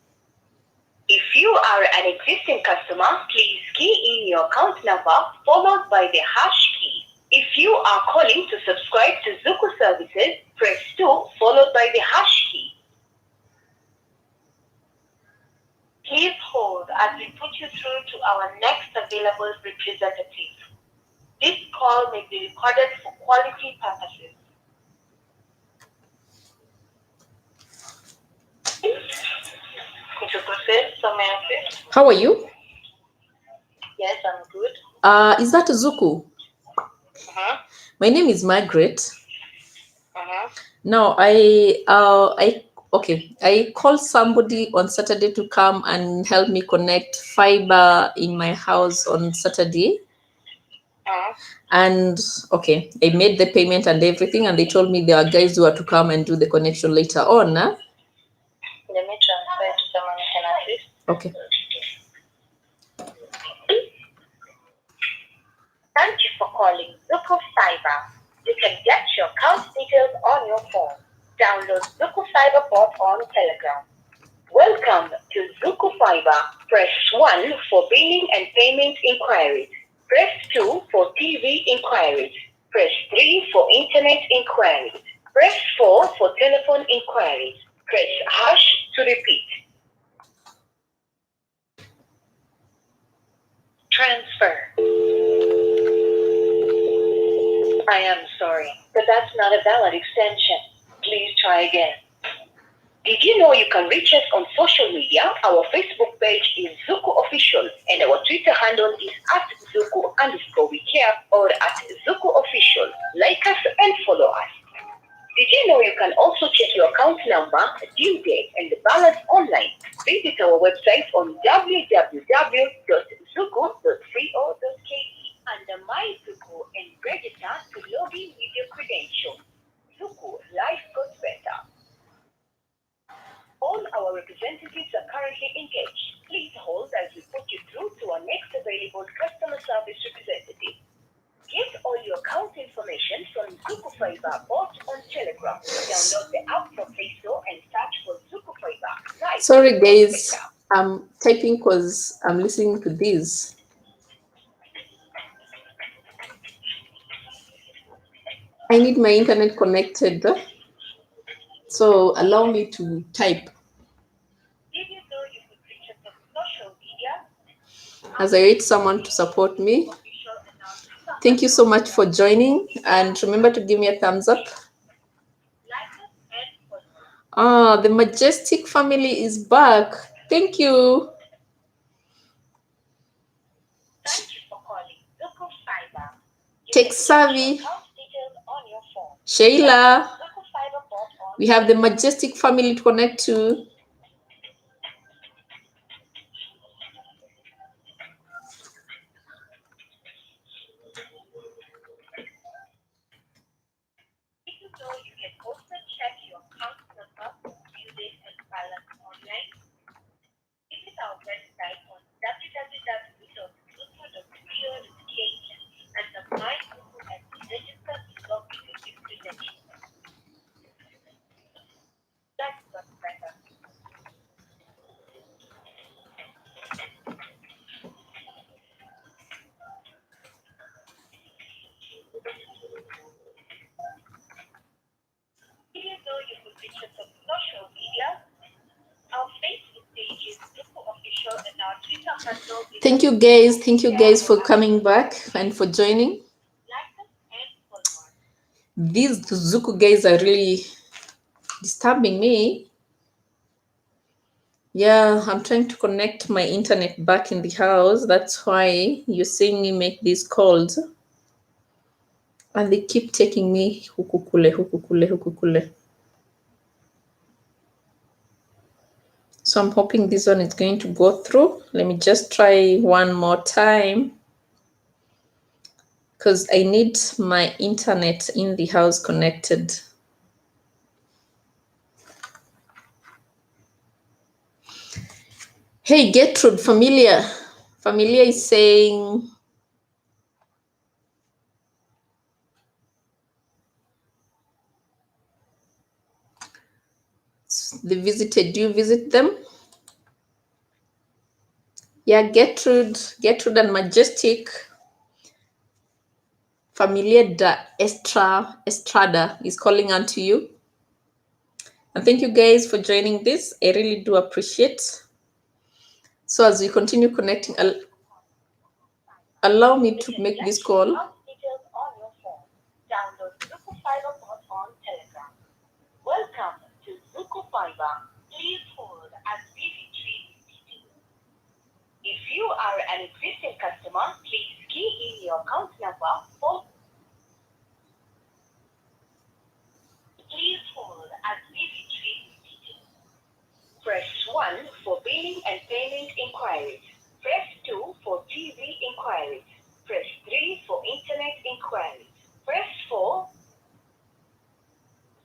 If you are an existing customer, please key in your account number followed by the hash key. If you are calling to subscribe to Zuku services, press 2 followed by the hash key. Please hold as we put you through to our next available representative. This call may be recorded for quality purposes. How are you? Yes, I'm good. Is that Zuku? My name is Margaret. Now, I called somebody on Saturday to come and help me connect fiber in my house on Saturday. And okay, I made the payment and everything, and they told me there are guys who are to come and do the connection later on. Let me transfer to someone who can assist. Okay. Thank you for calling Zuku Fiber. You can get your account details on your phone. Download Zuku Fiber bot on Telegram. Welcome to Zuku Fiber. Press 1 for billing and payment inquiries. Press 2 for TV inquiries. Press 3 for internet inquiries. Press 4 for telephone inquiries. Press hash to repeat. Transfer. I am sorry, but that's not a valid extension. Please try again. Did you know you can reach us on social media? Our Facebook page is Zuku Official and our Twitter handle is @Zuku_WeCare or @Zuku Official. Like us and follow us. Did you know you can also check your account number, due date, and the balance online? Visit our website on www.zuku.co.ke under My Zuku and register to log in with your credentials. Zuku, life goes better. All our representatives are currently engaged. Please hold as we put you through to our next available customer service representative. Get all your account information from Zuku Fiber bot on Telegram. Download the app from Play Store and search for Zuku Fiber. Right. Sorry, guys. I'm typing because I'm listening to this. I need my internet connected. So allow me to type. Did you know you could reach us on social media? As I wait someone to support me. Thank you so much for joining, and remember to give me a thumbs up. The Majestic family is back. Thank you. Thank you for calling Zuku Fiber. Tech savvy. Shayla. We have the Majestic family to connect to. pictures of social media. Our Facebook page is Zuku Official and our Twitter handle is... Thank you guys for coming back and for joining. These Zuku guys are really disturbing me. Yeah, I'm trying to connect my internet back in the house. That's why you're seeing me make these calls. And they keep taking me hukukule. So I'm hoping this one is going to go through. Let me just try one more time, because I need my internet in the house connected. Hey, Gertrude, Familia is saying, they visited. Do you visit them? Yeah, Gertrude and Majestic. Familia da Estrada is calling on to you. And thank you guys for joining this. I really do appreciate. So as we continue connecting, allow me to make this call. Download Zuku Fiber bot on Telegram. Welcome to Zuku Fiber. Please hold as we retrieve details. If you are an existing customer, please key in your account number for... Please hold as we retrieve details. Press 1 for billing and payment inquiries. Press 2 for TV inquiries. Press 3 for internet inquiries. Press 4.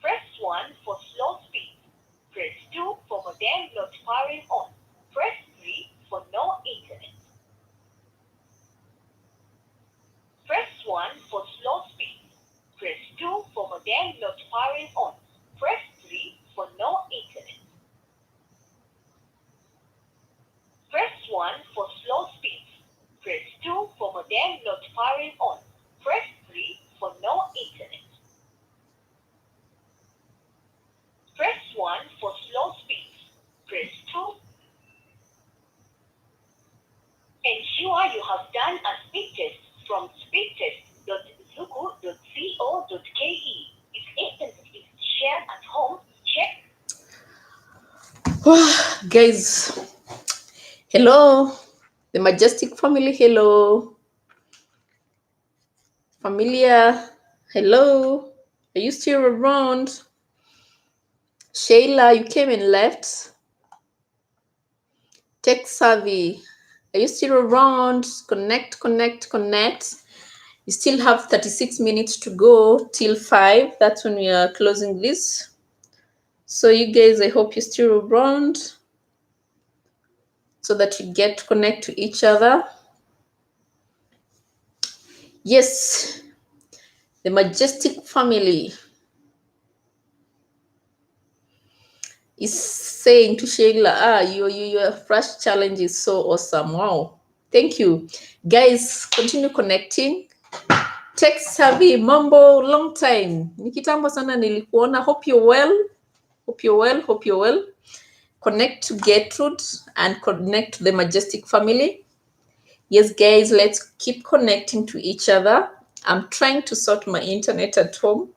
Press 1 for slow speed. Press 2 for modem not powering on. Press 3 for no internet. Press 1 for slow speed. Press 2 for modem not powering on. Press 3 for no internet. Press 1 for slow speed. Press 2 for modem not powering on. Press 3 for no internet. Press 1 for slow speed. Press 2. Ensure you have done a speed test from speedtest.zuku.co.ke. If internet is shared at home, check. Guys, hello. The Majestic family, hello. Familia, hello. Are you still around? Shayla, you came and left. Tech Savvy, are you still around? Connect. You still have 36 minutes to go till 5. That's when we are closing this. So you guys, I hope you're still around so that you get to connect to each other. Yes, the Majestic family is saying to Sheila, your fresh challenge is so awesome. Wow. Thank you. Guys, continue connecting. Tech Savvy, mambo, long time. Nikitambo sana nilikuona. Hope you're well. Connect to Gertrude and connect to the Majestic family. Yes, guys, let's keep connecting to each other. I'm trying to sort my internet at home.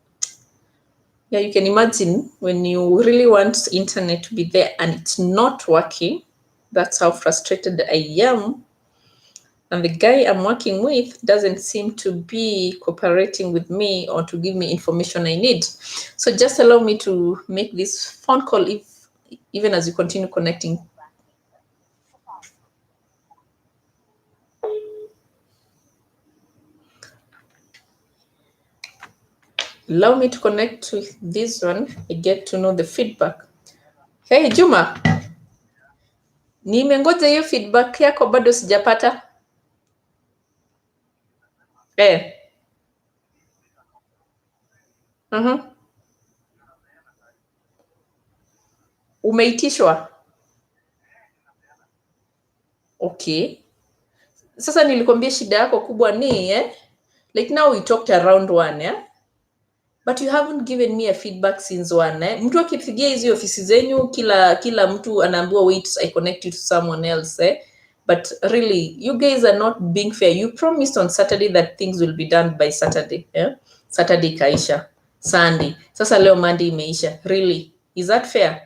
Yeah, you can imagine when you really want internet to be there and it's not working. That's how frustrated I am. And the guy I'm working with doesn't seem to be cooperating with me or to give me information I need. So just allow me to make this phone call even as you continue connecting. Allow me to connect to this one. I get to know the feedback. Hey, Juma. Nimengoja hiyo feedback yako bado sijapata. Umeitishwa? Okay. Sasa nilikwambia shida yako kubwa ni like now we talked around one, but you haven't given me a feedback since one. Mtu akipigia hizi ofisi zenyu, kila mtu anaambiwa wait, I connect you to someone else. But really, you guys are not being fair. You promised on Saturday that things will be done by Saturday. Saturday kaisha, Sunday. Sasa leo Monday imeisha. Really? Is that fair?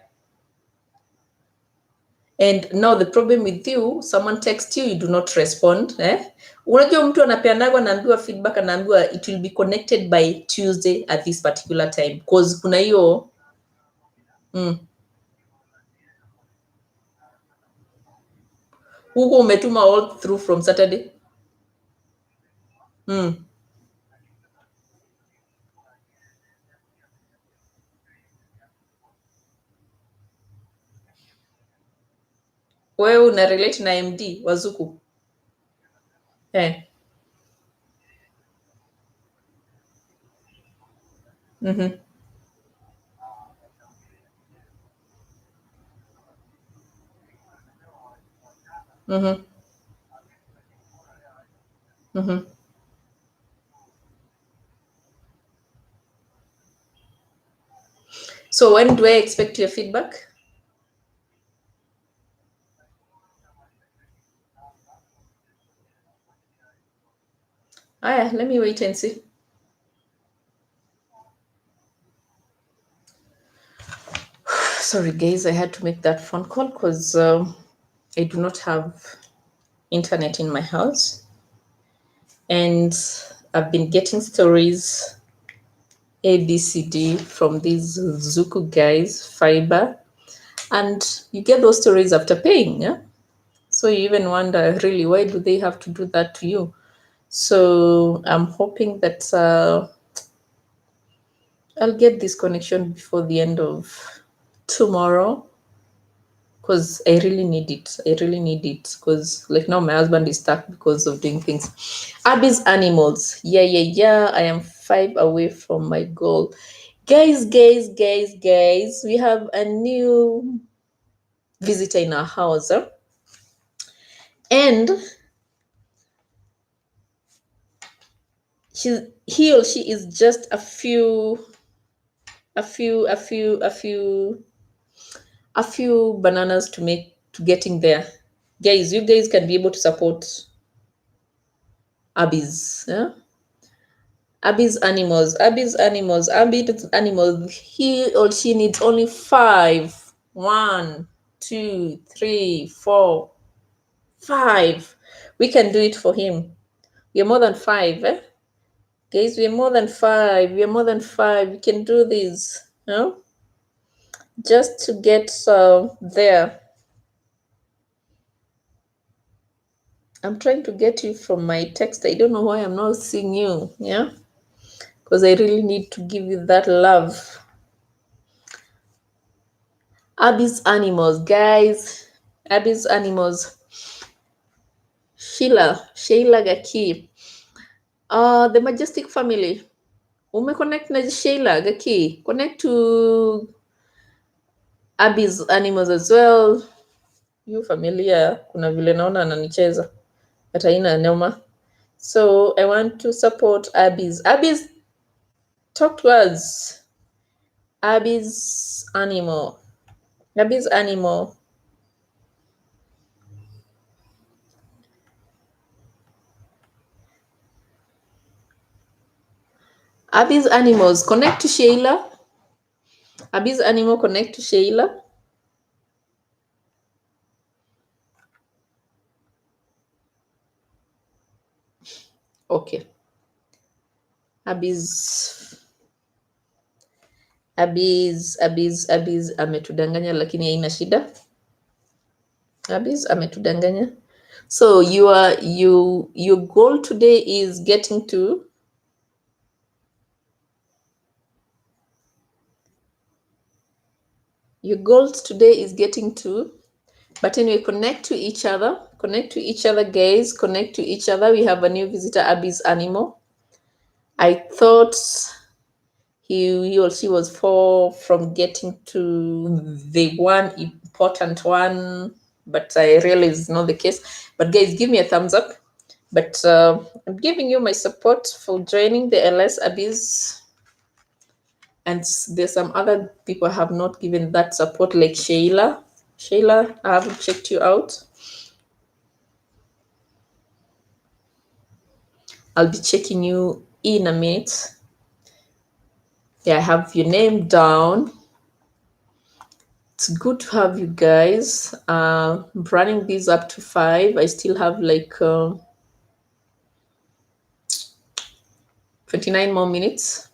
And now the problem with you, someone texts you, you do not respond. Unajua mtu anapeanagwa, anaambiwa feedback, anaambiwa it will be connected by Tuesday at this particular time. Because kuna hiyo huko umetuma all through from Saturday. Wewe una relate na MD wa Zuku? So when do I expect your feedback? Let me wait and see. Sorry guys, I had to make that phone call because I do not have internet in my house, and I've been getting stories ABCD from these Zuku guys, fiber, and you get those stories after paying. So you even wonder, really, why do they have to do that to you? So I'm hoping that I'll get this connection before the end of tomorrow, because I really need it. Because like now my husband is stuck because of doing things. Abby's animals. Yeah. I am 5 away from my goal. Guys, we have a new visitor in our house. And he or she is just a few bananas to getting there. Guys, you guys can be able to support Abby's animals. He or she needs only 5. 1, 2, 3, 4, 5. We can do it for him. We are more than 5. Guys, we are more than 5. We can do this. Just to get there. I'm trying to get you from my text. I don't know why I'm not seeing you. Because I really need to give you that love. Abby's animals, guys. Abby's animals. Sheila Gaki. The Majestic family. Connect na Sheila Gaki. Connect to Abby's animals as well. You familiar? Kuna vile naona ananicheza. But haina noma. So I want to support Abby's. Abby's, talk to us. Abby's animal. Abby's animals. Connect to Sheila. Abby's animal, connect to Sheila. Okay. Abby's ametudanganya, lakini haina shida. Abby's ametudanganya. So your goal today is getting to but anyway, connect to each other, guys. Connect to each other. We have a new visitor, Abby's animal. I thought he or she was far from getting to the one important one, but I realize it's not the case. But guys, give me a thumbs up. But I'm giving you my support for joining the LS Abby's And there's some other people I have not given that support, like Shayla. Shayla, I haven't checked you out. I'll be checking you in a minute. Yeah, I have your name down. It's good to have you guys. I'm running these up to 5. I still have like 29 more minutes.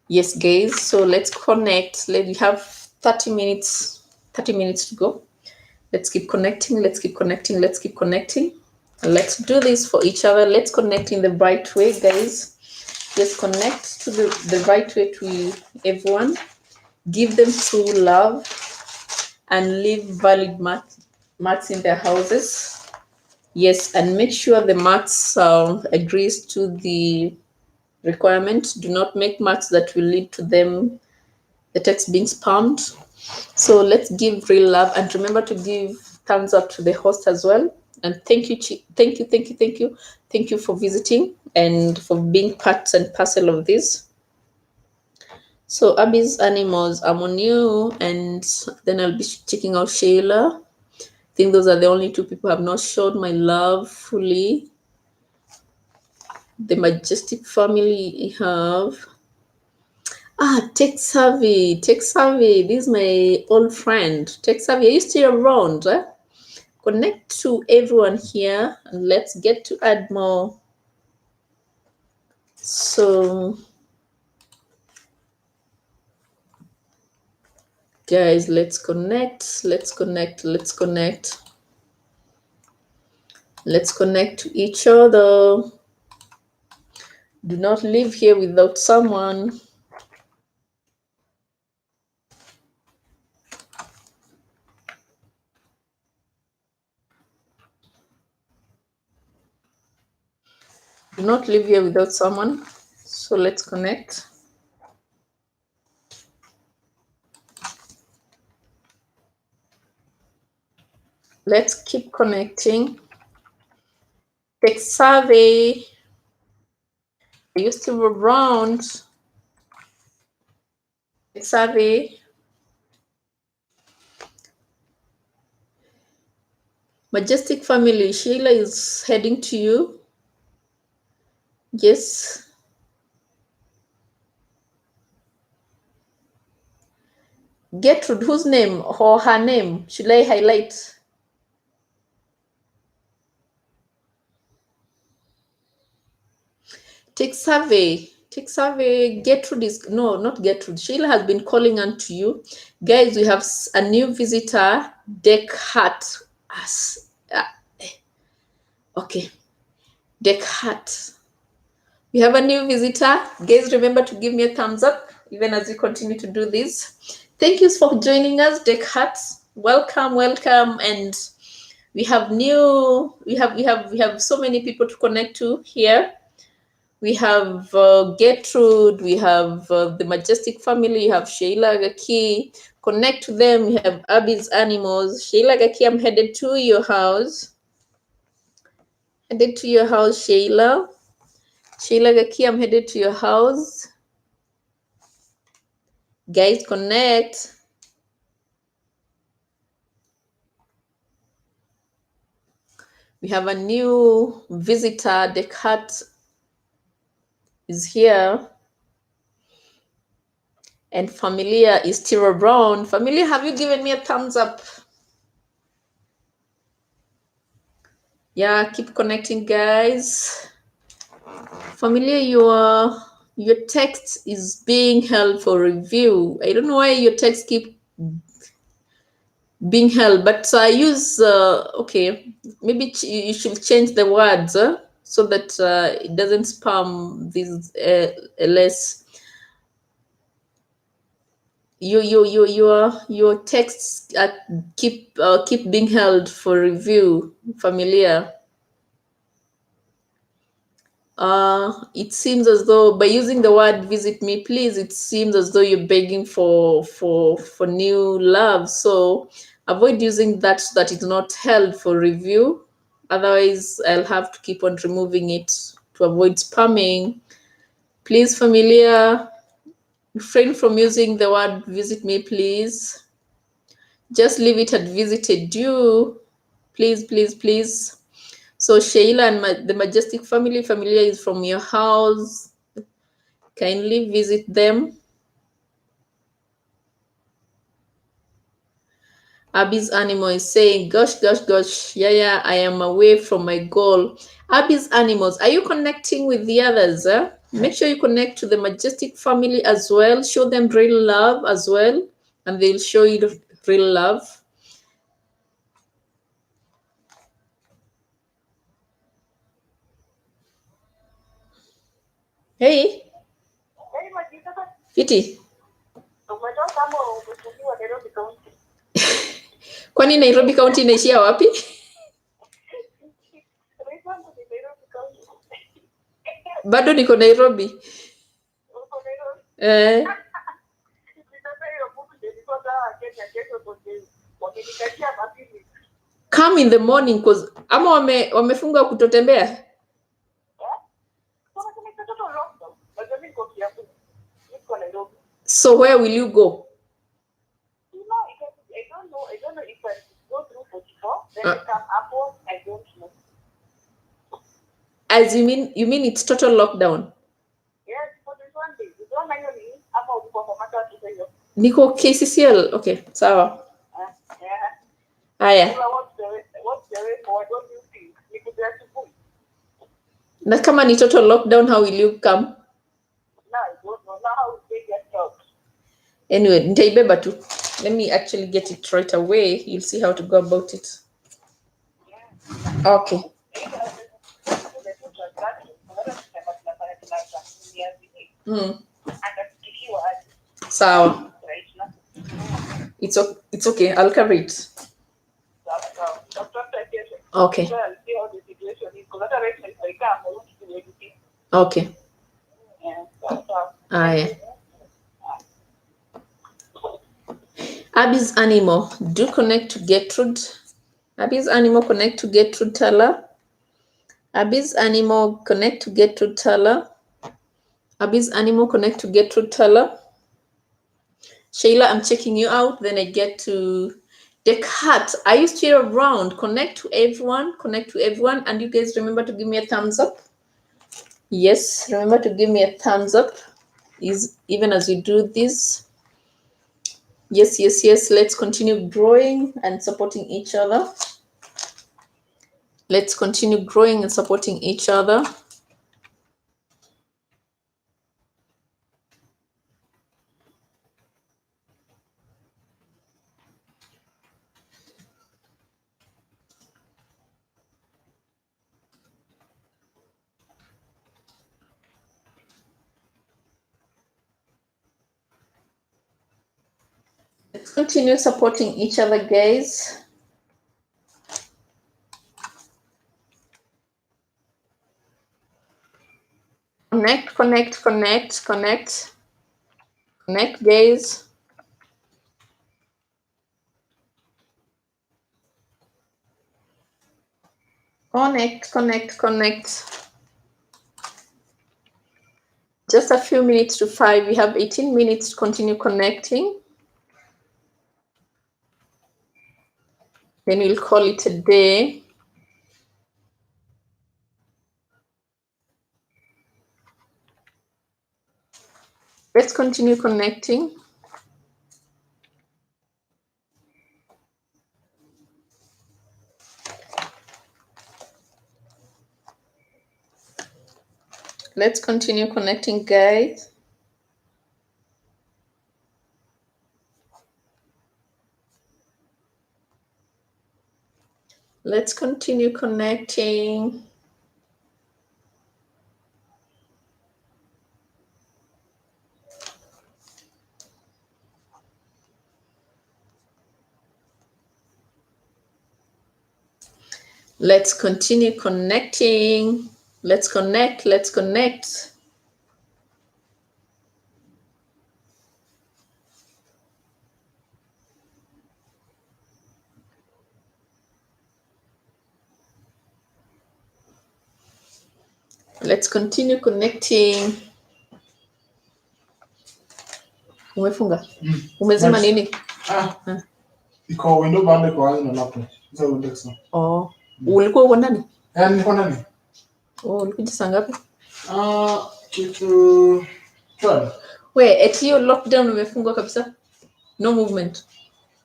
Yes, guys. So let's connect. We have 30 minutes. 30 minutes to go. Let's keep connecting. Let's keep connecting. Let's keep connecting. And let's do this for each other. Let's connect in the right way, guys. Let's connect to the right way to everyone. Give them true love and leave valid mats in their houses. Yes, and make sure the mats agrees to the requirement. Do not make mats that will lead to them, the text being spammed. So let's give real love, and remember to give thumbs up to the host as well. And thank you for visiting and for being part and parcel of this. So Abby's Animals, I'm on you, and then I'll be checking out Shayla. I think those are the only 2 people who have not showed my love fully. The Majestic family have. Tech Savvy. This is my old friend. Tech Savvy, are you still around? Connect to everyone here, and let's get to add more. So, guys, let's connect. Let's connect to each other. Do not live here without someone. Do not live here without someone. So let's connect. Let's keep connecting. Tech Savvy, are you still around? Tech Savvy. Majestic family, Sheila is heading to you. Yes. Gertrude, whose name or her name should I highlight? Tech Survey, Gertrude is, no, not Gertrude. Sheila has been calling unto you. Guys, we have a new visitor, Descartes. Okay, Descartes. We have a new visitor. Guys, remember to give me a thumbs up even as we continue to do this. Thank you for joining us, Descartes. Welcome. And we have so many people to connect to here. We have Gertrude, we have the Majestic family, you have Sheila Gaki. Connect to them. We have Abby's Animals. Sheila Gaki, I'm headed to your house. Sheila. Sheila Gaki, I'm headed to your house. Guys, connect. We have a new visitor. Descartes is here. And Familia is still around. Familia, have you given me a thumbs up? Yeah, keep connecting, guys. Familia, your text is being held for review. I don't know why your text keep being held, but I use okay, maybe you should change the words so that it doesn't spam these less. Your texts keep being held for review, Familia. It seems as though by using the word "visit me, please," it seems as though you're begging for new love. So avoid using that so that it's not held for review. Otherwise, I'll have to keep on removing it to avoid spamming. Please, Familia, Refrain from using the word visit me, please. Just leave it at visited you. Please, please, please. So Sheila and the Majestic family, Familia is from your house. Kindly visit them. Abby's animal is saying, gosh, gosh, gosh, yeah, I am away from my goal. Abby's animals, are you connecting with the others? Make sure you connect to the Majestic family as well. Show them real love as well, and they'll show you real love. Hey. Fiti. Kwani Nairobi County inaishia wapi? Bado niko Nairobi. Come in the morning cause ama wamefunga kutotembea. So where will you go? I don't know if I go through 44, then come upwards, I don't know. As you mean it's total lockdown? Yes, for this one day. This one I Niko KCCL. Okay, sawa. Aya. What's the way forward? What do you think? Na kama ni total lockdown, how will you come? No, I don't know. Now how will they get out? Anyway, nitaibeba tu. Let me actually get it right away. You'll see how to go about it. Okay. Sawa. It's okay. I'll carry it. Okay. Okay. Aye. Abby's animal, do connect to Gertrude. Abby's animal, connect to Gertrude Tala. Abby's animal, connect to Gertrude Tala. Abby's animal, connect to Gertrude Tala. Sheila, I'm checking you out. Then I get to the cat. Are you still around? Connect to everyone. Connect to everyone. And you guys remember to give me a thumbs up. Yes, remember to give me a thumbs up. Even as you do this. Yes. Let's continue growing and supporting each other. Let's continue growing and supporting each other. Let's continue supporting each other, guys. Connect, guys. Connect. Just a few minutes to 5. We have 18 minutes to continue connecting. Then we'll call it a day. Let's continue connecting. Let's continue connecting, guys. Let's continue connecting. Let's continue connecting. Let's connect. Let's connect. Let's continue connecting. Umefunga? Umezima nini? Iko window bado kwa wazi na laptop. Sasa window sasa. Ulikuwa uko ndani? Niko ndani. Ulikuja saa ngapi? Kitu 12. Wait, at hiyo lockdown umefungwa kabisa? No movement.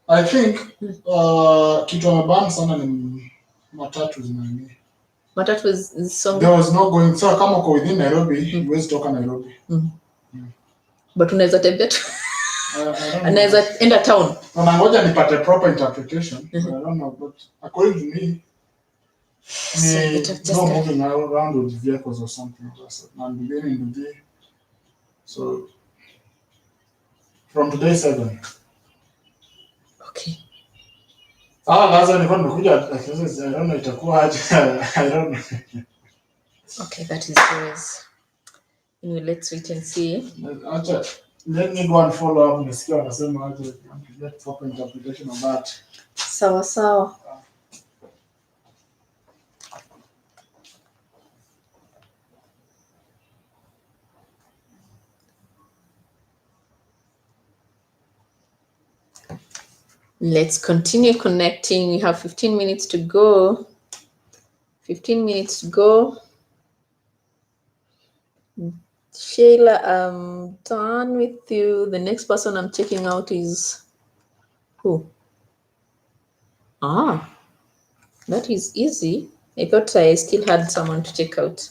I think kitu amebana sana ni matatu zinaingia. Matatu is song. There was no going. So kama uko within Nairobi, huwezi toka Nairobi. But unaweza tembea tu. Anaweza enda town. Ngoja nipate proper interpretation. I don't know, but according to me, no moving around with vehicles or something. I'm beginning to do. So from today 7. Okay. Sasa nilikuwa nimekuja I don't know itakuwa aje. I don't know. Okay, that is yours. Anyway, let's wait and see. Let me go and follow up. Nisikia wanasema aje get proper interpretation of that. Sawa. Let's continue connecting. We have 15 minutes to go. 15 minutes to go. Shayla, I'm done with you. The next person I'm checking out is who? That is easy. I thought I still had someone to check out.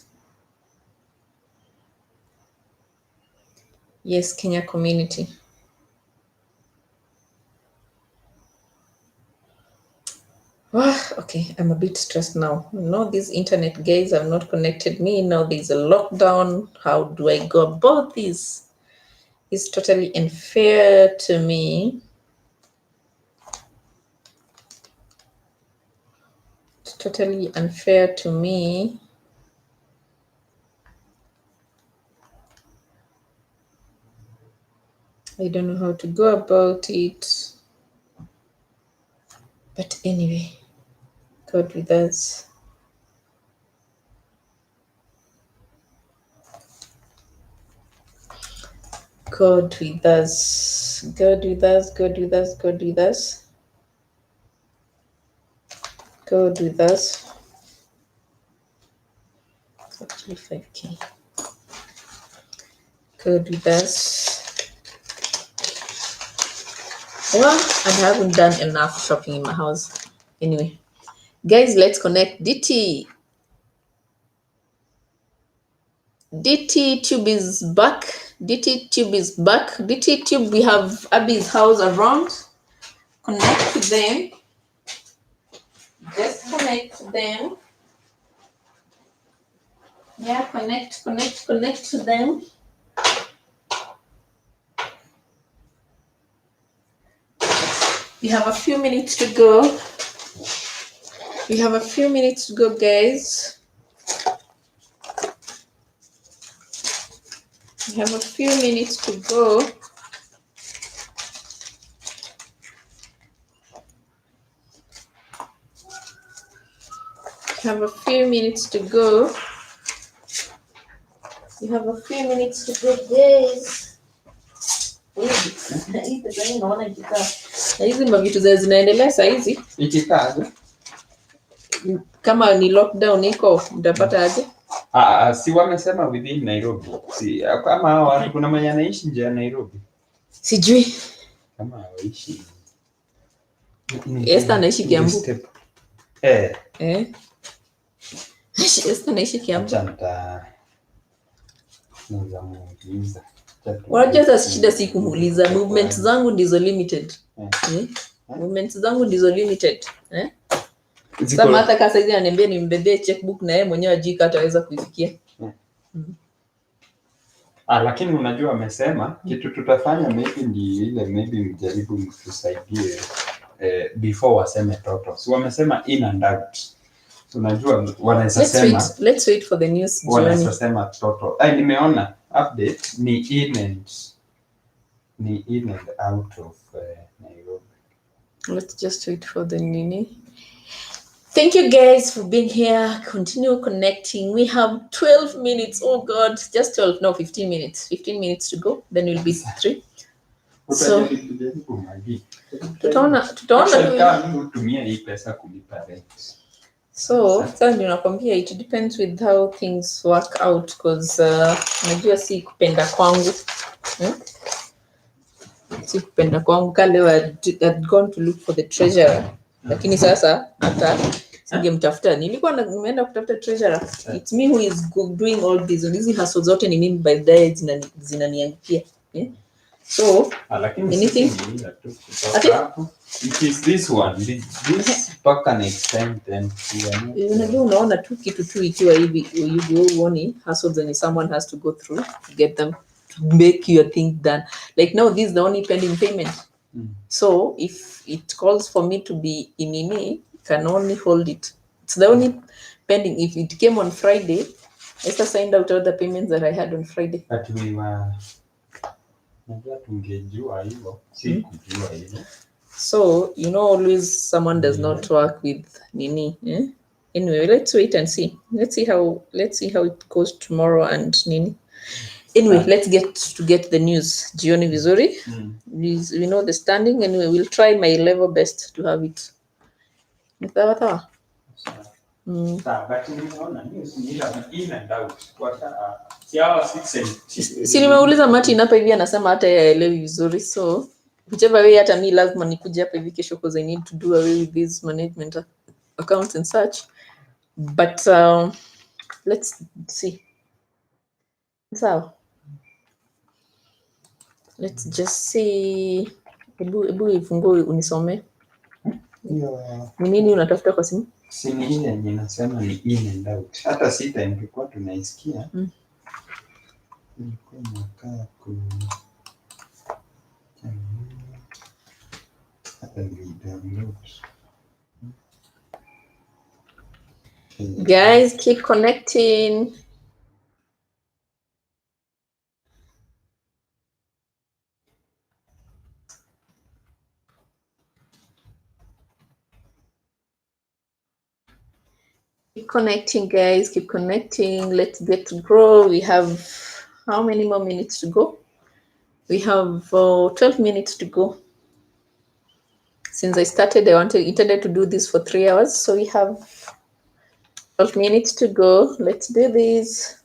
Yes, Kenya community. Okay, I'm a bit stressed now. No, these internet guys have not connected me. Now there's a lockdown. How do I go about this? It's totally unfair to me. It's totally unfair to me. I don't know how to go about it. But anyway, God with us. God with us. God with us. God with us. God with us. God with us. It's actually 5K. God with us. Well, I haven't done enough shopping in my house. Anyway, guys, let's connect. DT Tube is back. DT Tube is back. DT Tube, we have Abby's house around. Connect to them. Just connect to them. Yeah, connect to them. We have a few minutes to go. Guys. We have a few minutes to go. We have a few minutes to go, guys. Hizi mavitu zinaendelea saa hizi. Ikikaje? Kama ni lockdown iko mtapata aje? Si wamesema within Nairobi. Si kama hao kuna mwenye anaishi nje ya Nairobi. Sijui. Kama hawaishi. Esther anaishi Kiambu. Esther anaishi Kiambu. Chanta. Muuliza. Unajua sasa shida si kumuuliza, movement zangu ndizo limited. Movement zangu ndizo limited. Kama hata kasa hizi ananiambia nimbebee checkbook na yeye mwenyewe ajui kama ataweza kuifikia. Lakini unajua amesema kitu tutafanya maybe mjaribu mtusaidie before waseme toto. So wamesema in and out. Unajua wanaweza sema let's wait for the news. Wanaweza sema toto. Nimeona update ni in and out of Nairobi. Let's just wait for the nini. Thank you guys for being here. Continue connecting. We have 12 minutes. Oh God, just 12. No, 15 minutes. 15 minutes to go. Then we'll be through. So tutaona utumia hii pesa kulipa rent. So sasa ndio nakwambia it depends with how things work out because najua si kupenda kwangu. Si kupenda kwangu kale had gone to look for the treasurer. Lakini sasa hata singemtafuta. Nilikuwa nimeenda kutafuta treasurer. It's me who is doing all these. Hizi hustle zote ni mimi by the zinaniangukia. So anything it is this one this pack an extent then unaona tu kitu tu ikiwa hivi you uone hustles and someone has to go through to get them to make your thing done. Like now this is the only pending payment. So if it calls for me to be in can only hold it. It's the only pending. If it came on Friday, I still signed out all the payments that I had on Friday. But we were tungejua hivyo, si kujua hivyo. So always someone does not work with nini. Anyway, let's wait and see. Let's see how it goes tomorrow and nini. Anyway, let's get the news. Jioni vizuri. We know the standing. Anyway, we'll try my level best to have it. Sawa. But nimeona news ni in and out. Siawa 6 Si nimeuliza Martin hapa hivi anasema hata yeye haelewi vizuri. So whichever way hata mi lazima nikuje hapa hivi kesho because I need to do away with these management accounts and such. But let's see. So let's just see. Ebu ifungue unisome. Ni nini unatafuta kwa simu? Si ni ile yenye nasema ni in and out. Hata sita ingekuwa tunaisikia. Ilikuwa inakaa Guys, keep connecting. Keep connecting, guys. Keep connecting. Let's get to grow. We have how many more minutes to go? We have 12 minutes to go. Since I started, I intended to do this for 3 hours. So we have 12 minutes to go. Let's do this.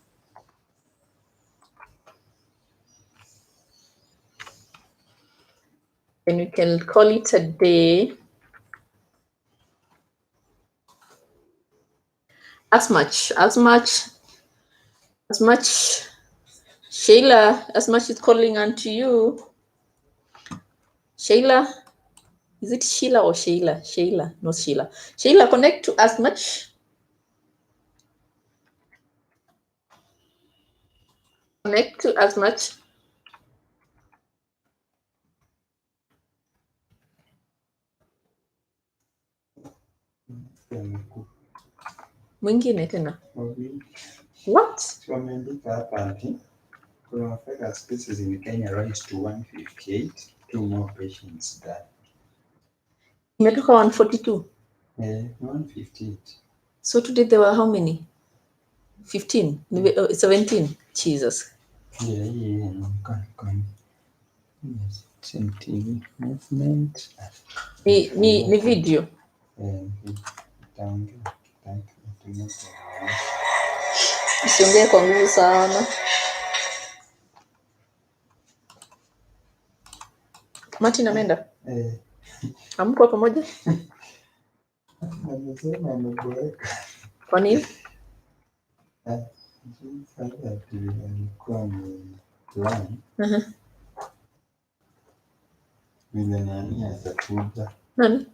And we can call it a day. As much, Shayla, as much is calling unto you. Shayla, is it Sheila or Shayla? Shayla, not Sheila. Shayla, connect to as much. Connect to as much. Mwingine tena. What? Wameandika hapa ati kuna fake spaces in Kenya rise to 158, 2 more patients died. Imetoka 142. 158. So today there were how many? 15, 17. Jesus. Yeah. Yes, TV movement. Ni video. Usiongee kwa nguvu sana. Martin ameenda? Hamko pamoja? Anasema ameboeka. Kwa nini? Alikuwa ni plan. Vile nani atakuja. Nani?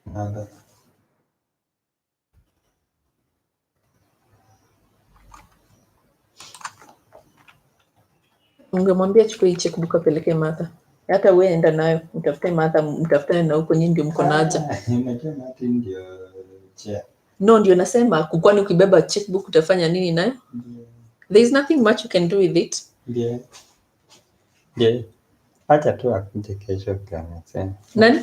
Nada. Ungemwambia chukue checkbook apeleke Martha. Hata wewe enda nayo, utafute Martha, mtafutane na huko nyinyi ndio mko na haja. Unajua Martin ndio chair. No, ndio nasema kwani ukibeba checkbook utafanya nini nayo? There is nothing much you can do with it. Yeah. Acha tu akuje kesho kama sasa. Nani?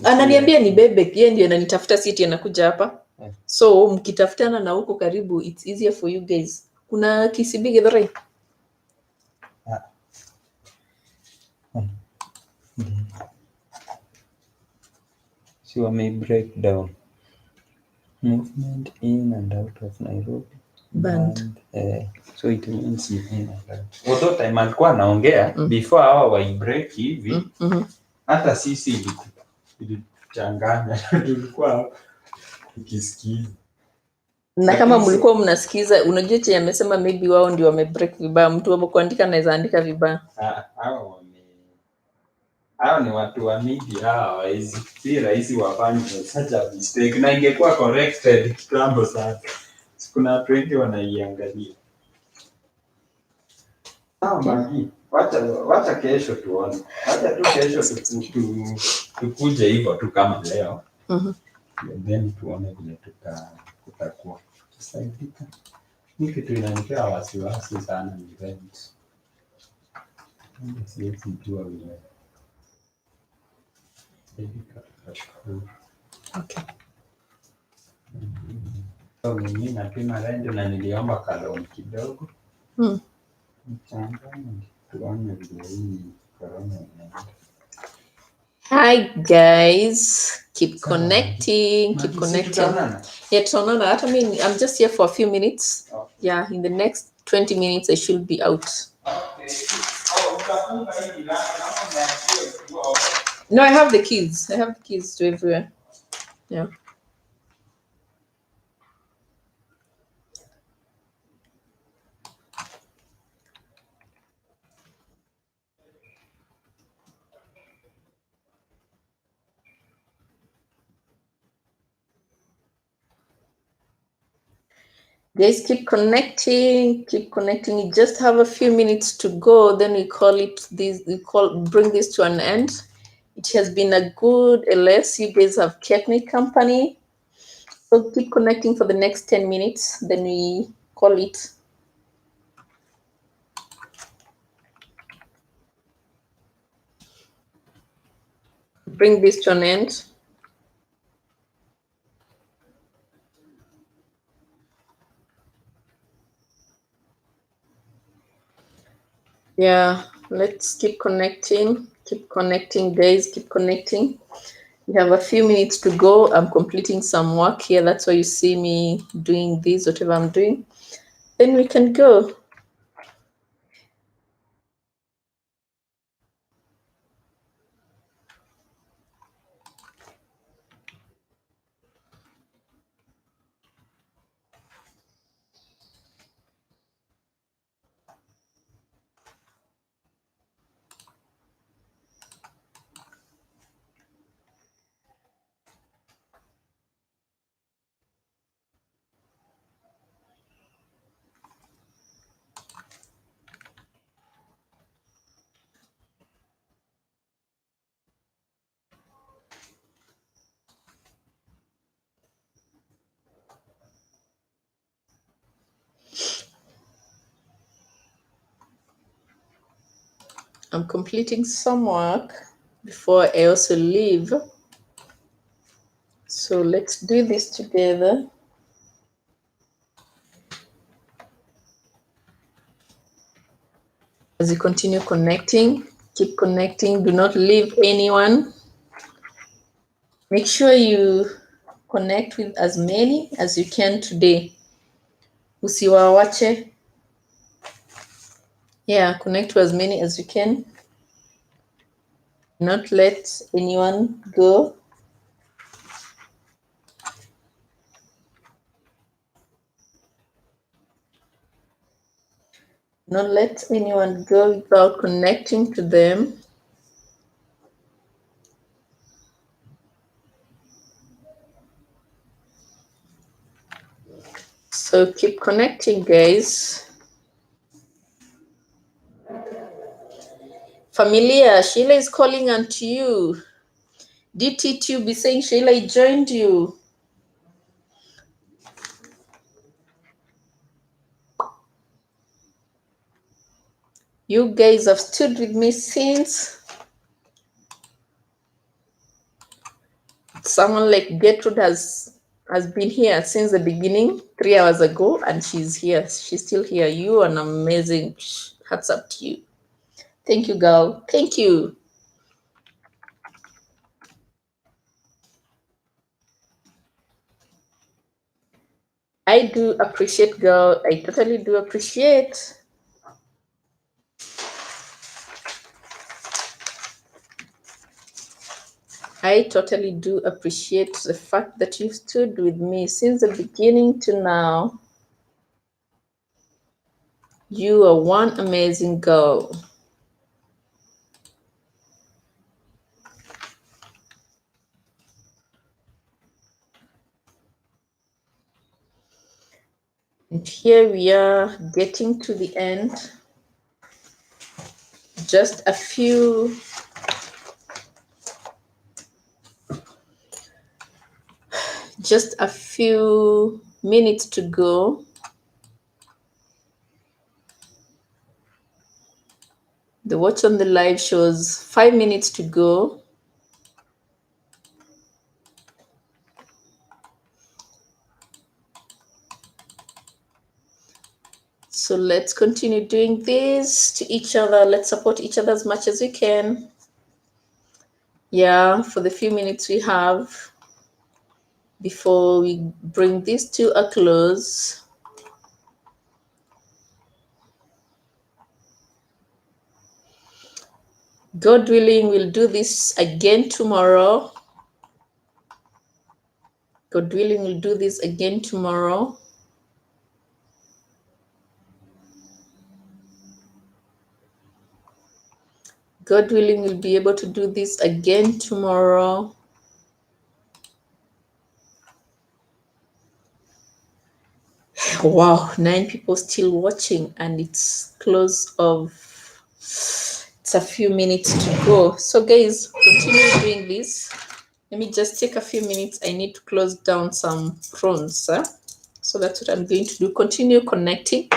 Ananiambia ni bebe, yeye ndio ananitafuta siti anakuja hapa. So mkitafutana na huko karibu it's easier for you guys. Kuna KCB Githurai? So may break down movement in and out of Nairobi Band. so it means in and out. Although time alikuwa anaongea before hawa wa break hivi hata sisi ilichanganya tulikuwa tukisikiza. Na kama mlikuwa mnasikiza, unajua chenye amesema maybe wao ndio wamebreak vibaya. Mtu wapo kuandika anaweza andika vibaya. Hao ni watu wa media, hawawezi, si rahisi wafanye such a mistake, na ingekuwa corrected kitambo sana. Kuna watu wengi wanaiangalia. Magi, wacha kesho tuone. Wacha tu kesho tukuje hivyo tu kama leo. Then tuone vile tutakuwa. Tusaidika. Ni kitu inanipea wasiwasi sana ni event. Siwezi jua vile. Okay. So mimi napima range na niliomba kaloni kidogo. Tuone vile hii corona inaenda. Hi guys, keep connecting, keep connecting. Yeah, Tonana, I mean, I'm just here for a few minutes. Okay. Yeah, in the next 20 minutes I should be out. Okay. No, I have the keys. I have the keys to everywhere. Yeah. Guys, keep connecting, keep connecting. You just have a few minutes to go, then we call it this, bring this to an end. It has been a good LS. You guys have kept me company. So keep connecting for the next 10 minutes, then we call it. Bring this to an end. Yeah, let's keep connecting. Keep connecting, guys. Keep connecting. We have a few minutes to go. I'm completing some work here. That's why you see me doing this, whatever I'm doing. Then we can go. I'm completing some work before I also leave. So let's do this together. As you continue connecting, keep connecting. Do not leave anyone. Make sure you connect with as many as you can today. Usiwawache. Yeah, connect with as many as you can. Not let anyone go. Not let anyone go without connecting to them. So keep connecting, guys. Familia, Sheila is calling unto you. DT2 be saying Sheila joined you. You guys have stood with me since. Someone like Gertrude has been here since the beginning, 3 hours ago, and she's here. She's still here. You are an amazing. Hats up to you. Thank you, girl. Thank you. I do appreciate, girl. I totally do appreciate. I totally do appreciate the fact that you stood with me since the beginning to now. You are one amazing girl. And here we are getting to the end. Just a few minutes to go. The watch on the live shows 5 minutes to go. So let's continue doing this to each other. Let's support each other as much as we can. Yeah, for the few minutes we have before we bring this to a close. God willing, we'll do this again tomorrow. God willing, we'll do this again tomorrow. God willing, we'll be able to do this again tomorrow. Wow, 9 people still watching, and it's a few minutes to go. So guys, continue doing this. Let me just take a few minutes. I need to close down some prawns. So that's what I'm going to do. Continue connecting.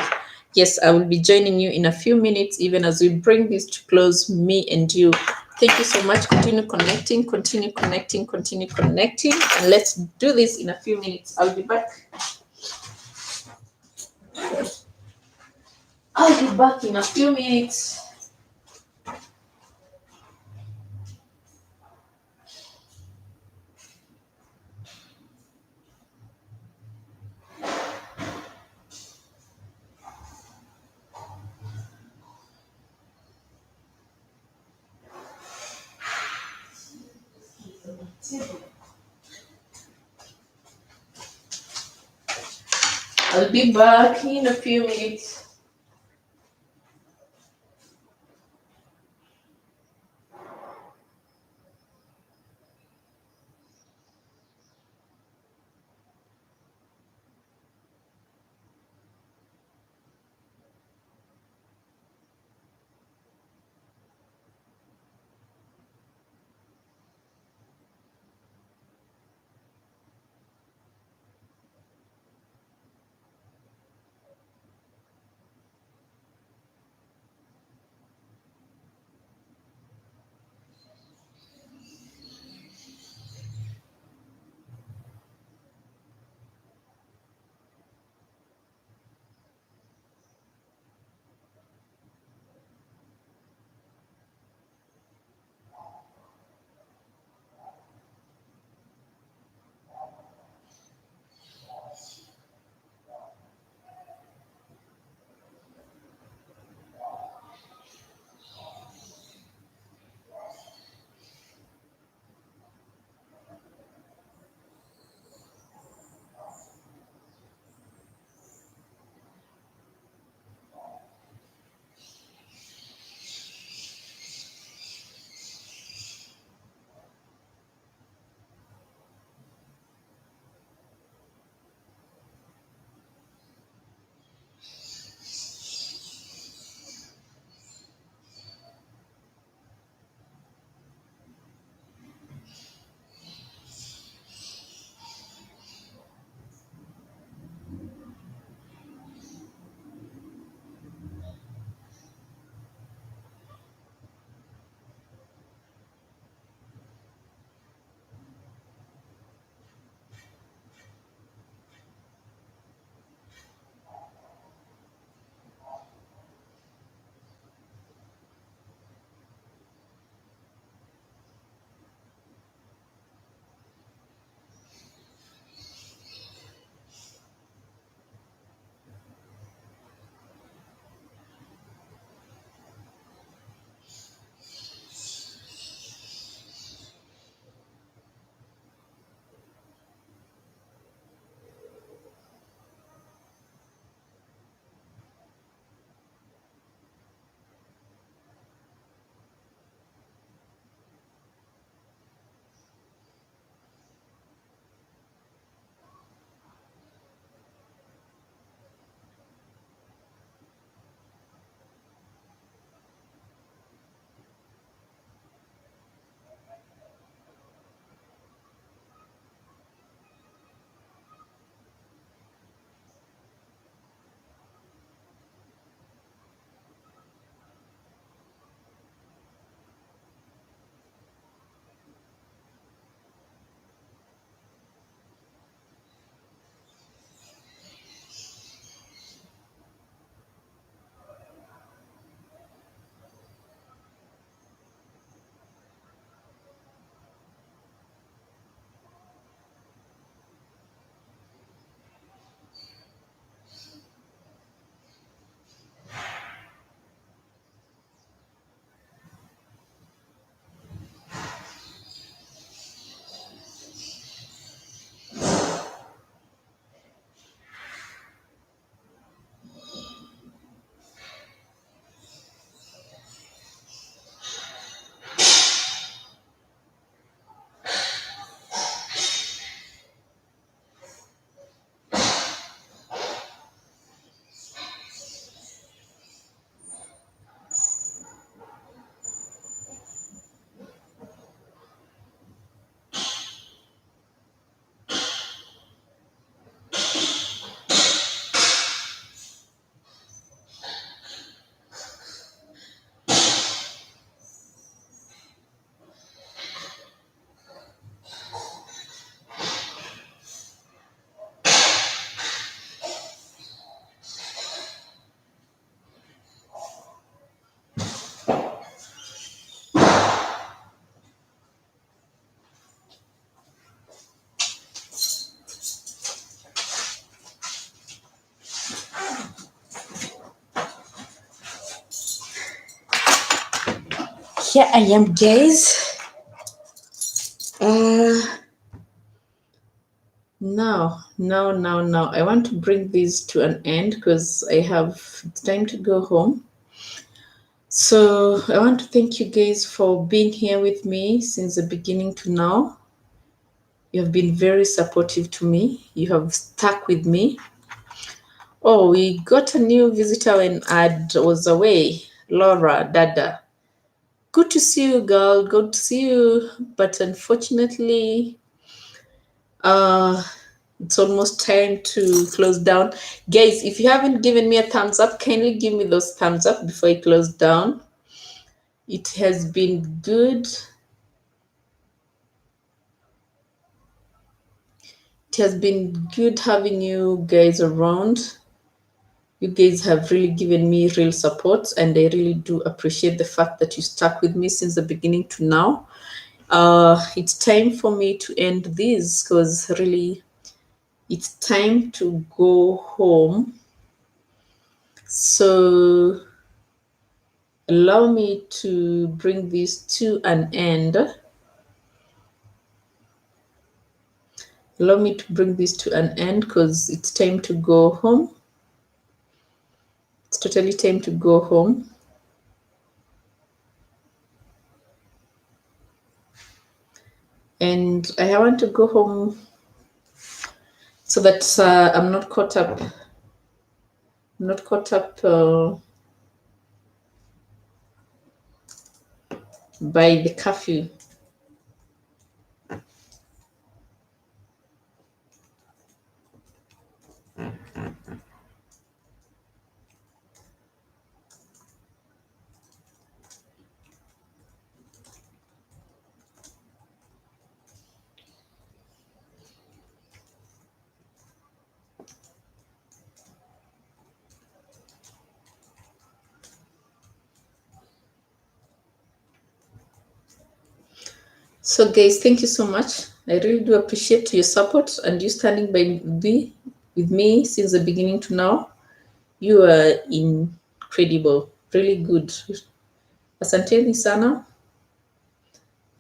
Yes, I will be joining you in a few minutes, even as we bring this to close, me and you. Thank you so much. Continue connecting, and let's do this in a few minutes. I'll be back. I'll be back in a few minutes. I'll be back in a few minutes. Here I am, guys. Now, I want to bring this to an end because it's time to go home. So I want to thank you guys for being here with me since the beginning to now. You have been very supportive to me. You have stuck with me. Oh, we got a new visitor when I was away, Laura Dada. Good to see you, girl. Good to see you. But unfortunately, it's almost time to close down. Guys, if you haven't given me a thumbs up, kindly give me those thumbs up before I close down. It has been good. It has been good having you guys around. You guys have really given me real support, and I really do appreciate the fact that you stuck with me since the beginning to now. It's time for me to end this because really it's time to go home. So allow me to bring this to an end. Allow me to bring this to an end because it's time to go home. It's totally time to go home. And I want to go home so that I'm not caught up. By the curfew. So guys, thank you so much. I really do appreciate your support and you standing with me since the beginning to now. You are incredible, really good. Asanteni sana,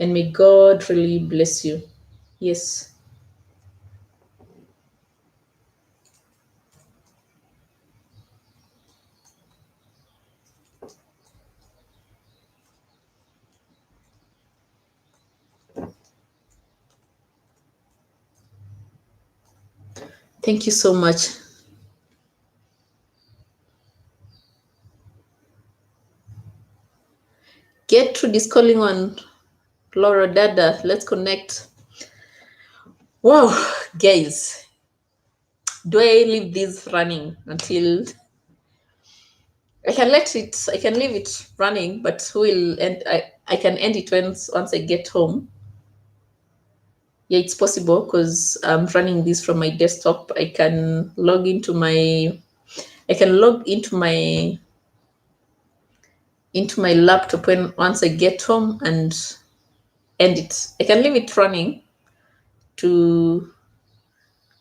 and may God really bless you. Yes. Thank you so much. Get through this calling on Laura Dada. Let's connect. Wow, guys. Do I leave this running until I can leave it running, but I can end it once I get home. Yeah, it's possible because I'm running this from my desktop. I can log into my laptop once I get home and end it. I can leave it running to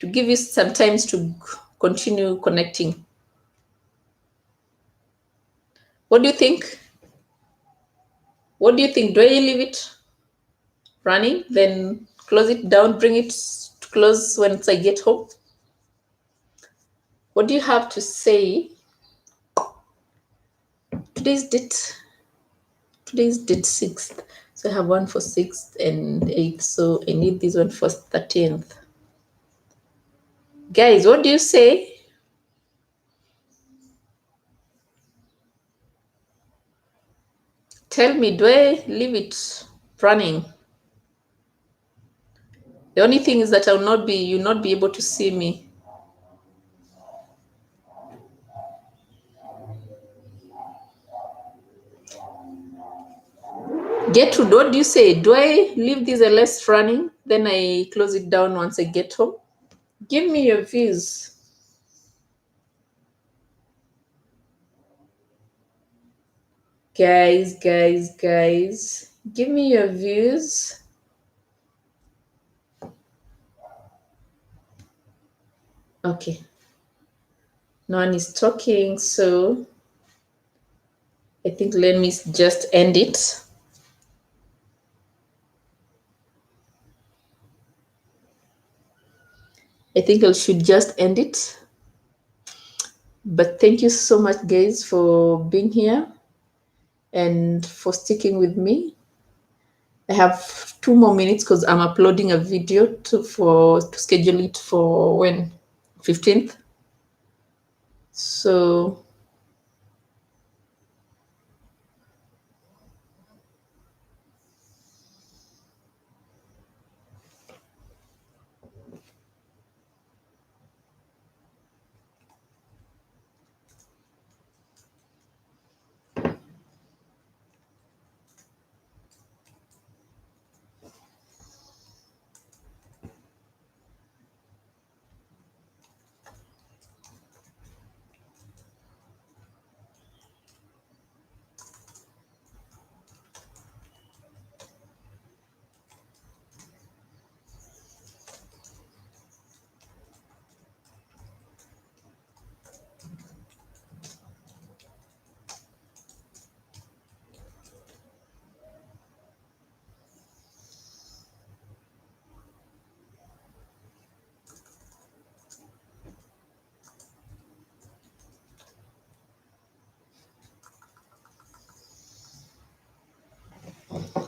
give you some time to continue connecting. What do you think? Do I leave it running, then close it down, bring it to close once I get home? What do you have to say? Today's date 6th. So I have one for 6th and 8th. So I need this one for 13th. Guys, what do you say? Tell me, do I leave it running? The only thing is that you'll not be able to see me. Gertrude, what do you say? Do I leave this LS running? Then I close it down once I get home? Give me your views. Guys, give me your views. Okay. No one is talking, so I think let me just end it. I think I should just end it. But thank you so much, guys, for being here and for sticking with me. I have 2 more minutes because I'm uploading a video to schedule it for when 15th. So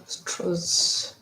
straws.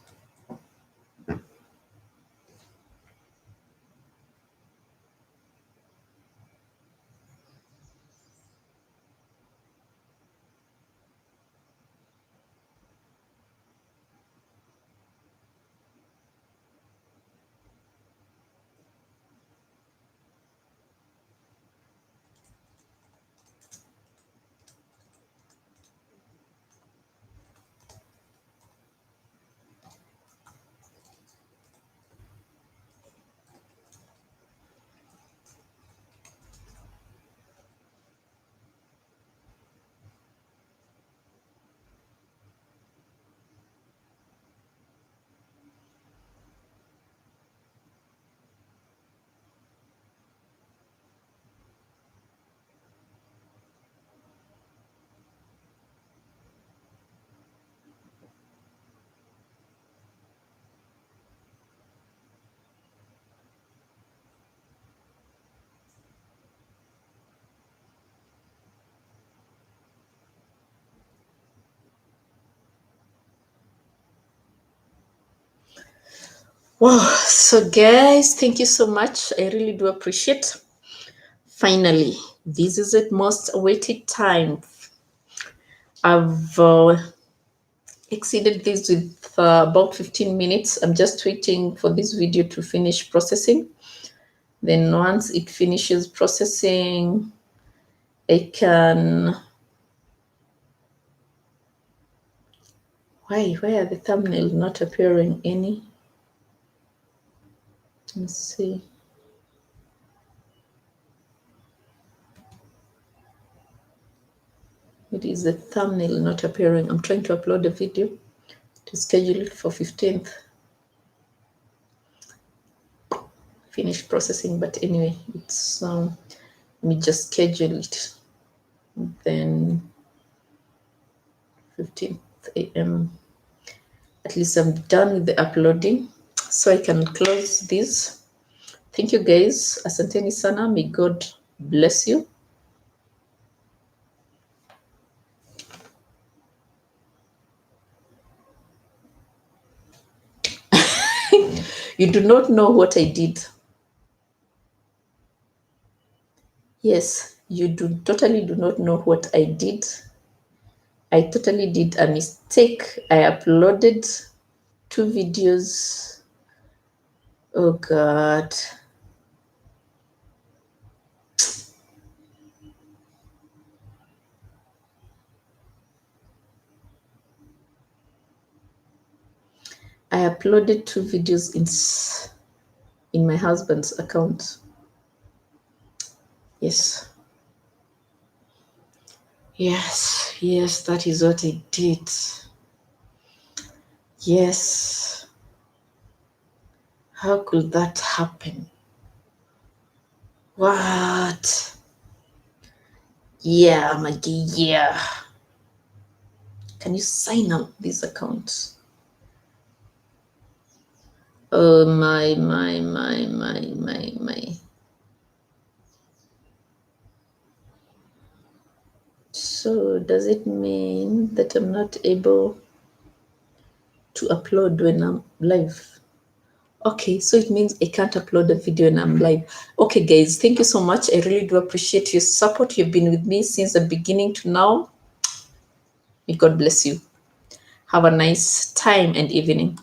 Wow, so guys, thank you so much. I really do appreciate. Finally, this is the most awaited time. I've exceeded this with about 15 minutes. I'm just waiting for this video to finish processing. Then once it finishes processing, I can... Why are the thumbnails not appearing any? Let's see. It is the thumbnail not appearing. I'm trying to upload a video to schedule it for 15th. Finish processing, but anyway, it's let me just schedule it. Then 15th a.m. At least I'm done with the uploading, so I can close this. Thank you guys. Asanteni sana. May God bless you. You do not know what I did. Yes, you totally do not know what I did. I totally did a mistake. I uploaded 2 videos. Oh God. I uploaded 2 videos in my husband's account. Yes. Yes, that is what I did. Yes. How could that happen? What? Yeah, Maggie, yeah. Can you sign out this account? Oh my. So does it mean that I'm not able to upload when I'm live? Okay, so it means I can't upload a video when I'm live. Okay, guys, thank you so much. I really do appreciate your support. You've been with me since the beginning to now. May God bless you. Have a nice time and evening.